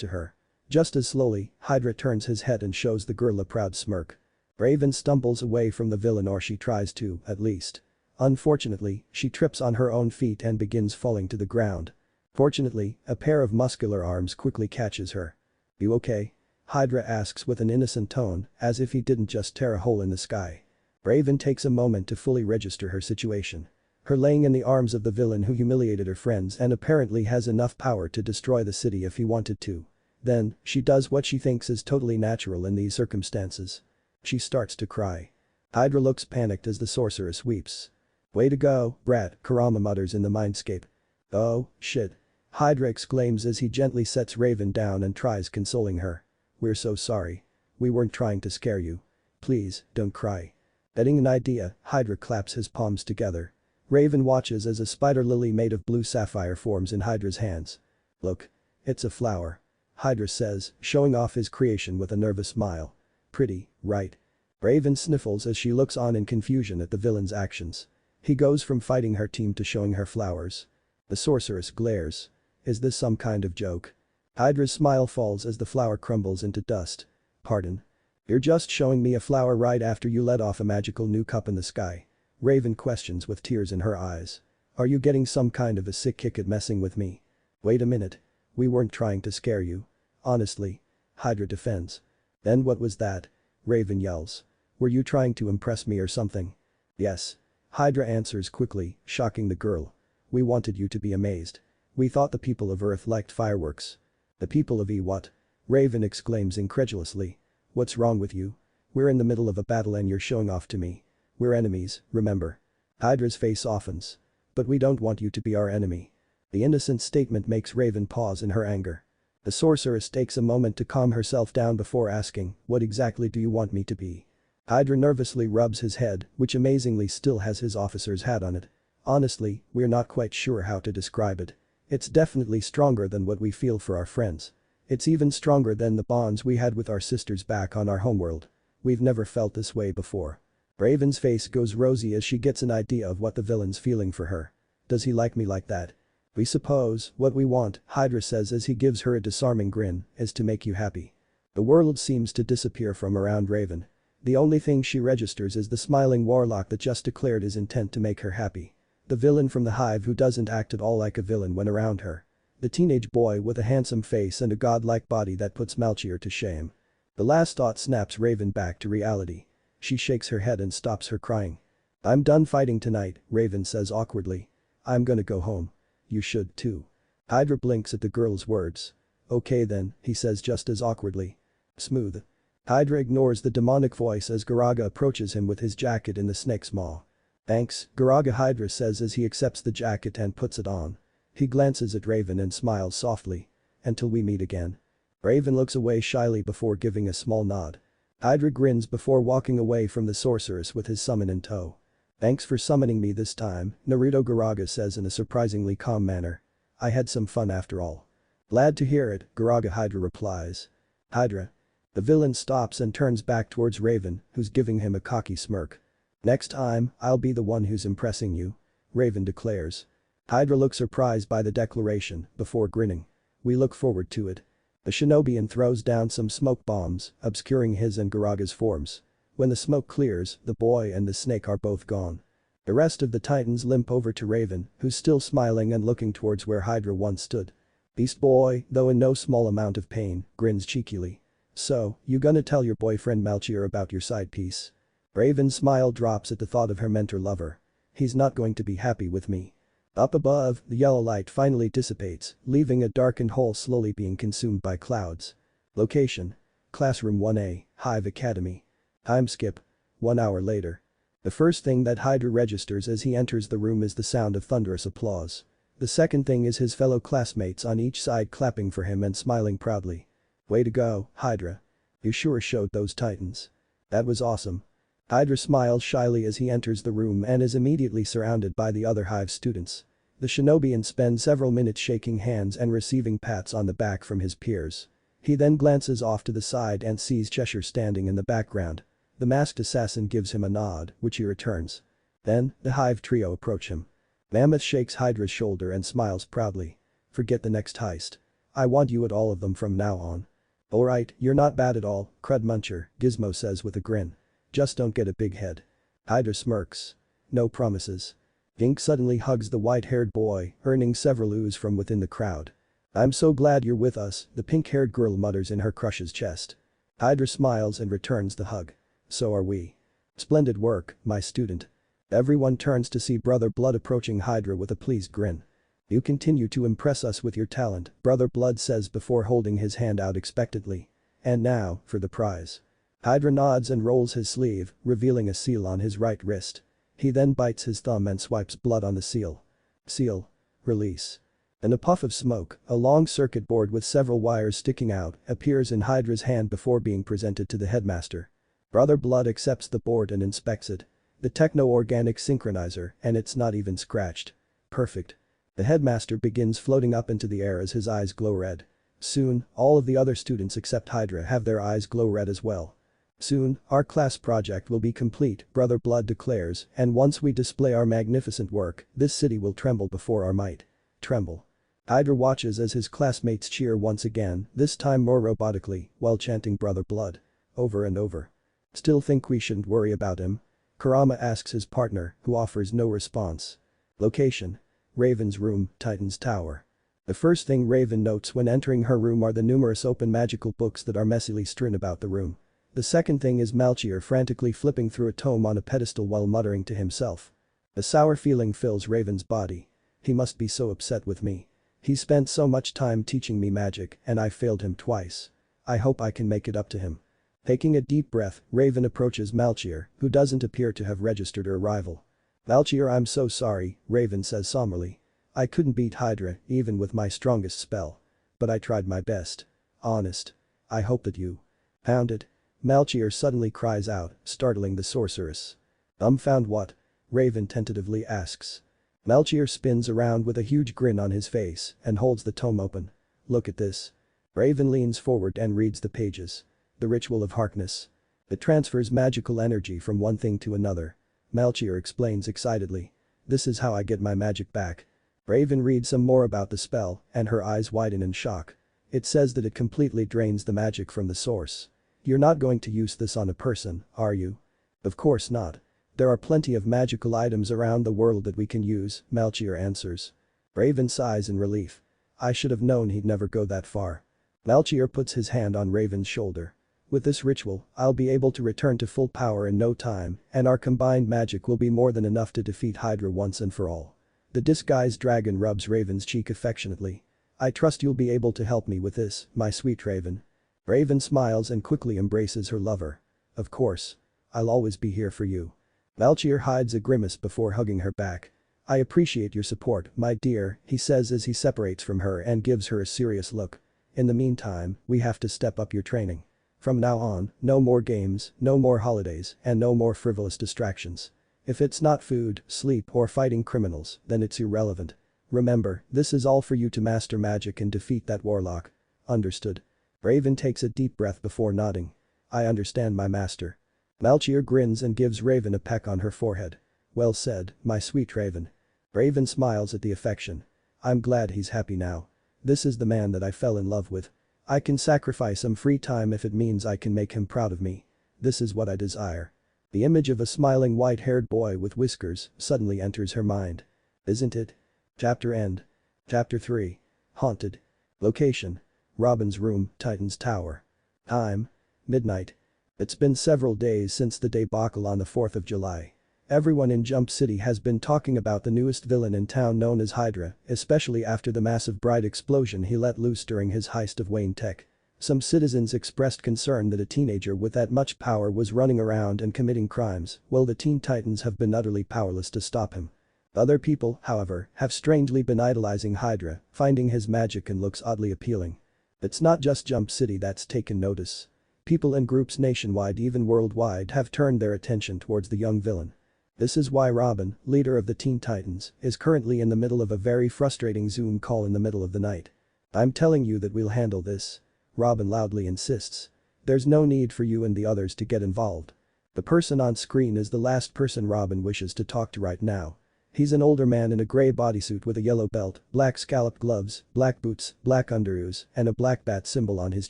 to her. Just as slowly, Hydra turns his head and shows the girl a proud smirk. Raven stumbles away from the villain, or she tries to, at least. Unfortunately, she trips on her own feet and begins falling to the ground. Fortunately, a pair of muscular arms quickly catches her. You okay? Hydra asks with an innocent tone, as if he didn't just tear a hole in the sky. Raven takes a moment to fully register her situation. Her laying in the arms of the villain who humiliated her friends and apparently has enough power to destroy the city if he wanted to. Then, she does what she thinks is totally natural in these circumstances. She starts to cry. Hydra looks panicked as the sorceress weeps. Way to go, brat, Kurama mutters in the mindscape. Oh, shit. Hydra exclaims as he gently sets Raven down and tries consoling her. We're so sorry. We weren't trying to scare you. Please, don't cry. Getting an idea, Hydra claps his palms together. Raven watches as a spider lily made of blue sapphire forms in Hydra's hands. Look. It's a flower. Hydra says, showing off his creation with a nervous smile. Pretty, right? Raven sniffles as she looks on in confusion at the villain's actions. He goes from fighting her team to showing her flowers. The sorceress glares. Is this some kind of joke? Hydra's smile falls as the flower crumbles into dust. Pardon? You're just showing me a flower right after you let off a magical new cup in the sky. Raven questions with tears in her eyes. Are you getting some kind of a sick kick at messing with me? Wait a minute. We weren't trying to scare you. Honestly. Hydra defends. Then what was that? Raven yells. Were you trying to impress me or something? Yes. Hydra answers quickly, shocking the girl. We wanted you to be amazed. We thought the people of Earth liked fireworks. The people of E what? Raven exclaims incredulously. What's wrong with you? We're in the middle of a battle and you're showing off to me. We're enemies, remember? Hydra's face softens. But we don't want you to be our enemy. The innocent statement makes Raven pause in her anger. The sorceress takes a moment to calm herself down before asking, "What exactly do you want me to be?" Hydra nervously rubs his head, which amazingly still has his officer's hat on it. "Honestly, we're not quite sure how to describe it. It's definitely stronger than what we feel for our friends. It's even stronger than the bonds we had with our sisters back on our homeworld. We've never felt this way before." Raven's face goes rosy as she gets an idea of what the villain's feeling for her. "Does he like me like that?" "We suppose what we want," Hydra says as he gives her a disarming grin, "is to make you happy." The world seems to disappear from around Raven. The only thing she registers is the smiling warlock that just declared his intent to make her happy. The villain from the hive who doesn't act at all like a villain when around her. The teenage boy with a handsome face and a godlike body that puts Malchior to shame. The last thought snaps Raven back to reality. She shakes her head and stops her crying. "I'm done fighting tonight," Raven says awkwardly. "I'm gonna go home." "You should too." Hydra blinks at the girl's words. "Okay then," he says just as awkwardly. "Smooth." Hydra ignores the demonic voice as Garaga approaches him with his jacket in the snake's maw. "Thanks," Garaga Hydra says as he accepts the jacket and puts it on. He glances at Raven and smiles softly. "Until we meet again." Raven looks away shyly before giving a small nod. Hydra grins before walking away from the sorceress with his summon in tow. "Thanks for summoning me this time," Naruto Garaga says in a surprisingly calm manner. "I had some fun after all." "Glad to hear it," Garaga Hydra replies. "Hydra." The villain stops and turns back towards Raven, who's giving him a cocky smirk. "Next time, I'll be the one who's impressing you," Raven declares. Hydra looks surprised by the declaration, before grinning. "We look forward to it." The Shinobian throws down some smoke bombs, obscuring his and Garaga's forms. When the smoke clears, the boy and the snake are both gone. The rest of the Titans limp over to Raven, who's still smiling and looking towards where Hydra once stood. Beast Boy, though in no small amount of pain, grins cheekily. "So, you gonna tell your boyfriend Malchior about your side piece?" Raven's smile drops at the thought of her mentor lover. "He's not going to be happy with me." Up above, the yellow light finally dissipates, leaving a darkened hole slowly being consumed by clouds. Location: Classroom 1A, Hive Academy. Time skip: 1 hour later. The first thing that Hydra registers as he enters the room is the sound of thunderous applause. The second thing is his fellow classmates on each side clapping for him and smiling proudly. "Way to go, Hydra. You sure showed those Titans. That was awesome." Hydra smiles shyly as he enters the room and is immediately surrounded by the other Hive students. The Shinobian spends several minutes shaking hands and receiving pats on the back from his peers. He then glances off to the side and sees Cheshire standing in the background. The masked assassin gives him a nod, which he returns. Then, the Hive trio approach him. Mammoth shakes Hydra's shoulder and smiles proudly. "Forget the next heist. I want you at all of them from now on." "Alright, you're not bad at all, Crud Muncher," Gizmo says with a grin. "Just don't get a big head." Hydra smirks. "No promises." Jinx suddenly hugs the white-haired boy, earning several oohs from within the crowd. "I'm so glad you're with us," the pink-haired girl mutters in her crush's chest. Hydra smiles and returns the hug. "So are we." "Splendid work, my student." Everyone turns to see Brother Blood approaching Hydra with a pleased grin. "You continue to impress us with your talent," Brother Blood says before holding his hand out expectantly. "And now, for the prize." Hydra nods and rolls his sleeve, revealing a seal on his right wrist. He then bites his thumb and swipes blood on the seal. Seal. Release. In a puff of smoke, a long circuit board with several wires sticking out appears in Hydra's hand before being presented to the headmaster. Brother Blood accepts the board and inspects it. The techno-organic synchronizer, and it's not even scratched. Perfect. The headmaster begins floating up into the air as his eyes glow red. Soon, all of the other students except Hydra have their eyes glow red as well. "Soon, our class project will be complete," Brother Blood declares, "and once we display our magnificent work, this city will tremble before our might." Tremble. Hydra watches as his classmates cheer once again, this time more robotically, while chanting Brother Blood. Over and over. "Still think we shouldn't worry about him?" Kurama asks his partner, who offers no response. Location: Raven's room, Titan's tower. The first thing Raven notes when entering her room are the numerous open magical books that are messily strewn about the room. The second thing is Malchior frantically flipping through a tome on a pedestal while muttering to himself. A sour feeling fills Raven's body. He must be so upset with me. He spent so much time teaching me magic and I failed him twice. I hope I can make it up to him. Taking a deep breath, Raven approaches Malchior, who doesn't appear to have registered her arrival. "Malchior, I'm so sorry," Raven says somberly. "I couldn't beat Hydra, even with my strongest spell." but I tried my best. Honest. I hope that you found it. Melchior suddenly cries out, startling the sorceress. Found what? Raven tentatively asks. Melchior spins around with a huge grin on his face and holds the tome open. Look at this. Raven leans forward and reads the pages. The ritual of Harkness. It transfers magical energy from one thing to another. Melchior explains excitedly. This is how I get my magic back. Raven reads some more about the spell and her eyes widen in shock. It says that it completely drains the magic from the source. You're not going to use this on a person, are you? Of course not. There are plenty of magical items around the world that we can use, Melchior answers. Raven sighs in relief. I should have known he'd never go that far. Melchior puts his hand on Raven's shoulder. With this ritual, I'll be able to return to full power in no time, and our combined magic will be more than enough to defeat Hydra once and for all. The disguised dragon rubs Raven's cheek affectionately. I trust you'll be able to help me with this, my sweet Raven. Raven smiles and quickly embraces her lover. Of course. I'll always be here for you. Melchior hides a grimace before hugging her back. I appreciate your support, my dear, he says as he separates from her and gives her a serious look. In the meantime, we have to step up your training. From now on, no more games, no more holidays, and no more frivolous distractions. If it's not food, sleep, or fighting criminals, then it's irrelevant. Remember, this is all for you to master magic and defeat that warlock. Understood. Raven takes a deep breath before nodding. I understand, my master. Melchior grins and gives Raven a peck on her forehead. Well said, my sweet Raven. Raven smiles at the affection. I'm glad he's happy now. This is the man that I fell in love with. I can sacrifice some free time if it means I can make him proud of me. This is what I desire. The image of a smiling white-haired boy with whiskers suddenly enters her mind. Isn't it? Chapter end. Chapter 3. Haunted. Location. Robin's room, Titan's Tower. Time. Midnight. It's been several days since the debacle on the 4th of July. Everyone in Jump City has been talking about the newest villain in town known as Hydra, especially after the massive bright explosion he let loose during his heist of Wayne Tech. Some citizens expressed concern that a teenager with that much power was running around and committing crimes, while the Teen Titans have been utterly powerless to stop him. Other people, however, have strangely been idolizing Hydra, finding his magic and looks oddly appealing. It's not just Jump City that's taken notice. People in groups nationwide, even worldwide, have turned their attention towards the young villain. This is why Robin, leader of the Teen Titans, is currently in the middle of a very frustrating Zoom call in the middle of the night. I'm telling you that we'll handle this. Robin loudly insists. There's no need for you and the others to get involved. The person on screen is the last person Robin wishes to talk to right now. He's an older man in a gray bodysuit with a yellow belt, black scalloped gloves, black boots, black underoos, and a black bat symbol on his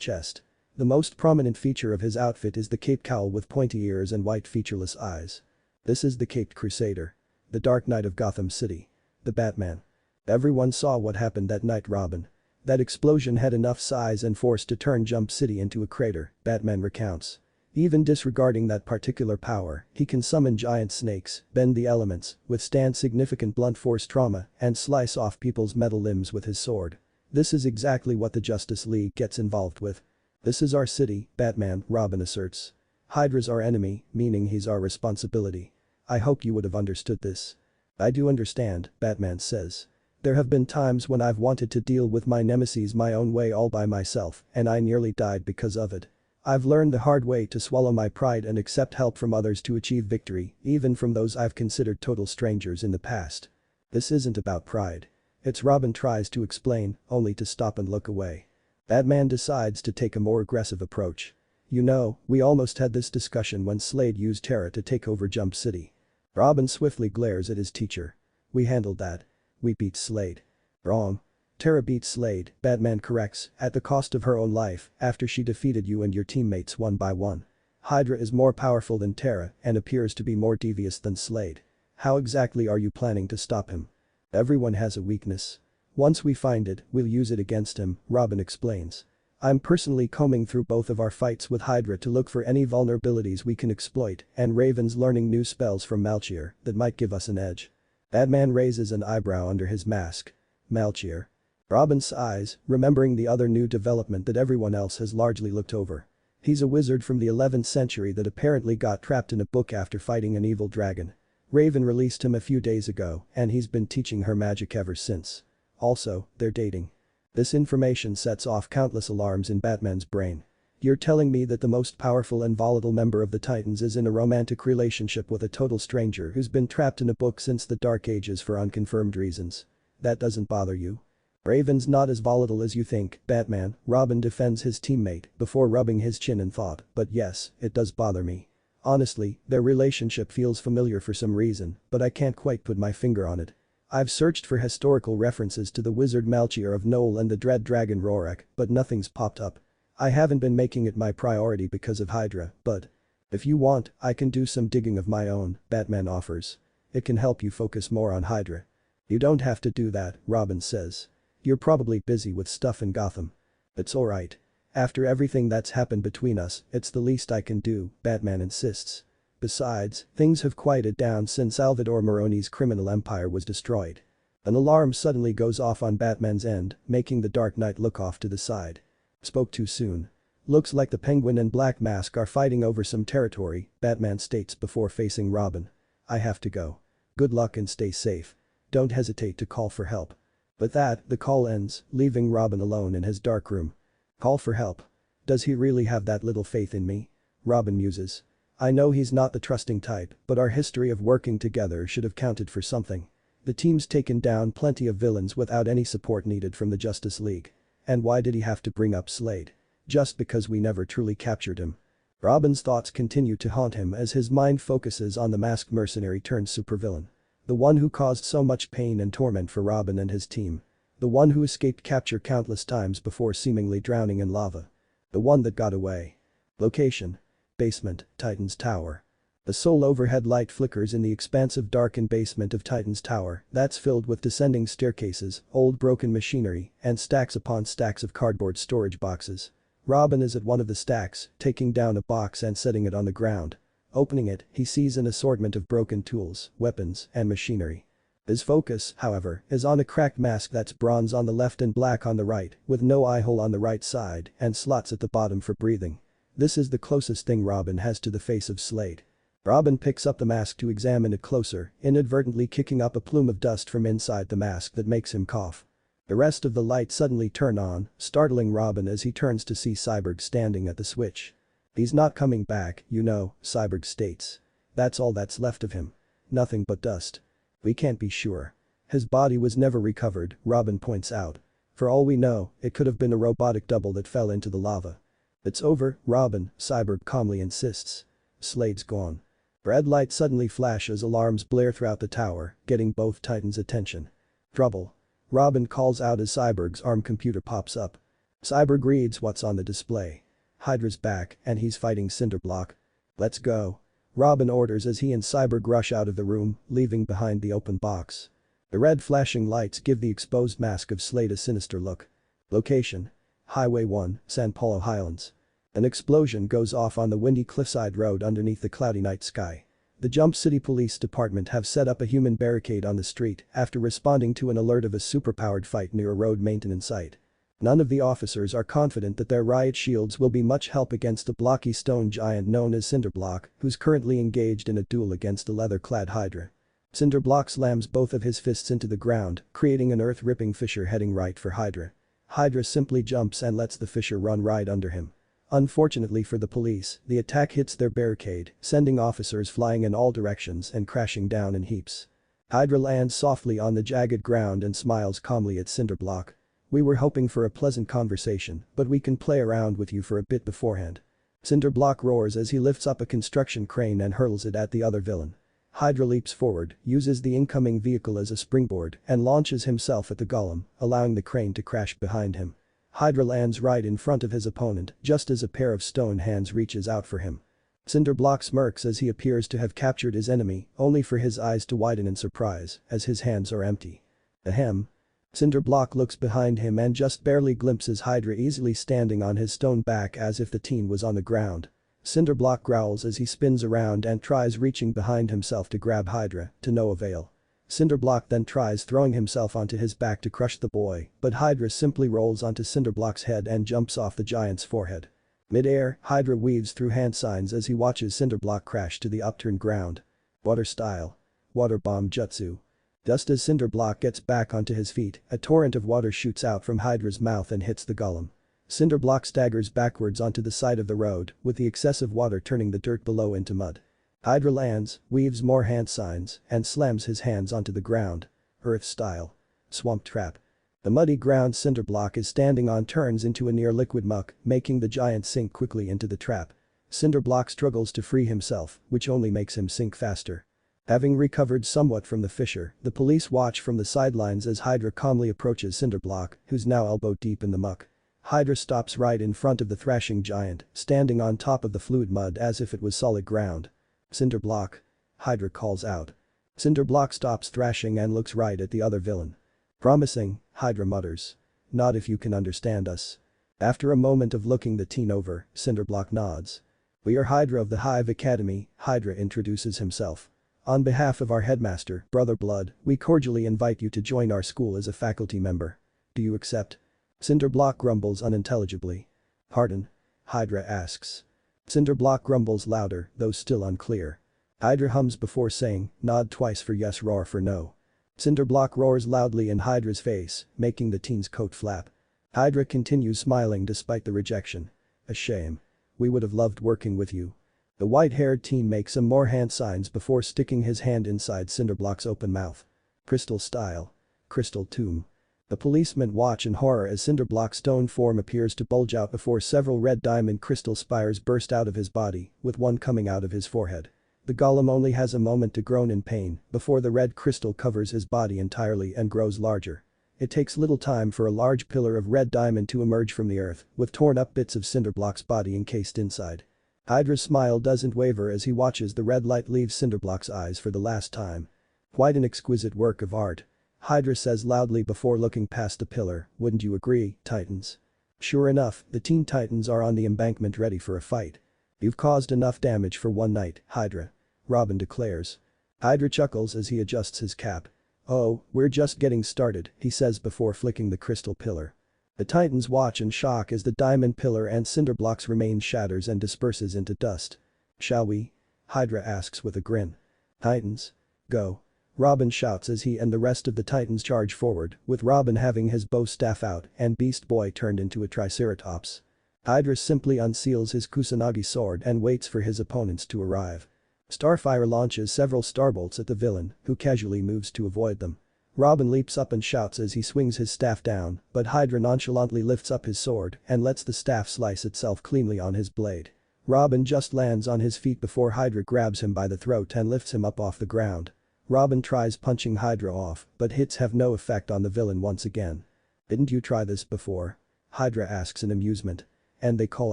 chest. The most prominent feature of his outfit is the cape cowl with pointy ears and white featureless eyes. This is the Caped Crusader. The Dark Knight of Gotham City. The Batman. Everyone saw what happened that night, Robin. That explosion had enough size and force to turn Jump City into a crater, Batman recounts. Even disregarding that particular power, he can summon giant snakes, bend the elements, withstand significant blunt force trauma, and slice off people's metal limbs with his sword. This is exactly what the Justice League gets involved with. This is our city, Batman, Robin asserts. Hydra's our enemy, meaning he's our responsibility. I hope you would have understood this. I do understand, Batman says. There have been times when I've wanted to deal with my nemesis my own way all by myself, and I nearly died because of it. I've learned the hard way to swallow my pride and accept help from others to achieve victory, even from those I've considered total strangers in the past. This isn't about pride. It's Robin tries to explain, only to stop and look away. Batman decides to take a more aggressive approach. You know, we almost had this discussion when Slade used Terra to take over Jump City. Robin swiftly glares at his teacher. We handled that. We beat Slade. Wrong. Terra beat Slade, Batman corrects, at the cost of her own life after she defeated you and your teammates one by one. Hydra is more powerful than Terra and appears to be more devious than Slade. How exactly are you planning to stop him? Everyone has a weakness. Once we find it, we'll use it against him, Robin explains. I'm personally combing through both of our fights with Hydra to look for any vulnerabilities we can exploit, and Raven's learning new spells from Melchior that might give us an edge. Batman raises an eyebrow under his mask. Melchior. Robin sighs, remembering the other new development that everyone else has largely looked over. He's a wizard from the 11th century that apparently got trapped in a book after fighting an evil dragon. Raven released him a few days ago, and he's been teaching her magic ever since. Also, they're dating. This information sets off countless alarms in Batman's brain. You're telling me that the most powerful and volatile member of the Titans is in a romantic relationship with a total stranger who's been trapped in a book since the Dark Ages for unconfirmed reasons. That doesn't bother you? Raven's not as volatile as you think, Batman, Robin defends his teammate before rubbing his chin in thought, but yes, it does bother me. Honestly, their relationship feels familiar for some reason, but I can't quite put my finger on it. I've searched for historical references to the wizard Melchior of Knoll and the dread dragon Rorak, but nothing's popped up. I haven't been making it my priority because of Hydra, but if you want, I can do some digging of my own, Batman offers. It can help you focus more on Hydra. You don't have to do that, Robin says. You're probably busy with stuff in Gotham. It's alright. After everything that's happened between us, it's the least I can do, Batman insists. Besides, things have quieted down since Salvador Maroni's criminal empire was destroyed. An alarm suddenly goes off on Batman's end, making the Dark Knight look off to the side. Spoke too soon. Looks like the Penguin and Black Mask are fighting over some territory, Batman states before facing Robin. I have to go. Good luck and stay safe. Don't hesitate to call for help. With that, the call ends, leaving Robin alone in his dark room. Call for help. Does he really have that little faith in me? Robin muses. I know he's not the trusting type, but our history of working together should have counted for something. The team's taken down plenty of villains without any support needed from the Justice League. And why did he have to bring up Slade? Just because we never truly captured him. Robin's thoughts continue to haunt him as his mind focuses on the masked mercenary turned supervillain. The one who caused so much pain and torment for Robin and his team. The one who escaped capture countless times before seemingly drowning in lava. The one that got away. Location. Basement, Titan's Tower. The sole overhead light flickers in the expansive darkened basement of Titan's Tower that's filled with descending staircases, old broken machinery, and stacks upon stacks of cardboard storage boxes. Robin is at one of the stacks, taking down a box and setting it on the ground. Opening it, he sees an assortment of broken tools, weapons, and machinery. His focus, however, is on a cracked mask that's bronze on the left and black on the right, with no eye hole on the right side and slots at the bottom for breathing. This is the closest thing Robin has to the face of Slade. Robin picks up the mask to examine it closer, inadvertently kicking up a plume of dust from inside the mask that makes him cough. The rest of the lights suddenly turn on, startling Robin as he turns to see Cyborg standing at the switch. He's not coming back, you know, Cyborg states. That's all that's left of him. Nothing but dust. We can't be sure. His body was never recovered, Robin points out. For all we know, it could have been a robotic double that fell into the lava. It's over, Robin, Cyborg calmly insists. Slade's gone. Red light suddenly flashes, alarms blare throughout the tower, getting both Titans' attention. Trouble. Robin calls out as Cyborg's ARM computer pops up. Cyborg reads what's on the display. Hydra's back and he's fighting Cinderblock. Let's go. Robin orders as he and Cyborg rush out of the room, leaving behind the open box. The red flashing lights give the exposed mask of Slade a sinister look. Location. Highway 1, San Paulo Highlands. An explosion goes off on the windy cliffside road underneath the cloudy night sky. The Jump City Police Department have set up a human barricade on the street after responding to an alert of a superpowered fight near a road maintenance site. None of the officers are confident that their riot shields will be much help against the blocky stone giant known as Cinderblock, who's currently engaged in a duel against a leather-clad Hydra. Cinderblock slams both of his fists into the ground, creating an earth-ripping fissure heading right for Hydra. Hydra simply jumps and lets the fissure run right under him. Unfortunately for the police, the attack hits their barricade, sending officers flying in all directions and crashing down in heaps. Hydra lands softly on the jagged ground and smiles calmly at Cinderblock. We were hoping for a pleasant conversation, but we can play around with you for a bit beforehand. Cinderblock roars as he lifts up a construction crane and hurls it at the other villain. Hydra leaps forward, uses the incoming vehicle as a springboard, and launches himself at the golem, allowing the crane to crash behind him. Hydra lands right in front of his opponent just as a pair of stone hands reaches out for him. Cinderblock smirks as he appears to have captured his enemy, only for his eyes to widen in surprise as his hands are empty. Ahem. Cinderblock looks behind him and just barely glimpses Hydra easily standing on his stone back as if the teen was on the ground. Cinderblock growls as he spins around and tries reaching behind himself to grab Hydra, to no avail. Cinderblock then tries throwing himself onto his back to crush the boy, but Hydra simply rolls onto Cinderblock's head and jumps off the giant's forehead. Mid-air, Hydra weaves through hand signs as he watches Cinderblock crash to the upturned ground. Water style. Water bomb jutsu. Just as Cinderblock gets back onto his feet, a torrent of water shoots out from Hydra's mouth and hits the golem. Cinderblock staggers backwards onto the side of the road, with the excessive water turning the dirt below into mud. Hydra lands, weaves more hand signs, and slams his hands onto the ground. Earth style. Swamp trap. The muddy ground Cinderblock is standing on turns into a near liquid muck, making the giant sink quickly into the trap. Cinderblock struggles to free himself, which only makes him sink faster. Having recovered somewhat from the fissure, the police watch from the sidelines as Hydra calmly approaches Cinderblock, who's now elbow deep in the muck. Hydra stops right in front of the thrashing giant, standing on top of the fluid mud as if it was solid ground. "Cinderblock," Hydra calls out. Cinderblock stops thrashing and looks right at the other villain. "Promising," Hydra mutters. "Not if you can understand us." After a moment of looking the teen over, Cinderblock nods. "We are Hydra of the Hive Academy," Hydra introduces himself. "On behalf of our headmaster, Brother Blood, we cordially invite you to join our school as a faculty member. Do you accept?" Cinderblock grumbles unintelligibly. "Pardon?" Hydra asks. Cinderblock grumbles louder, though still unclear. Hydra hums before saying, "Nod twice for yes, roar for no." Cinderblock roars loudly in Hydra's face, making the teen's coat flap. Hydra continues smiling despite the rejection. "A shame. We would have loved working with you." The white-haired teen makes some more hand signs before sticking his hand inside Cinderblock's open mouth. Crystal style. Crystal tomb. The policemen watch in horror as Cinderblock's stone form appears to bulge out before several red diamond crystal spires burst out of his body, with one coming out of his forehead. The golem only has a moment to groan in pain before the red crystal covers his body entirely and grows larger. It takes little time for a large pillar of red diamond to emerge from the earth, with torn up bits of Cinderblock's body encased inside. Hydra's smile doesn't waver as he watches the red light leave Cinderblock's eyes for the last time. "Quite an exquisite work of art," Hydra says loudly before looking past the pillar. "Wouldn't you agree, Titans?" Sure enough, the Teen Titans are on the embankment ready for a fight. "You've caused enough damage for one night, Hydra," Robin declares. Hydra chuckles as he adjusts his cap. "Oh, we're just getting started," he says before flicking the crystal pillar. The Titans watch in shock as the diamond pillar and Cinderblock's remains shatters and disperses into dust. "Shall we?" Hydra asks with a grin. "Titans. Go." Robin shouts as he and the rest of the Titans charge forward, with Robin having his bow staff out and Beast Boy turned into a Triceratops. Hydra simply unseals his Kusanagi sword and waits for his opponents to arrive. Starfire launches several starbolts at the villain, who casually moves to avoid them. Robin leaps up and shouts as he swings his staff down, but Hydra nonchalantly lifts up his sword and lets the staff slice itself cleanly on his blade. Robin just lands on his feet before Hydra grabs him by the throat and lifts him up off the ground. Robin tries punching Hydra off, but hits have no effect on the villain once again. "Didn't you try this before?" Hydra asks in amusement. "And they call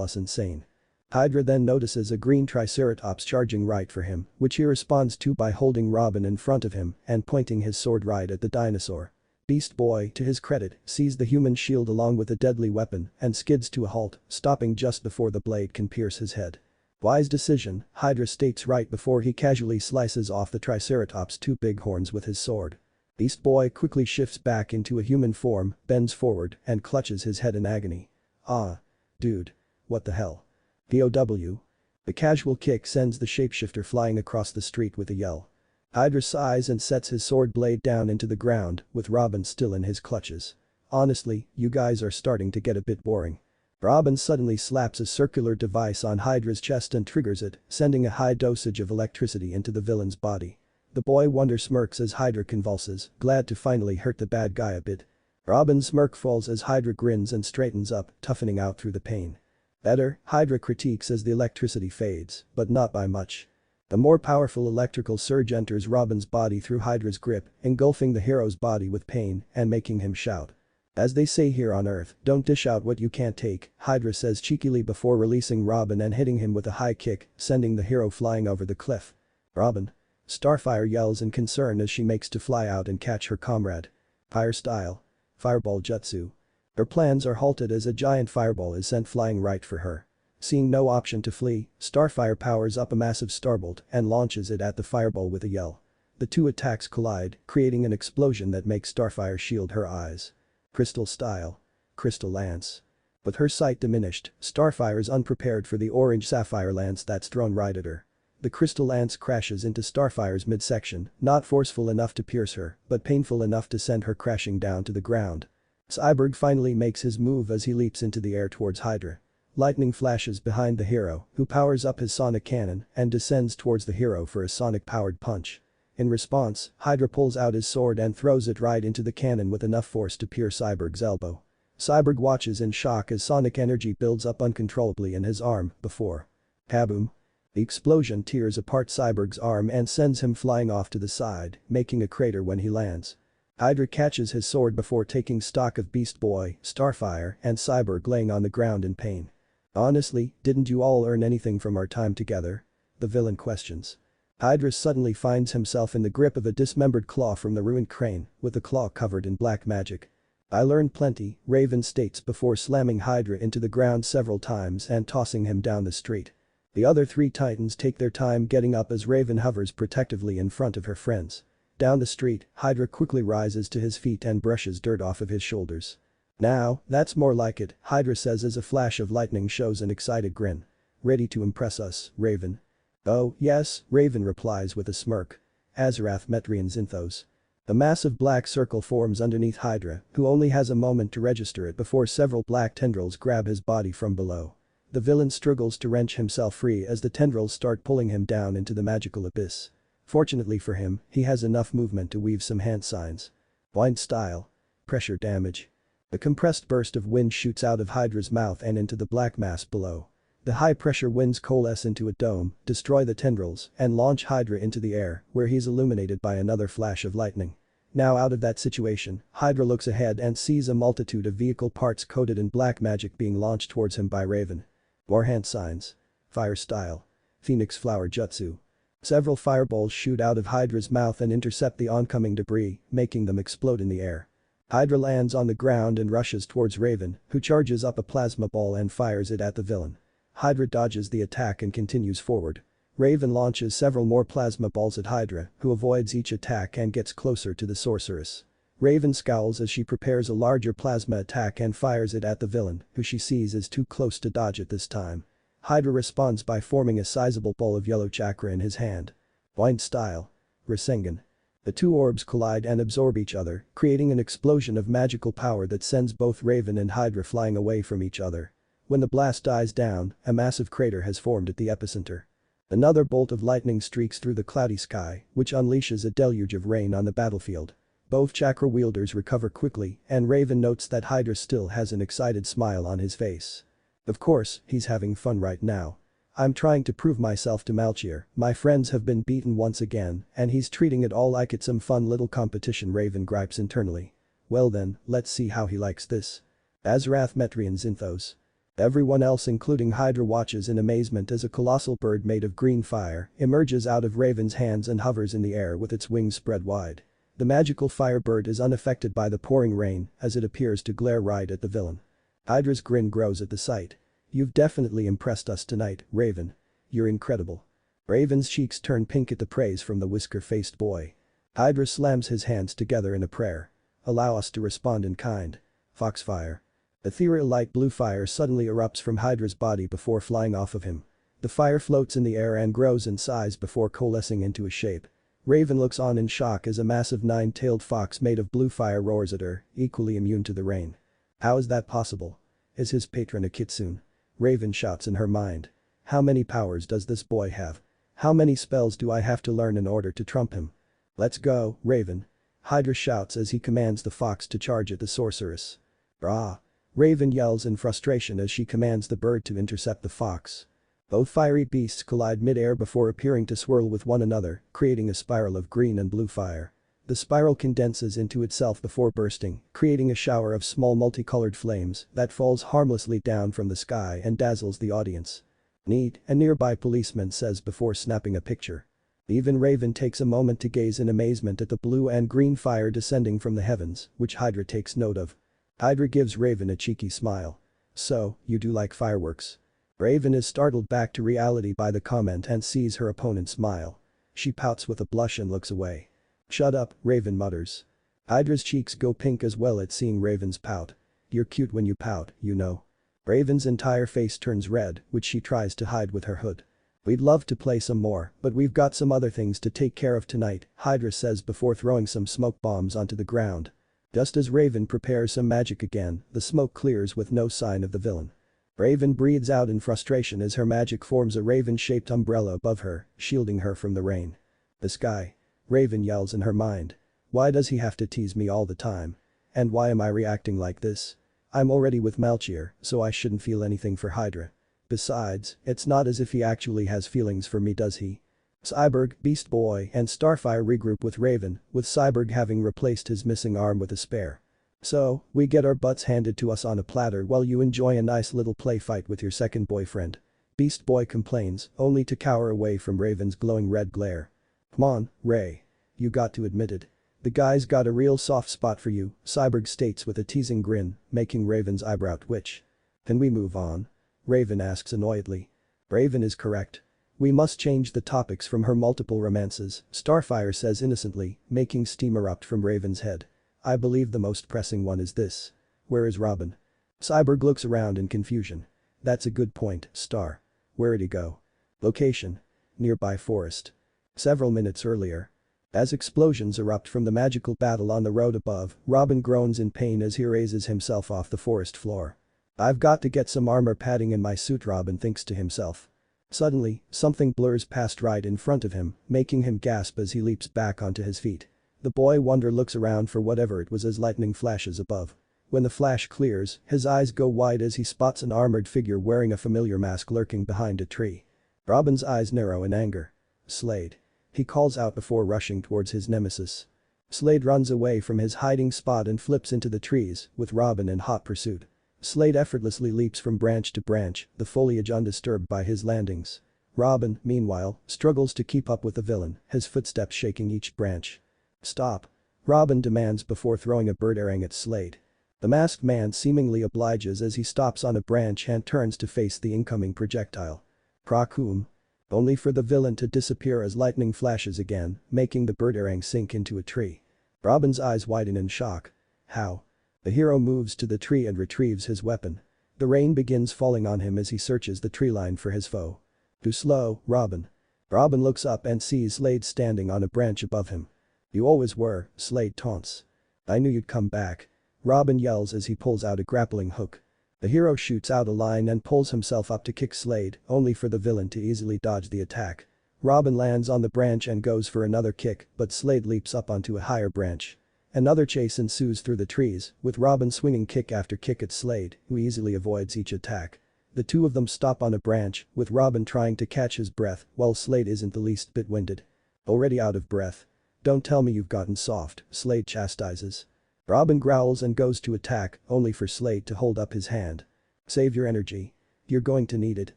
us insane." Hydra then notices a green Triceratops charging right for him, which he responds to by holding Robin in front of him and pointing his sword right at the dinosaur. Beast Boy, to his credit, sees the human shield along with a deadly weapon and skids to a halt, stopping just before the blade can pierce his head. "Wise decision," Hydra states right before he casually slices off the Triceratops' two big horns with his sword. Beast Boy quickly shifts back into a human form, bends forward, and clutches his head in agony. "Ah. Dude. What the hell?" POW. The casual kick sends the shapeshifter flying across the street with a yell. Hydra sighs and sets his sword blade down into the ground, with Robin still in his clutches. "Honestly, you guys are starting to get a bit boring." Robin suddenly slaps a circular device on Hydra's chest and triggers it, sending a high dosage of electricity into the villain's body. The boy wonder smirks as Hydra convulses, glad to finally hurt the bad guy a bit. Robin's smirk falls as Hydra grins and straightens up, toughening out through the pain. "Better," Hydra critiques as the electricity fades, but not by much. The more powerful electrical surge enters Robin's body through Hydra's grip, engulfing the hero's body with pain and making him shout. "As they say here on Earth, don't dish out what you can't take," Hydra says cheekily before releasing Robin and hitting him with a high kick, sending the hero flying over the cliff. "Robin." Starfire yells in concern as she makes to fly out and catch her comrade. Fire style. Fireball jutsu. Her plans are halted as a giant fireball is sent flying right for her. Seeing no option to flee, Starfire powers up a massive starbolt and launches it at the fireball with a yell. The two attacks collide, creating an explosion that makes Starfire shield her eyes. Crystal style. Crystal lance. With her sight diminished, Starfire is unprepared for the orange sapphire lance that's thrown right at her. The crystal lance crashes into Starfire's midsection, not forceful enough to pierce her, but painful enough to send her crashing down to the ground. Cyborg finally makes his move as he leaps into the air towards Hydra. Lightning flashes behind the hero, who powers up his sonic cannon and descends towards the hero for a sonic-powered punch. In response, Hydra pulls out his sword and throws it right into the cannon with enough force to pierce Cyborg's elbow. Cyborg watches in shock as sonic energy builds up uncontrollably in his arm before. Kaboom! The explosion tears apart Cyborg's arm and sends him flying off to the side, making a crater when he lands. Hydra catches his sword before taking stock of Beast Boy, Starfire, and Cyborg laying on the ground in pain. "Honestly, didn't you all earn anything from our time together?" the villain questions. Hydra suddenly finds himself in the grip of a dismembered claw from the ruined crane, with the claw covered in black magic. "I learned plenty," Raven states before slamming Hydra into the ground several times and tossing him down the street. The other three titans take their time getting up as Raven hovers protectively in front of her friends. Down the street, Hydra quickly rises to his feet and brushes dirt off of his shoulders. "Now, that's more like it," Hydra says as a flash of lightning shows an excited grin. "Ready to impress us, Raven?" "Oh, yes," Raven replies with a smirk. Azarath Metrian Zinthos. A massive black circle forms underneath Hydra, who only has a moment to register it before several black tendrils grab his body from below. The villain struggles to wrench himself free as the tendrils start pulling him down into the magical abyss. Fortunately for him, he has enough movement to weave some hand signs. Wind style. Pressure damage. A compressed burst of wind shoots out of Hydra's mouth and into the black mass below. The high-pressure winds coalesce into a dome, destroy the tendrils, and launch Hydra into the air, where he's illuminated by another flash of lightning. Now out of that situation, Hydra looks ahead and sees a multitude of vehicle parts coated in black magic being launched towards him by Raven. More hand signs. Fire style. Phoenix flower jutsu. Several fireballs shoot out of Hydra's mouth and intercept the oncoming debris, making them explode in the air. Hydra lands on the ground and rushes towards Raven, who charges up a plasma ball and fires it at the villain. Hydra dodges the attack and continues forward. Raven launches several more plasma balls at Hydra, who avoids each attack and gets closer to the sorceress. Raven scowls as she prepares a larger plasma attack and fires it at the villain, who she sees is too close to dodge at this time. Hydra responds by forming a sizable ball of yellow chakra in his hand. Wind style. Rasengan. The two orbs collide and absorb each other, creating an explosion of magical power that sends both Raven and Hydra flying away from each other. When the blast dies down, a massive crater has formed at the epicenter. Another bolt of lightning streaks through the cloudy sky, which unleashes a deluge of rain on the battlefield. Both chakra wielders recover quickly, and Raven notes that Hydra still has an excited smile on his face. Of course, he's having fun right now. "I'm trying to prove myself to Malchier, my friends have been beaten once again, and he's treating it all like it's some fun little competition," Raven gripes internally. "Well then, let's see how he likes this." Azarath Metrian Zinthos. Everyone else including Hydra watches in amazement as a colossal bird made of green fire emerges out of Raven's hands and hovers in the air with its wings spread wide. The magical firebird is unaffected by the pouring rain as it appears to glare right at the villain. Hydra's grin grows at the sight. "You've definitely impressed us tonight, Raven. You're incredible." Raven's cheeks turn pink at the praise from the whisker-faced boy. Hydra slams his hands together in a prayer. "Allow us to respond in kind." Foxfire. Ethereal light blue fire suddenly erupts from Hydra's body before flying off of him. The fire floats in the air and grows in size before coalescing into a shape. Raven looks on in shock as a massive nine-tailed fox made of blue fire roars at her, equally immune to the rain. How is that possible? Is his patron a kitsune? Raven shouts in her mind. How many powers does this boy have? How many spells do I have to learn in order to trump him? Let's go, Raven. Hydra shouts as he commands the fox to charge at the sorceress. Brah! Raven yells in frustration as she commands the bird to intercept the fox. Both fiery beasts collide mid-air before appearing to swirl with one another, creating a spiral of green and blue fire. The spiral condenses into itself before bursting, creating a shower of small multicolored flames that falls harmlessly down from the sky and dazzles the audience. Neat, a nearby policeman says before snapping a picture. Even Raven takes a moment to gaze in amazement at the blue and green fire descending from the heavens, which Hydra takes note of. Hydra gives Raven a cheeky smile. So, you do like fireworks? Raven is startled back to reality by the comment and sees her opponent smile. She pouts with a blush and looks away. Shut up, Raven mutters. Hydra's cheeks go pink as well at seeing Raven's pout. You're cute when you pout, you know. Raven's entire face turns red, which she tries to hide with her hood. We'd love to play some more, but we've got some other things to take care of tonight, Hydra says before throwing some smoke bombs onto the ground. Just as Raven prepares some magic again, the smoke clears with no sign of the villain. Raven breathes out in frustration as her magic forms a raven-shaped umbrella above her, shielding her from the rain. The sky. Raven yells in her mind. Why does he have to tease me all the time? And why am I reacting like this? I'm already with Melchior, so I shouldn't feel anything for Hydra. Besides, it's not as if he actually has feelings for me, does he? Cyborg, Beast Boy and Starfire regroup with Raven, with Cyborg having replaced his missing arm with a spare. So, we get our butts handed to us on a platter while you enjoy a nice little play fight with your second boyfriend. Beast Boy complains, only to cower away from Raven's glowing red glare. Come on, Ray. You got to admit it. The guy's got a real soft spot for you, Cyborg states with a teasing grin, making Raven's eyebrow twitch. Can we move on? Raven asks annoyedly. Raven is correct. We must change the topics from her multiple romances, Starfire says innocently, making steam erupt from Raven's head. I believe the most pressing one is this. Where is Robin? Cyborg looks around in confusion. That's a good point, Star. Where'd he go? Location. Nearby forest. Several minutes earlier. As explosions erupt from the magical battle on the road above, Robin groans in pain as he raises himself off the forest floor. I've got to get some armor padding in my suit, Robin thinks to himself. Suddenly, something blurs past right in front of him, making him gasp as he leaps back onto his feet. The boy wonder looks around for whatever it was as lightning flashes above. When the flash clears, his eyes go wide as he spots an armored figure wearing a familiar mask lurking behind a tree. Robin's eyes narrow in anger. Slade. He calls out before rushing towards his nemesis. Slade runs away from his hiding spot and flips into the trees, with Robin in hot pursuit. Slade effortlessly leaps from branch to branch, the foliage undisturbed by his landings. Robin, meanwhile, struggles to keep up with the villain, his footsteps shaking each branch. Stop. Robin demands before throwing a bird-arang at Slade. The masked man seemingly obliges as he stops on a branch and turns to face the incoming projectile. Prakum. Only for the villain to disappear as lightning flashes again, making the bird-arang sink into a tree. Robin's eyes widen in shock. How? The hero moves to the tree and retrieves his weapon. The rain begins falling on him as he searches the tree line for his foe. Too slow, Robin. Robin looks up and sees Slade standing on a branch above him. You always were, Slade taunts. I knew you'd come back. Robin yells as he pulls out a grappling hook. The hero shoots out a line and pulls himself up to kick Slade, only for the villain to easily dodge the attack. Robin lands on the branch and goes for another kick, but Slade leaps up onto a higher branch. Another chase ensues through the trees, with Robin swinging kick after kick at Slade, who easily avoids each attack. The two of them stop on a branch, with Robin trying to catch his breath while Slade isn't the least bit winded. Already out of breath. Don't tell me you've gotten soft, Slade chastises. Robin growls and goes to attack, only for Slade to hold up his hand. Save your energy. You're going to need it,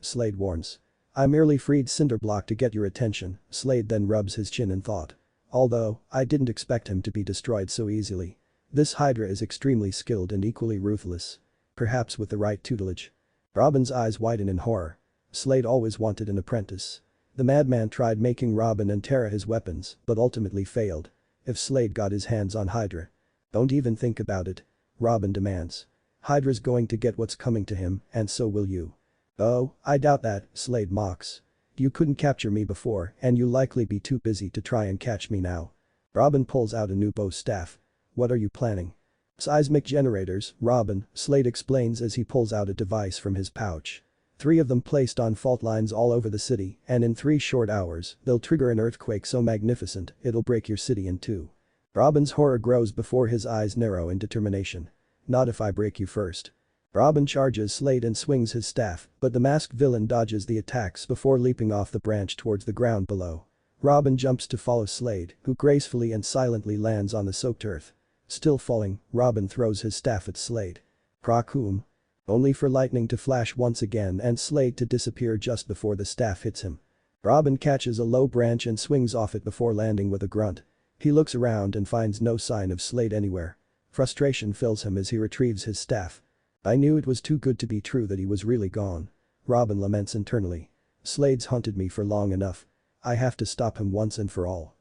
Slade warns. I merely freed Cinderblock to get your attention, Slade then rubs his chin in thought. Although, I didn't expect him to be destroyed so easily. This Hydra is extremely skilled and equally ruthless. Perhaps with the right tutelage. Robin's eyes widen in horror. Slade always wanted an apprentice. The madman tried making Robin and Terra his weapons, but ultimately failed. If Slade got his hands on Hydra. Don't even think about it. Robin demands. Hydra's going to get what's coming to him, and so will you. Oh, I doubt that, Slade mocks. You couldn't capture me before, and you'll likely be too busy to try and catch me now. Robin pulls out a new bow staff. What are you planning? Seismic generators, Robin, Slade explains as he pulls out a device from his pouch. 3 of them placed on fault lines all over the city, and in 3 short hours, they'll trigger an earthquake so magnificent, it'll break your city in 2. Robin's horror grows before his eyes narrow in determination. Not if I break you first. Robin charges Slade and swings his staff, but the masked villain dodges the attacks before leaping off the branch towards the ground below. Robin jumps to follow Slade, who gracefully and silently lands on the soaked earth. Still falling, Robin throws his staff at Slade. Prakum. Only for lightning to flash once again and Slade to disappear just before the staff hits him. Robin catches a low branch and swings off it before landing with a grunt. He looks around and finds no sign of Slade anywhere. Frustration fills him as he retrieves his staff. I knew it was too good to be true that he was really gone. Robin laments internally. Slade's hunted me for long enough. I have to stop him once and for all.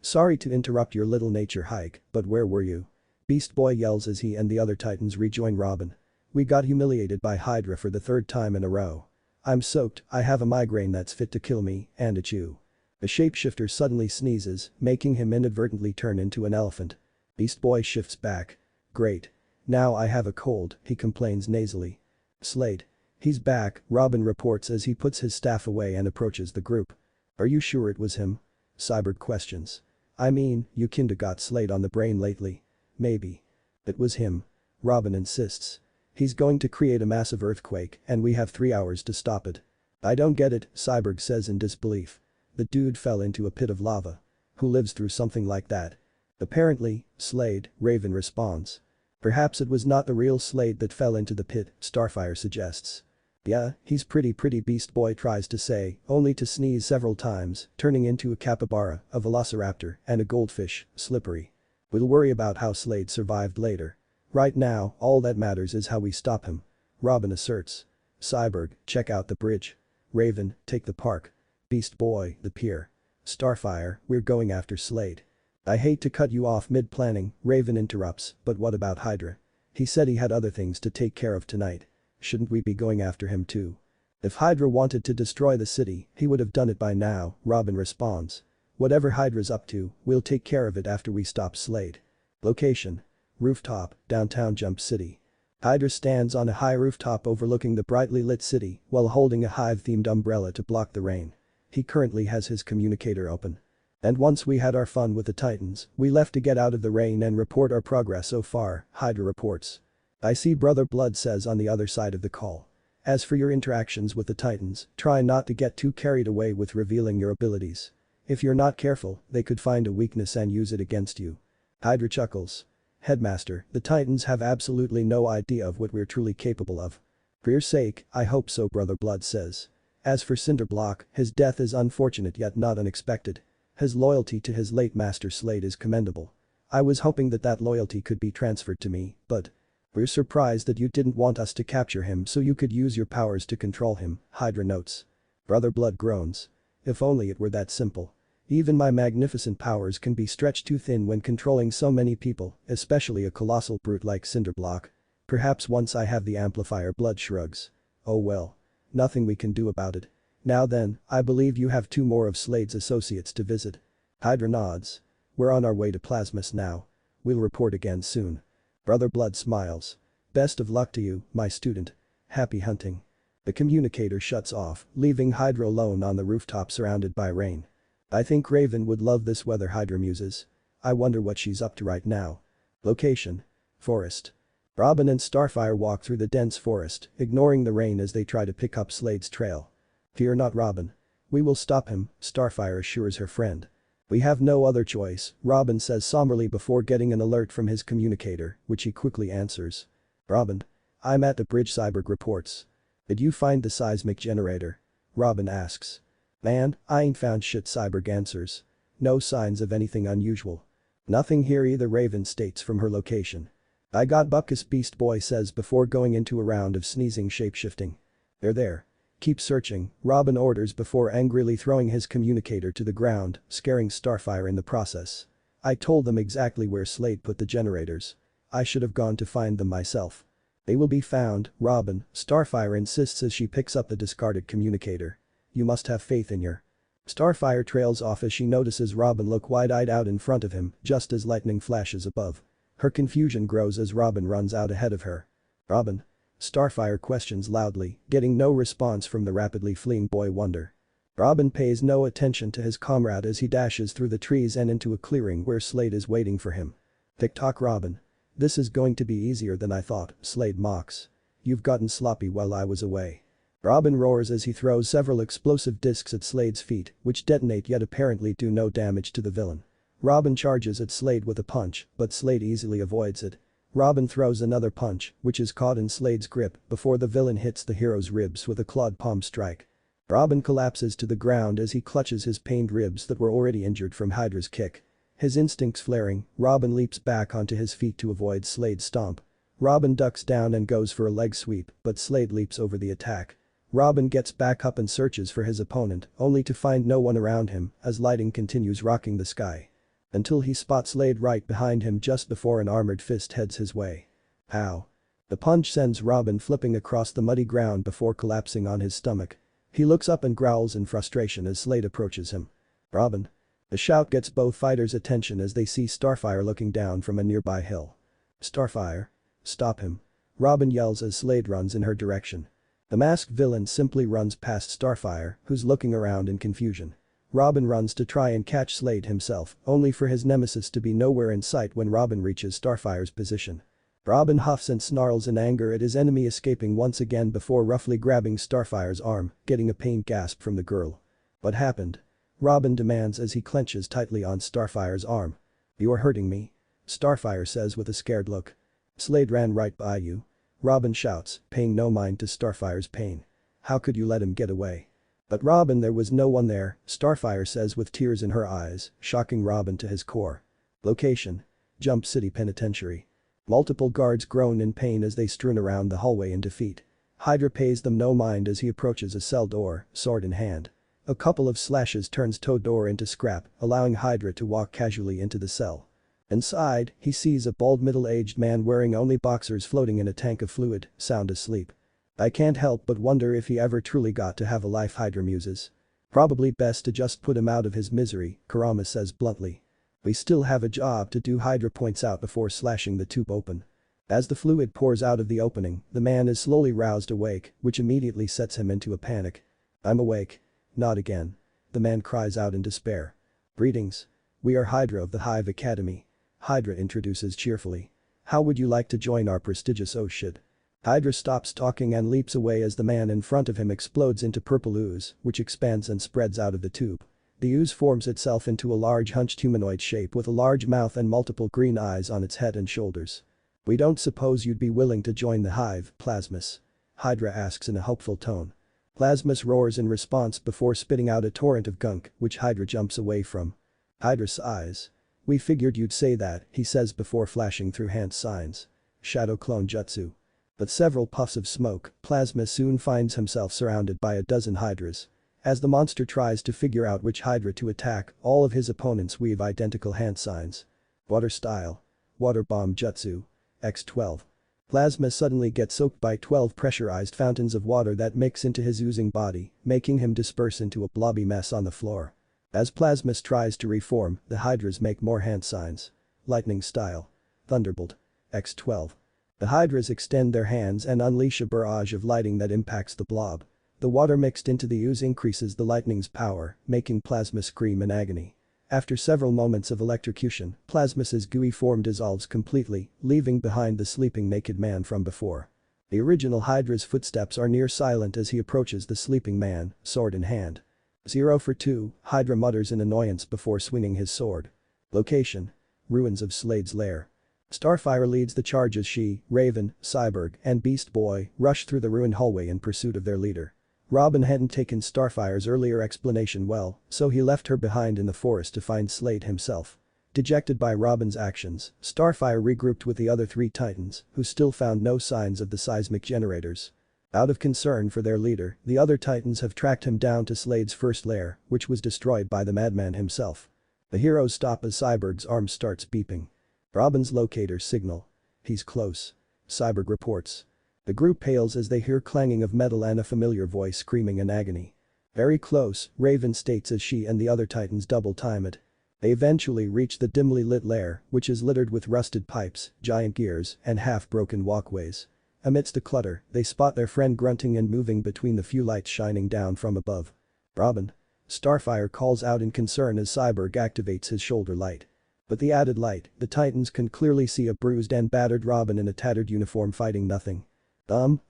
Sorry to interrupt your little nature hike, but where were you? Beast Boy yells as he and the other titans rejoin Robin. We got humiliated by Hydra for the 3rd time in a row. I'm soaked, I have a migraine that's fit to kill me, and it's you. The shapeshifter suddenly sneezes, making him inadvertently turn into an elephant. Beast Boy shifts back. Great. Now I have a cold, he complains nasally. Slade. He's back, Robin reports as he puts his staff away and approaches the group. Are you sure it was him? Cyborg questions. I mean, you kinda got Slade on the brain lately. Maybe. It was him. Robin insists. He's going to create a massive earthquake and we have 3 hours to stop it. I don't get it, Cyborg says in disbelief. The dude fell into a pit of lava. Who lives through something like that? Apparently, Slade, Raven responds. Perhaps it was not the real Slade that fell into the pit, Starfire suggests. Yeah, he's pretty Beast Boy tries to say, only to sneeze several times, turning into a capybara, a velociraptor, and a goldfish, Slippery. We'll worry about how Slade survived later. Right now, all that matters is how we stop him. Robin asserts. Cyborg, check out the bridge. Raven, take the park. Beast Boy, the pier. Starfire, we're going after Slade. I hate to cut you off mid-planning, Raven interrupts, but what about Hydra? He said he had other things to take care of tonight. Shouldn't we be going after him too? If Hydra wanted to destroy the city, he would have done it by now, Robin responds. Whatever Hydra's up to, we'll take care of it after we stop Slade. Location. Rooftop, downtown Jump City. Hydra stands on a high rooftop overlooking the brightly lit city while holding a hive-themed umbrella to block the rain. He currently has his communicator open. And once we had our fun with the Titans, we left to get out of the rain and report our progress so far, Hydra reports. I see Brother Blood says on the other side of the call. As for your interactions with the Titans, try not to get too carried away with revealing your abilities. If you're not careful, they could find a weakness and use it against you. Hydra chuckles. Headmaster, the Titans have absolutely no idea of what we're truly capable of. For your sake, I hope so, Brother Blood says. As for Cinderblock, his death is unfortunate yet not unexpected. His loyalty to his late master Slade is commendable. I was hoping that loyalty could be transferred to me, but we're surprised that you didn't want us to capture him so you could use your powers to control him, Hydra notes. Brother Blood groans. If only it were that simple. Even my magnificent powers can be stretched too thin when controlling so many people, especially a colossal brute like Cinderblock. Perhaps once I have the amplifier. Blood shrugs. Oh well. Nothing we can do about it. Now then, I believe you have 2 more of Slade's associates to visit. Hydra nods. We're on our way to Plasmus now. We'll report again soon. Brother Blood smiles. Best of luck to you, my student. Happy hunting. The communicator shuts off, leaving Hydra alone on the rooftop surrounded by rain. I think Raven would love this weather, Hydra muses. I wonder what she's up to right now. Location. Forest. Robin and Starfire walk through the dense forest, ignoring the rain as they try to pick up Slade's trail. Fear not, Robin. We will stop him, Starfire assures her friend. We have no other choice, Robin says somberly before getting an alert from his communicator, which he quickly answers. Robin. I'm at the bridge, Cyborg reports. Did you find the seismic generator? Robin asks. Man, I ain't found shit, Cyborg answers. No signs of anything unusual. Nothing here either, Raven states from her location. I got Buckus, Beast Boy says before going into a round of sneezing shapeshifting. They're there. Keep searching, Robin orders before angrily throwing his communicator to the ground, scaring Starfire in the process. I told them exactly where Slade put the generators. I should have gone to find them myself. They will be found, Robin, Starfire insists as she picks up the discarded communicator. You must have faith in your. Starfire trails off as she notices Robin look wide-eyed out in front of him just as lightning flashes above. Her confusion grows as Robin runs out ahead of her. Robin? Starfire questions loudly, getting no response from the rapidly fleeing Boy Wonder. Robin pays no attention to his comrade as he dashes through the trees and into a clearing where Slade is waiting for him. Tick-tock, Robin. This is going to be easier than I thought, Slade mocks. You've gotten sloppy while I was away. Robin roars as he throws several explosive discs at Slade's feet, which detonate yet apparently do no damage to the villain. Robin charges at Slade with a punch, but Slade easily avoids it. Robin throws another punch, which is caught in Slade's grip before the villain hits the hero's ribs with a clawed palm strike. Robin collapses to the ground as he clutches his pained ribs that were already injured from Hydra's kick. His instincts flaring, Robin leaps back onto his feet to avoid Slade's stomp. Robin ducks down and goes for a leg sweep, but Slade leaps over the attack. Robin gets back up and searches for his opponent, only to find no one around him as lighting continues rocking the sky. Until he spots Slade right behind him just before an armored fist heads his way. How? The punch sends Robin flipping across the muddy ground before collapsing on his stomach. He looks up and growls in frustration as Slade approaches him. "Robin." The shout gets both fighters' attention as they see Starfire looking down from a nearby hill. "Starfire. Stop him." Robin yells as Slade runs in her direction. The masked villain simply runs past Starfire, who's looking around in confusion. Robin runs to try and catch Slade himself, only for his nemesis to be nowhere in sight when Robin reaches Starfire's position. Robin huffs and snarls in anger at his enemy escaping once again before roughly grabbing Starfire's arm, getting a pained gasp from the girl. "What happened?" Robin demands as he clenches tightly on Starfire's arm. "You're hurting me," Starfire says with a scared look. "Slade ran right by you," Robin shouts, paying no mind to Starfire's pain. "How could you let him get away?" "But Robin, there was no one there," Starfire says with tears in her eyes, shocking Robin to his core. Location: Jump City Penitentiary. Multiple guards groan in pain as they strewn around the hallway in defeat. Hydra pays them no mind as he approaches a cell door, sword in hand. A couple of slashes turns tow door into scrap, allowing Hydra to walk casually into the cell. Inside, he sees a bald middle-aged man wearing only boxers floating in a tank of fluid, sound asleep. "I can't help but wonder if he ever truly got to have a life," Hydra muses. "Probably best to just put him out of his misery," Kurama says bluntly. "We still have a job to do," Hydra points out before slashing the tube open. As the fluid pours out of the opening, the man is slowly roused awake, which immediately sets him into a panic. "I'm awake." "Not again." The man cries out in despair. "Greetings. We are Hydra of the Hive Academy." Hydra introduces cheerfully. "How would you like to join our prestigious oh shit?" Hydra stops talking and leaps away as the man in front of him explodes into purple ooze, which expands and spreads out of the tube. The ooze forms itself into a large hunched humanoid shape with a large mouth and multiple green eyes on its head and shoulders. "We don't suppose you'd be willing to join the Hive, Plasmus?" Hydra asks in a hopeful tone. Plasmus roars in response before spitting out a torrent of gunk, which Hydra jumps away from. Hydra sighs. "We figured you'd say that," he says before flashing through hand signs. Shadow clone jutsu. With several puffs of smoke, Plasma soon finds himself surrounded by a dozen Hydras. As the monster tries to figure out which Hydra to attack, all of his opponents weave identical hand signs. Water style. Water bomb jutsu. X12. Plasma suddenly gets soaked by 12 pressurized fountains of water that mix into his oozing body, making him disperse into a blobby mess on the floor. As Plasmus tries to reform, the Hydras make more hand signs. Lightning style. Thunderbolt. X12. The Hydras extend their hands and unleash a barrage of lightning that impacts the blob. The water mixed into the ooze increases the lightning's power, making Plasma scream in agony. After several moments of electrocution, Plasmus's gooey form dissolves completely, leaving behind the sleeping naked man from before. The original Hydra's footsteps are near silent as he approaches the sleeping man, sword in hand. 0 for 2, Hydra mutters in annoyance before swinging his sword. Location: ruins of Slade's lair. Starfire leads the charge as she, Raven, Cyborg, and Beast Boy rush through the ruined hallway in pursuit of their leader. Robin hadn't taken Starfire's earlier explanation well, so he left her behind in the forest to find Slade himself. Dejected by Robin's actions, Starfire regrouped with the other 3 Titans, who still found no signs of the seismic generators. Out of concern for their leader, the other Titans have tracked him down to Slade's first lair, which was destroyed by the madman himself. The heroes stop as Cyborg's arm starts beeping. Robin's locator signal. "He's close," Cyborg reports. The group hails as they hear clanging of metal and a familiar voice screaming in agony. "Very close," Raven states as she and the other Titans double time it. They eventually reach the dimly lit lair, which is littered with rusted pipes, giant gears, and half-broken walkways. Amidst the clutter, they spot their friend grunting and moving between the few lights shining down from above. "Robin." Starfire calls out in concern as Cyborg activates his shoulder light. With the added light, the Titans can clearly see a bruised and battered Robin in a tattered uniform fighting nothing.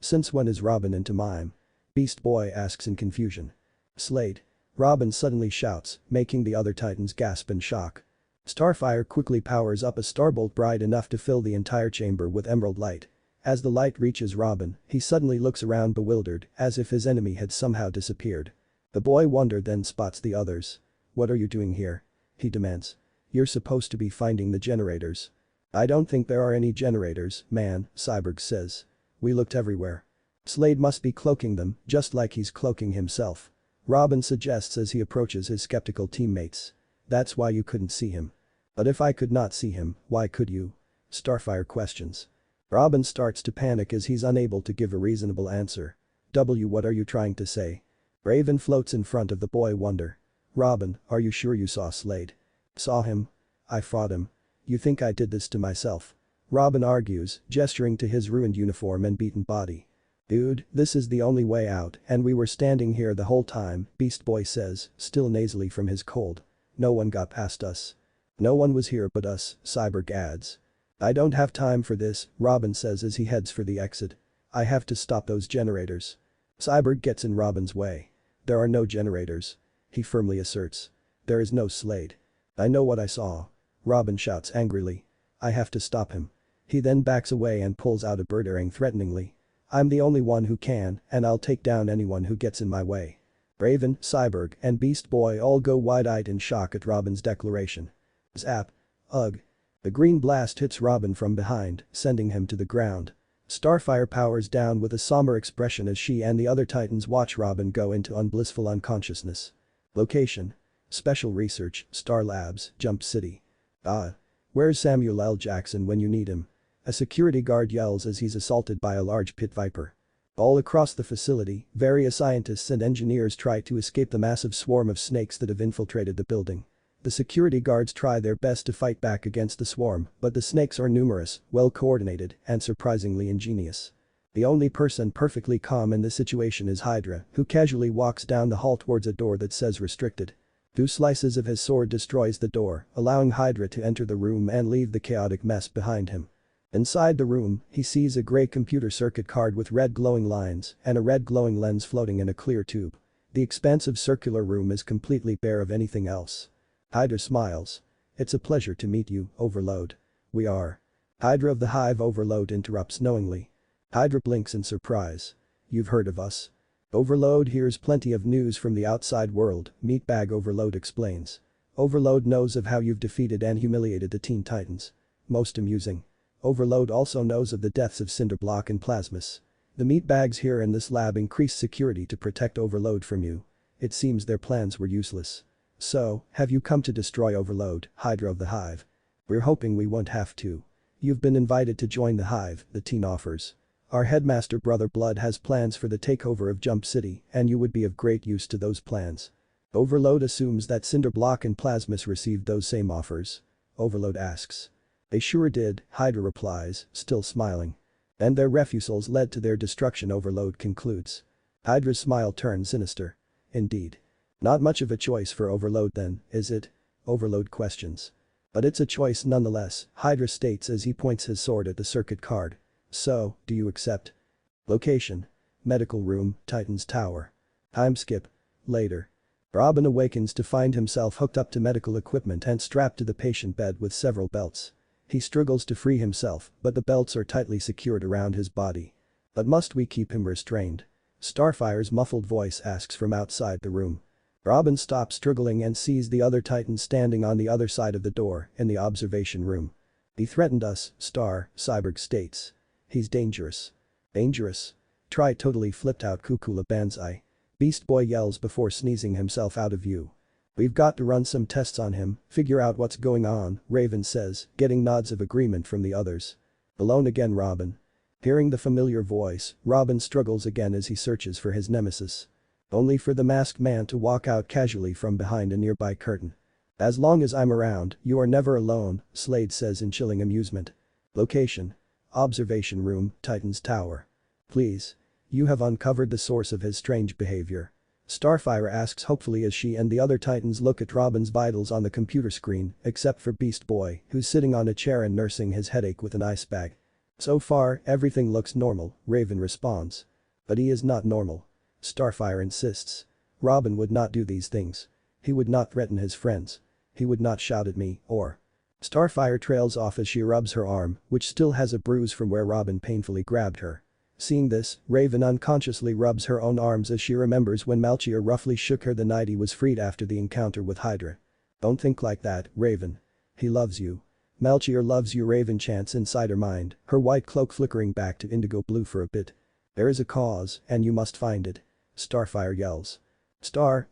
Since when is Robin into mime?" Beast Boy asks in confusion. "Slade." Robin suddenly shouts, making the other Titans gasp in shock. Starfire quickly powers up a starbolt bright enough to fill the entire chamber with emerald light. As the light reaches Robin, he suddenly looks around bewildered, as if his enemy had somehow disappeared. The boy wonders then spots the others. "What are you doing here?" he demands. "You're supposed to be finding the generators." "I don't think there are any generators, man," Cyborg says. "We looked everywhere." "Slade must be cloaking them, just like he's cloaking himself," Robin suggests as he approaches his skeptical teammates. "That's why you couldn't see him." "But if I could not see him, why could you?" Starfire questions. Robin starts to panic as he's unable to give a reasonable answer. What are you trying to say? Raven floats in front of the boy wonder. Robin, are you sure you saw Slade? Saw him? I fought him. You think I did this to myself? Robin argues, gesturing to his ruined uniform and beaten body. Dude, this is the only way out and we were standing here the whole time, Beast Boy says, still nasally from his cold. No one got past us. No one was here but us, Cyborg adds. I don't have time for this, Robin says as he heads for the exit. I have to stop those generators. Cyborg gets in Robin's way. There are no generators. He firmly asserts. There is no Slade. I know what I saw. Robin shouts angrily. I have to stop him. He then backs away and pulls out a bird threateningly. I'm the only one who can, and I'll take down anyone who gets in my way. Raven, Cyborg, and Beast Boy all go wide-eyed in shock at Robin's declaration. Zap. Ugh. The green blast hits Robin from behind, sending him to the ground. Starfire powers down with a somber expression as she and the other Titans watch Robin go into unblissful unconsciousness. Location. Special Research, Star Labs, Jump City. Where's Samuel L. Jackson when you need him? A security guard yells as he's assaulted by a large pit viper. All across the facility, various scientists and engineers try to escape the massive swarm of snakes that have infiltrated the building. The security guards try their best to fight back against the swarm, but the snakes are numerous, well-coordinated, and surprisingly ingenious. The only person perfectly calm in this situation is Hydra, who casually walks down the hall towards a door that says restricted. 2 slices of his sword destroys the door, allowing Hydra to enter the room and leave the chaotic mess behind him. Inside the room, he sees a gray computer circuit card with red glowing lines and a red glowing lens floating in a clear tube. The expansive circular room is completely bare of anything else. Hydra smiles. It's a pleasure to meet you, Overload. We are. Hydra of the Hive. Overload interrupts knowingly. Hydra blinks in surprise. You've heard of us. Overload hears plenty of news from the outside world, Meatbag. Overload explains. Overload knows of how you've defeated and humiliated the Teen Titans. Most amusing. Overload also knows of the deaths of Cinderblock and Plasmus. The meatbags here in this lab increased security to protect Overload from you. It seems their plans were useless. So, have you come to destroy Overload, Hydra of the Hive? We're hoping we won't have to. You've been invited to join the Hive, the teen offers. Our headmaster Brother Blood has plans for the takeover of Jump City and you would be of great use to those plans. Overload assumes that Cinderblock and Plasmus received those same offers. Overload asks. They sure did, Hydra replies, still smiling. And their refusals led to their destruction. Overload concludes. Hydra's smile turns sinister. Indeed. Not much of a choice for Overload then, is it? Overload questions. But it's a choice nonetheless, Hydra states as he points his sword at the circuit card. So, do you accept? Location. Medical room, Titan's Tower. Time skip. Later. Robin awakens to find himself hooked up to medical equipment and strapped to the patient bed with several belts. He struggles to free himself, but the belts are tightly secured around his body. But must we keep him restrained? Starfire's muffled voice asks from outside the room. Robin stops struggling and sees the other Titan standing on the other side of the door, in the observation room. He threatened us, Cyborg states. He's dangerous. Dangerous? Try totally flipped out Kukula Banzai. Beast Boy yells before sneezing himself out of view. We've got to run some tests on him, figure out what's going on, Raven says, getting nods of agreement from the others. Alone again Robin. Hearing the familiar voice, Robin struggles again as he searches for his nemesis. Only for the masked man to walk out casually from behind a nearby curtain. As long as I'm around, you are never alone, Slade says in chilling amusement. Location. Observation room, Titan's Tower. Please. You have uncovered the source of his strange behavior. Starfire asks hopefully as she and the other Titans look at Robin's vitals on the computer screen, except for Beast Boy, who's sitting on a chair and nursing his headache with an ice bag. So far, everything looks normal, Raven responds. But he is not normal. Starfire insists. Robin would not do these things. He would not threaten his friends. He would not shout at me, or. Starfire trails off as she rubs her arm, which still has a bruise from where Robin painfully grabbed her. Seeing this, Raven unconsciously rubs her own arms as she remembers when Melchior roughly shook her the night he was freed after the encounter with Hydra. Don't think like that, Raven. He loves you. Melchior loves you, Raven chants inside her mind, her white cloak flickering back to indigo blue for a bit. There is a cause, and you must find it. Starfire yells.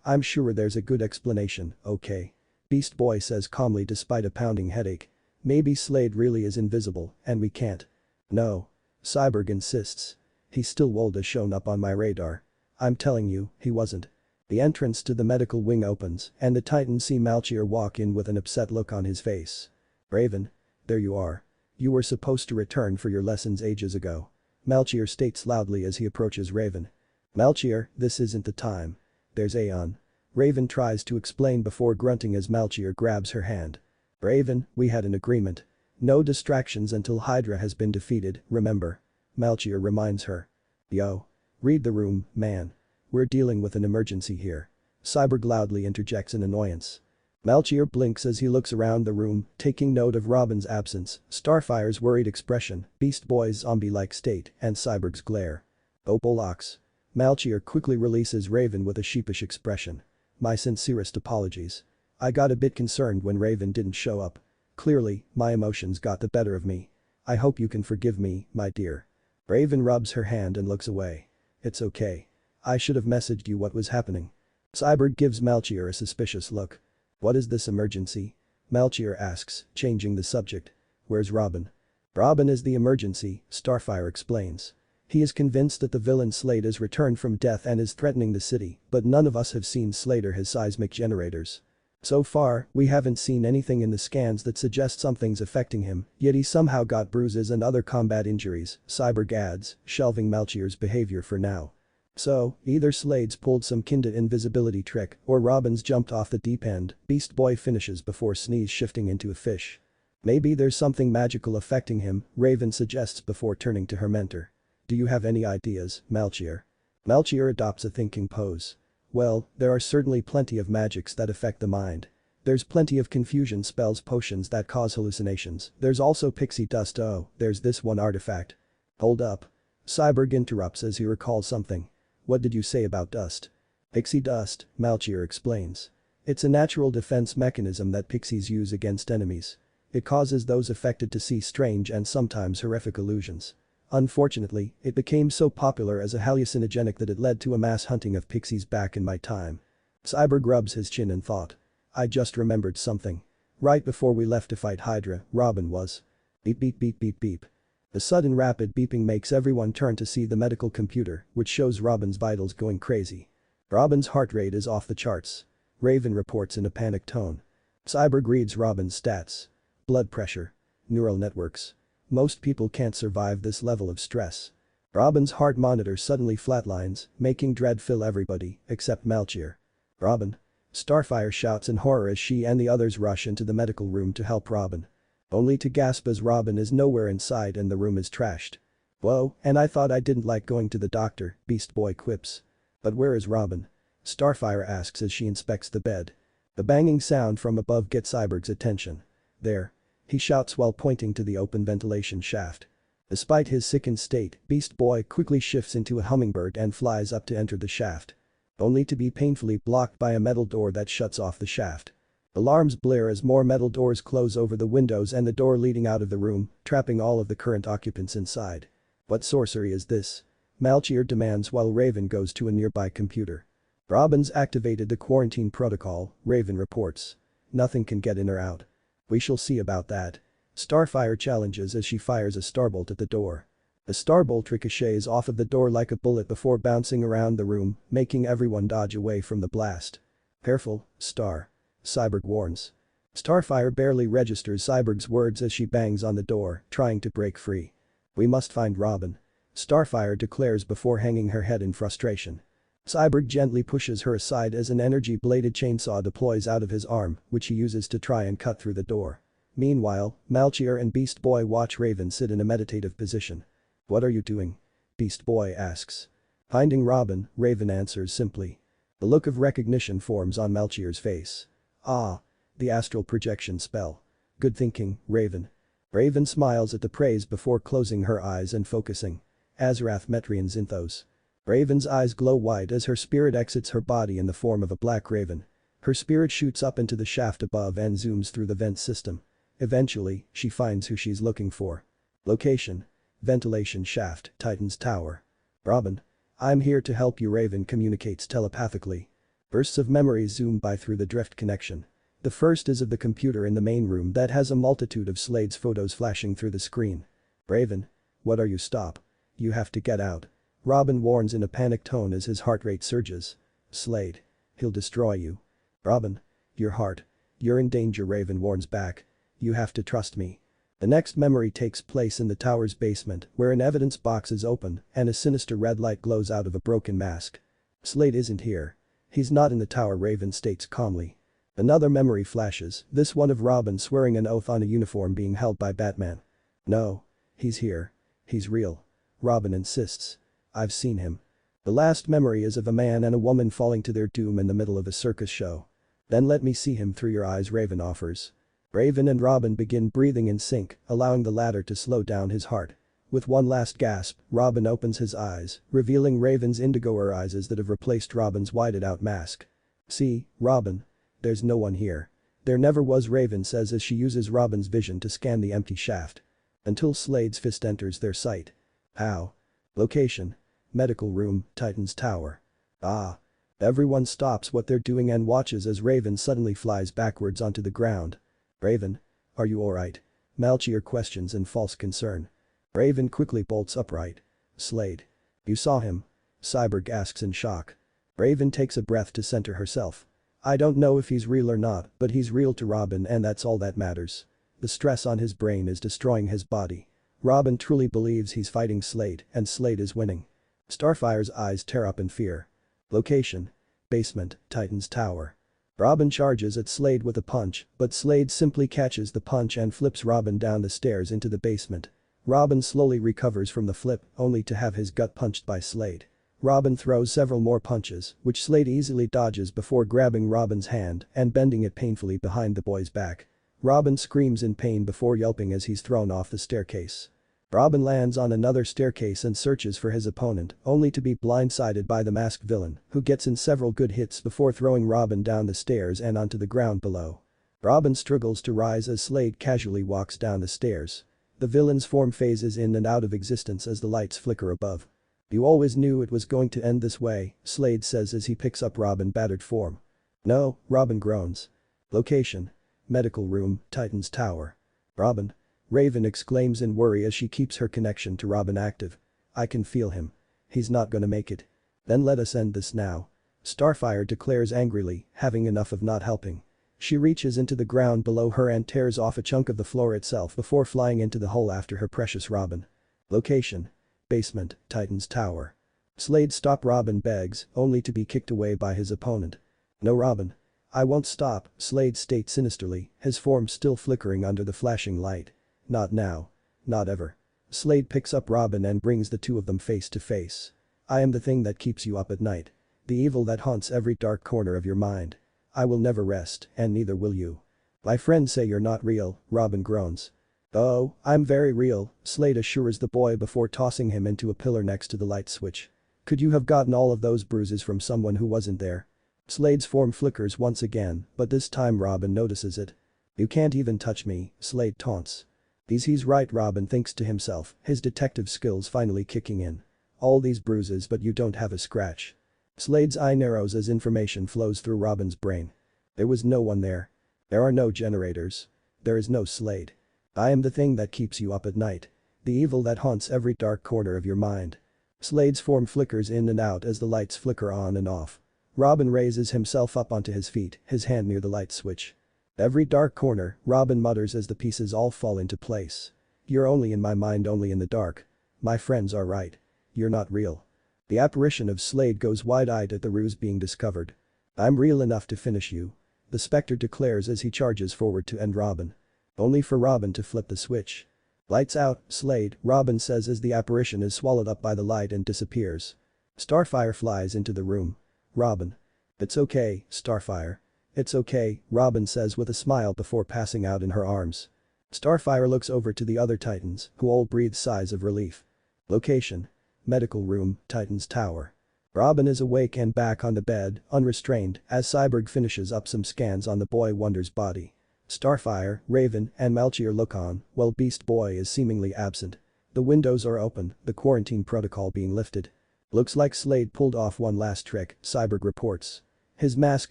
I'm sure there's a good explanation, okay? Beast Boy says calmly despite a pounding headache. Maybe Slade really is invisible, and we can't. No. Cyborg insists. He still would have shown up on my radar. I'm telling you, he wasn't. The entrance to the medical wing opens and the Titans see Malchier walk in with an upset look on his face. Raven. There you are. You were supposed to return for your lessons ages ago. Malchier states loudly as he approaches Raven. Malchier, this isn't the time. There's Aeon. Raven tries to explain before grunting as Malchier grabs her hand. Raven, we had an agreement. No distractions until Hydra has been defeated, remember? Malchier reminds her. Yo. Read the room, man. We're dealing with an emergency here. Cyborg loudly interjects in annoyance. Malchier blinks as he looks around the room, taking note of Robin's absence, Starfire's worried expression, Beast Boy's zombie-like state, and Cyborg's glare. Opalox. Malchier quickly releases Raven with a sheepish expression. My sincerest apologies. I got a bit concerned when Raven didn't show up. Clearly, my emotions got the better of me. I hope you can forgive me, my dear. Raven rubs her hand and looks away. It's okay. I should have messaged you what was happening. Cyborg gives Malchier a suspicious look. What is this emergency? Malchier asks, changing the subject. Where's Robin? Robin is the emergency, Starfire explains. He is convinced that the villain Slade has returned from death and is threatening the city, but none of us have seen Slade or his seismic generators. So far, we haven't seen anything in the scans that suggests something's affecting him, yet he somehow got bruises and other combat injuries, Cyborg adds, shelving Malchier's behavior for now. So, either Slade's pulled some kinda invisibility trick or Robin's jumped off the deep end, Beast Boy finishes before Sneeze shifting into a fish. Maybe there's something magical affecting him, Raven suggests before turning to her mentor. Do you have any ideas, Malchier? Malchier adopts a thinking pose. Well, there are certainly plenty of magics that affect the mind. There's plenty of confusion spells potions that cause hallucinations, there's also pixie dust there's this one artifact. Hold up. Cyborg interrupts as he recalls something. What did you say about dust? Pixie dust, Malchier explains. It's a natural defense mechanism that pixies use against enemies. It causes those affected to see strange and sometimes horrific illusions. Unfortunately, it became so popular as a hallucinogenic that it led to a mass hunting of pixies back in my time. Cyborg rubs his chin in thought. I just remembered something. Right before we left to fight Hydra, Robin was. Beep beep beep beep beep. The sudden rapid beeping makes everyone turn to see the medical computer, which shows Robin's vitals going crazy. Robin's heart rate is off the charts. Raven reports in a panicked tone. Cyborg reads Robin's stats. Blood pressure. Neural networks. Most people can't survive this level of stress. Robin's heart monitor suddenly flatlines, making dread fill everybody, except Malchier. Robin. Starfire shouts in horror as she and the others rush into the medical room to help Robin. Only to gasp as Robin is nowhere in sight and the room is trashed. Whoa, and I thought I didn't like going to the doctor, Beast Boy quips. But where is Robin? Starfire asks as she inspects the bed. The banging sound from above gets Cyborg's attention. There. He shouts while pointing to the open ventilation shaft. Despite his sickened state, Beast Boy quickly shifts into a hummingbird and flies up to enter the shaft. Only to be painfully blocked by a metal door that shuts off the shaft. Alarms blare as more metal doors close over the windows and the door leading out of the room, trapping all of the current occupants inside. What sorcery is this? Malchier demands while Raven goes to a nearby computer. Robin's activated the quarantine protocol, Raven reports. Nothing can get in or out. We shall see about that. Starfire challenges as she fires a starbolt at the door. The starbolt ricochets off of the door like a bullet before bouncing around the room, making everyone dodge away from the blast. Careful, Star. Cyborg warns. Starfire barely registers Cyborg's words as she bangs on the door, trying to break free. We must find Robin. Starfire declares before hanging her head in frustration. Cyborg gently pushes her aside as an energy-bladed chainsaw deploys out of his arm, which he uses to try and cut through the door. Meanwhile, Malchier and Beast Boy watch Raven sit in a meditative position. What are you doing? Beast Boy asks. Finding Robin, Raven answers simply. The look of recognition forms on Malchier's face. Ah. The astral projection spell. Good thinking, Raven. Raven smiles at the praise before closing her eyes and focusing. Azrath Metrian Zinthos. Raven's eyes glow white as her spirit exits her body in the form of a black raven. Her spirit shoots up into the shaft above and zooms through the vent system. Eventually, she finds who she's looking for. Location. Ventilation shaft, Titan's Tower. Robin. I'm here to help you, Raven communicates telepathically. Bursts of memory zoom by through the drift connection. The first is of the computer in the main room that has a multitude of Slade's photos flashing through the screen. Raven. What are you? Stop. You have to get out. Robin warns in a panicked tone as his heart rate surges. Slade. He'll destroy you. Robin. Your heart. You're in danger, Raven warns back. You have to trust me. The next memory takes place in the tower's basement where an evidence box is open and a sinister red light glows out of a broken mask. Slade isn't here. He's not in the tower, Raven states calmly. Another memory flashes, this one of Robin swearing an oath on a uniform being held by Batman. No. He's here. He's real. Robin insists. I've seen him. The last memory is of a man and a woman falling to their doom in the middle of a circus show. Then let me see him through your eyes, Raven offers. Raven and Robin begin breathing in sync, allowing the latter to slow down his heart. With one last gasp, Robin opens his eyes, revealing Raven's indigo eyes that have replaced Robin's whited-out mask. See, Robin. There's no one here. There never was, Raven says as she uses Robin's vision to scan the empty shaft. Until Slade's fist enters their sight. How? Location. Medical room, Titan's tower. Ah. Everyone stops what they're doing and watches as Raven suddenly flies backwards onto the ground. Raven. Are you alright? Melchior questions in false concern. Raven quickly bolts upright. Slade. You saw him? Cyborg asks in shock. Raven takes a breath to center herself. I don't know if he's real or not, but he's real to Robin and that's all that matters. The stress on his brain is destroying his body. Robin truly believes he's fighting Slade and Slade is winning. Starfire's eyes tear up in fear. Location. Basement, Titan's tower. Robin charges at Slade with a punch, but Slade simply catches the punch and flips Robin down the stairs into the basement. Robin slowly recovers from the flip, only to have his gut punched by Slade. Robin throws several more punches, which Slade easily dodges before grabbing Robin's hand and bending it painfully behind the boy's back. Robin screams in pain before yelping as he's thrown off the staircase. Robin lands on another staircase and searches for his opponent, only to be blindsided by the masked villain, who gets in several good hits before throwing Robin down the stairs and onto the ground below. Robin struggles to rise as Slade casually walks down the stairs. The villain's form phases in and out of existence as the lights flicker above. You always knew it was going to end this way, Slade says as he picks up Robin's battered form. No, Robin groans. Location. Medical room, Titan's tower. Robin. Raven exclaims in worry as she keeps her connection to Robin active. I can feel him. He's not gonna make it. Then let us end this now. Starfire declares angrily, having enough of not helping. She reaches into the ground below her and tears off a chunk of the floor itself before flying into the hole after her precious Robin. Location. Basement, Titan's tower. Slade stop, Robin begs, only to be kicked away by his opponent. No, Robin. I won't stop, Slade states sinisterly, his form still flickering under the flashing light. Not now. Not ever. Slade picks up Robin and brings the two of them face to face. I am the thing that keeps you up at night. The evil that haunts every dark corner of your mind. I will never rest, and neither will you. My friends say you're not real, Robin groans. Oh, I'm very real, Slade assures the boy before tossing him into a pillar next to the light switch. Could you have gotten all of those bruises from someone who wasn't there? Slade's form flickers once again, but this time Robin notices it. You can't even touch me, Slade taunts. He's right, Robin thinks to himself, his detective skills finally kicking in. All these bruises but you don't have a scratch. Slade's eye narrows as information flows through Robin's brain. There was no one there. There are no generators. There is no Slade. I am the thing that keeps you up at night. The evil that haunts every dark corner of your mind. Slade's form flickers in and out as the lights flicker on and off. Robin raises himself up onto his feet, his hand near the light switch. Every dark corner, Robin mutters as the pieces all fall into place. You're only in my mind, only in the dark. My friends are right. You're not real. The apparition of Slade goes wide-eyed at the ruse being discovered. I'm real enough to finish you. The Spectre declares as he charges forward to end Robin. Only for Robin to flip the switch. Lights out, Slade, Robin says as the apparition is swallowed up by the light and disappears. Starfire flies into the room. Robin. It's okay, Starfire. It's okay, Robin says with a smile before passing out in her arms. Starfire looks over to the other Titans, who all breathe sighs of relief. Location. Medical room, Titan's tower. Robin is awake and back on the bed, unrestrained, as Cyborg finishes up some scans on the boy Wonder's body. Starfire, Raven, and Melchior look on, while Beast Boy is seemingly absent. The windows are open, the quarantine protocol being lifted. Looks like Slade pulled off one last trick, Cyborg reports. His mask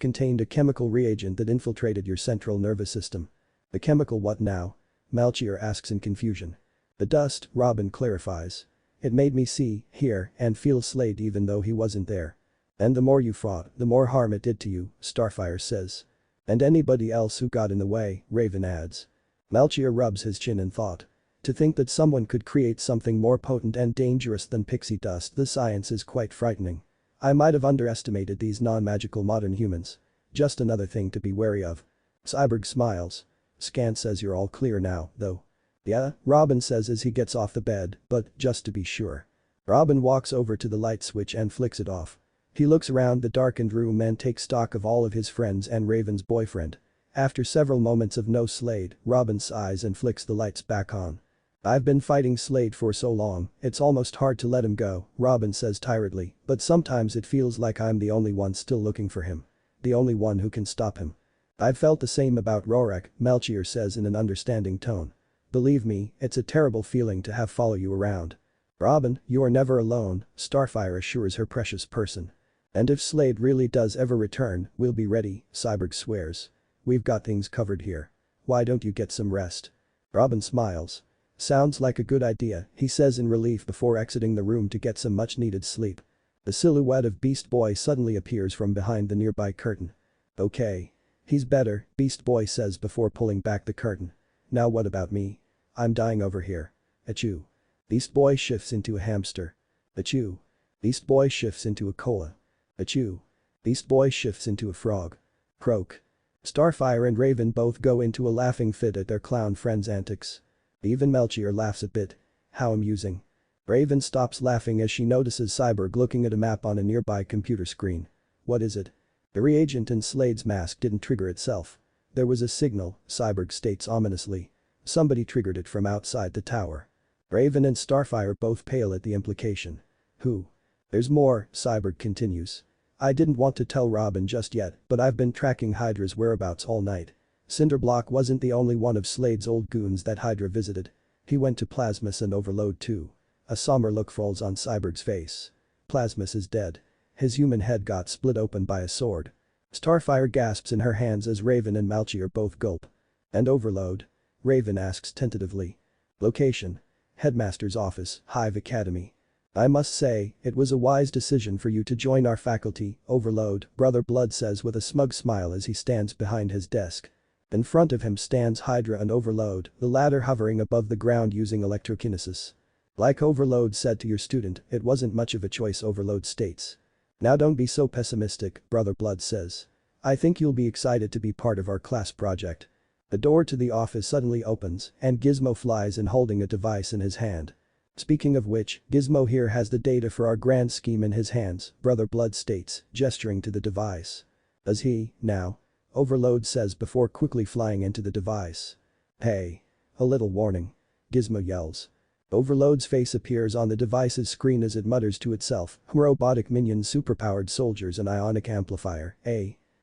contained a chemical reagent that infiltrated your central nervous system. The chemical what now? Melchior asks in confusion. The dust, Robin clarifies. It made me see, hear, and feel Slade even though he wasn't there. And the more you fought, the more harm it did to you, Starfire says. And anybody else who got in the way, Raven adds. Melchior rubs his chin in thought. To think that someone could create something more potent and dangerous than pixie dust, the science is quite frightening. I might have underestimated these non-magical modern humans. Just another thing to be wary of. Cyborg smiles. Scan says you're all clear now, though. Yeah, Robin says as he gets off the bed, but just to be sure. Robin walks over to the light switch and flicks it off. He looks around the darkened room and takes stock of all of his friends and Raven's boyfriend. After several moments of no Slade, Robin sighs and flicks the lights back on. I've been fighting Slade for so long, it's almost hard to let him go, Robin says tiredly, but sometimes it feels like I'm the only one still looking for him. The only one who can stop him. I've felt the same about Rorak, Melchior says in an understanding tone. Believe me, it's a terrible feeling to have follow you around. Robin, you are never alone, Starfire assures her precious person. And if Slade really does ever return, we'll be ready, Cyborg swears. We've got things covered here. Why don't you get some rest? Robin smiles. Sounds like a good idea, he says in relief before exiting the room to get some much-needed sleep. The silhouette of Beast Boy suddenly appears from behind the nearby curtain. Okay. He's better, Beast Boy says before pulling back the curtain. Now what about me? I'm dying over here. Achoo. Beast Boy shifts into a hamster. Achoo. Beast Boy shifts into a cola. Achoo. Beast Boy shifts into a frog. Croak. Starfire and Raven both go into a laughing fit at their clown friend's antics. Even Melchior laughs a bit. How amusing. Raven stops laughing as she notices Cyborg looking at a map on a nearby computer screen. What is it? The reagent in Slade's mask didn't trigger itself. There was a signal, Cyborg states ominously. Somebody triggered it from outside the tower. Raven and Starfire both pale at the implication. Who? There's more, Cyborg continues. I didn't want to tell Robin just yet, but I've been tracking Hydra's whereabouts all night. Cinderblock wasn't the only one of Slade's old goons that Hydra visited. He went to Plasmus and Overload too. A somber look falls on Cyborg's face. Plasmus is dead. His human head got split open by a sword. Starfire gasps in her hands as Raven and Melchior both gulp. And Overload? Raven asks tentatively. Location. Headmaster's office, Hive Academy. I must say, it was a wise decision for you to join our faculty, Overload, Brother Blood says with a smug smile as he stands behind his desk. In front of him stands Hydra and Overload, the latter hovering above the ground using electrokinesis. Like Overload said to your student, it wasn't much of a choice, Overload states. Now don't be so pessimistic, Brother Blood says. I think you'll be excited to be part of our class project. The door to the office suddenly opens and Gizmo flies in holding a device in his hand. Speaking of which, Gizmo here has the data for our grand scheme in his hands, Brother Blood states, gesturing to the device. Does he, now? Overload says before quickly flying into the device. Hey. A little warning. Gizmo yells. Overload's face appears on the device's screen as it mutters to itself, robotic minions, superpowered soldiers and ionic amplifier,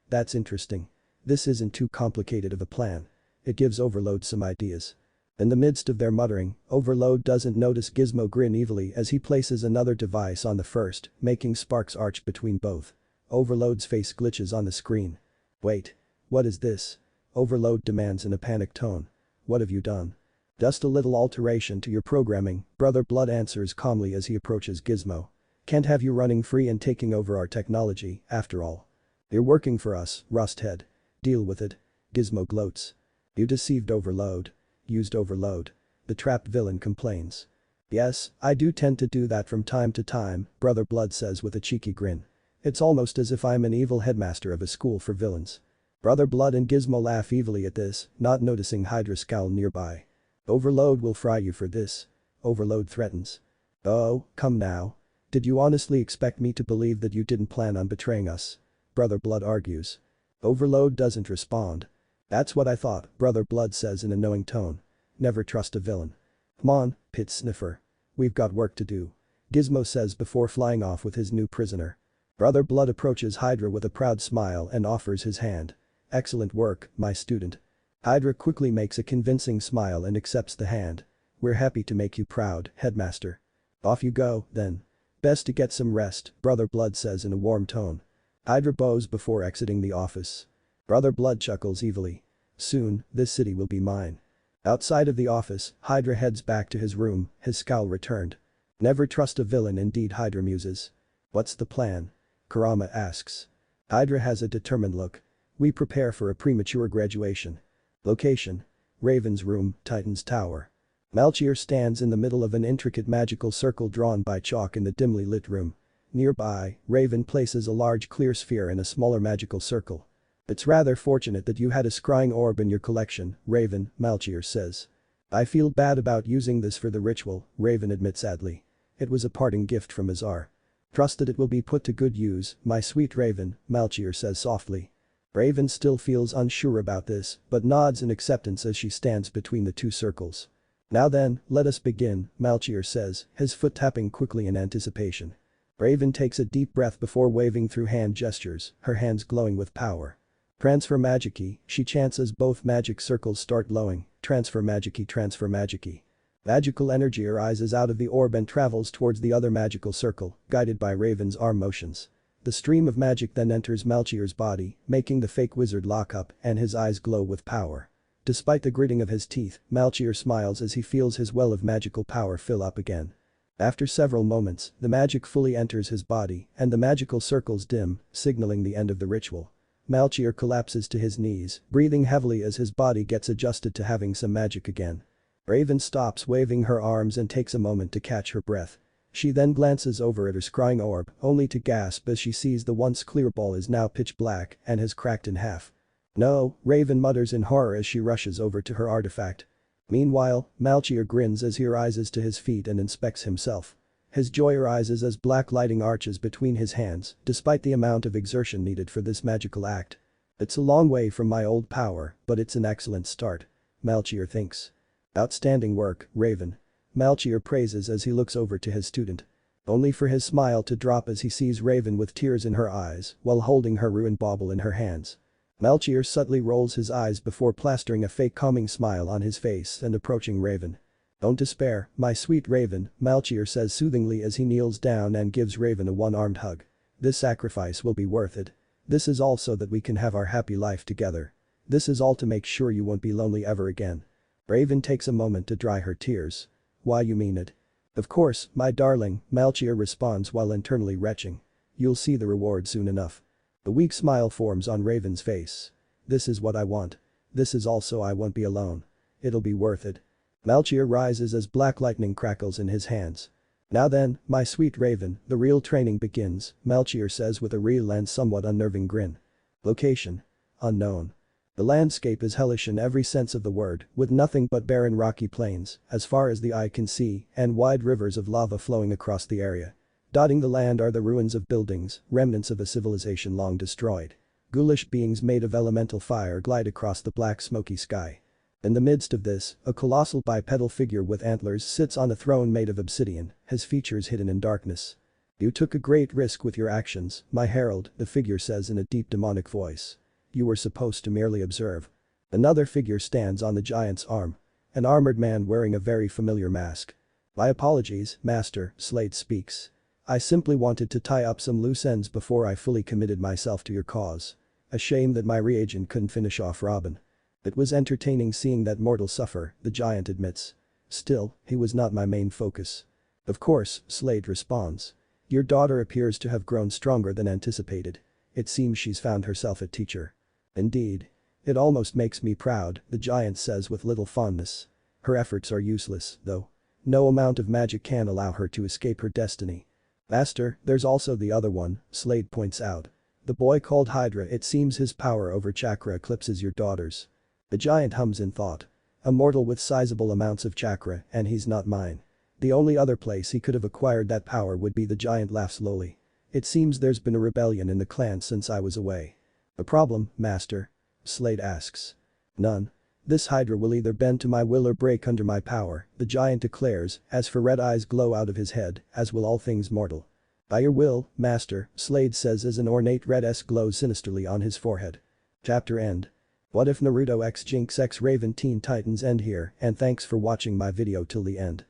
that's interesting. This isn't too complicated of a plan. It gives Overload some ideas. In the midst of their muttering, Overload doesn't notice Gizmo grin evilly as he places another device on the first, making sparks arch between both. Overload's face glitches on the screen. Wait. What is this? Overload demands in a panicked tone. What have you done? Just a little alteration to your programming, Brother Blood answers calmly as he approaches Gizmo. Can't have you running free and taking over our technology, after all. You're working for us, Rusthead. Deal with it. Gizmo gloats. You deceived Overload. Used Overload. The trapped villain complains. Yes, I do tend to do that from time to time, Brother Blood says with a cheeky grin. It's almost as if I'm an evil headmaster of a school for villains. Brother Blood and Gizmo laugh evilly at this, not noticing Hydra scowl nearby. Overload will fry you for this. Overload threatens. Oh, come now. Did you honestly expect me to believe that you didn't plan on betraying us? Brother Blood argues. Overload doesn't respond. That's what I thought, Brother Blood says in a knowing tone. Never trust a villain. Come on, Pit Sniffer. We've got work to do. Gizmo says before flying off with his new prisoner. Brother Blood approaches Hydra with a proud smile and offers his hand. Excellent work, my student. Hydra quickly makes a convincing smile and accepts the hand. We're happy to make you proud, Headmaster. Off you go, then. Best to get some rest, Brother Blood says in a warm tone. Hydra bows before exiting the office. Brother Blood chuckles evilly. Soon, this city will be mine. Outside of the office, Hydra heads back to his room, his scowl returned. Never trust a villain indeed, Hydra muses. What's the plan? Kurama asks. Hydra has a determined look. We prepare for a premature graduation. Location. Raven's room, Titan's tower. Melchior stands in the middle of an intricate magical circle drawn by chalk in the dimly lit room. Nearby, Raven places a large clear sphere in a smaller magical circle. It's rather fortunate that you had a scrying orb in your collection, Raven, Melchior says. I feel bad about using this for the ritual, Raven admits sadly. It was a parting gift from Azar. Trust that it will be put to good use, my sweet Raven, Melchior says softly. Raven still feels unsure about this, but nods in acceptance as she stands between the two circles. Now then, let us begin, Melchior says, his foot tapping quickly in anticipation. Raven takes a deep breath before waving through hand gestures, her hands glowing with power. Transfer Magic-y, she chants as both magic circles start glowing, transfer Magic-y, transfer Magic-y. Magical energy arises out of the orb and travels towards the other magical circle, guided by Raven's arm motions. The stream of magic then enters Melchior's body, making the fake wizard lock up and his eyes glow with power. Despite the gritting of his teeth, Melchior smiles as he feels his well of magical power fill up again. After several moments, the magic fully enters his body and the magical circles dim, signaling the end of the ritual. Melchior collapses to his knees, breathing heavily as his body gets adjusted to having some magic again. Raven stops waving her arms and takes a moment to catch her breath. She then glances over at her scrying orb, only to gasp as she sees the once clear ball is now pitch black and has cracked in half. No, Raven mutters in horror as she rushes over to her artifact. Meanwhile, Melchior grins as he rises to his feet and inspects himself. His joy arises as black lighting arches between his hands, despite the amount of exertion needed for this magical act. It's a long way from my old power, but it's an excellent start. Melchior thinks. Outstanding work, Raven. Melchior praises as he looks over to his student. Only for his smile to drop as he sees Raven with tears in her eyes while holding her ruined bauble in her hands. Melchior subtly rolls his eyes before plastering a fake calming smile on his face and approaching Raven. Don't despair, my sweet Raven, Melchior says soothingly as he kneels down and gives Raven a one-armed hug. This sacrifice will be worth it. This is all so that we can have our happy life together. This is all to make sure you won't be lonely ever again. Raven takes a moment to dry her tears. Why, you mean it? Of course, my darling, Melchior responds while internally retching. You'll see the reward soon enough. A weak smile forms on Raven's face. This is what I want. This is also I won't be alone. It'll be worth it. Melchior rises as black lightning crackles in his hands. Now then, my sweet Raven, the real training begins, Melchior says with a real and somewhat unnerving grin. Location. Unknown. The landscape is hellish in every sense of the word, with nothing but barren rocky plains, as far as the eye can see, and wide rivers of lava flowing across the area. Dotting the land are the ruins of buildings, remnants of a civilization long destroyed. Ghoulish beings made of elemental fire glide across the black smoky sky. In the midst of this, a colossal bipedal figure with antlers sits on a throne made of obsidian, his features hidden in darkness. You took a great risk with your actions, my herald, the figure says in a deep demonic voice. You were supposed to merely observe. Another figure stands on the giant's arm. An armored man wearing a very familiar mask. My apologies, master, Slade speaks. I simply wanted to tie up some loose ends before I fully committed myself to your cause. A shame that my reagent couldn't finish off Robin. It was entertaining seeing that mortal suffer, the giant admits. Still, he was not my main focus. Of course, Slade responds. Your daughter appears to have grown stronger than anticipated. It seems she's found herself a teacher. Indeed. It almost makes me proud, the giant says with little fondness. Her efforts are useless, though. No amount of magic can allow her to escape her destiny. Master, there's also the other one, Slade points out. The boy called Hydra, it seems his power over chakra eclipses your daughter's. The giant hums in thought. A mortal with sizable amounts of chakra, and he's not mine. The only other place he could have acquired that power would be. The giant laughs slowly. It seems there's been a rebellion in the clan since I was away. A problem, master? Slade asks. None. This Hydra will either bend to my will or break under my power, the giant declares, as for red eyes glow out of his head, as will all things mortal. By your will, master, Slade says as an ornate red S glows sinisterly on his forehead. Chapter end. What if Naruto x Jinx x Raven Teen Titans end here, and thanks for watching my video till the end.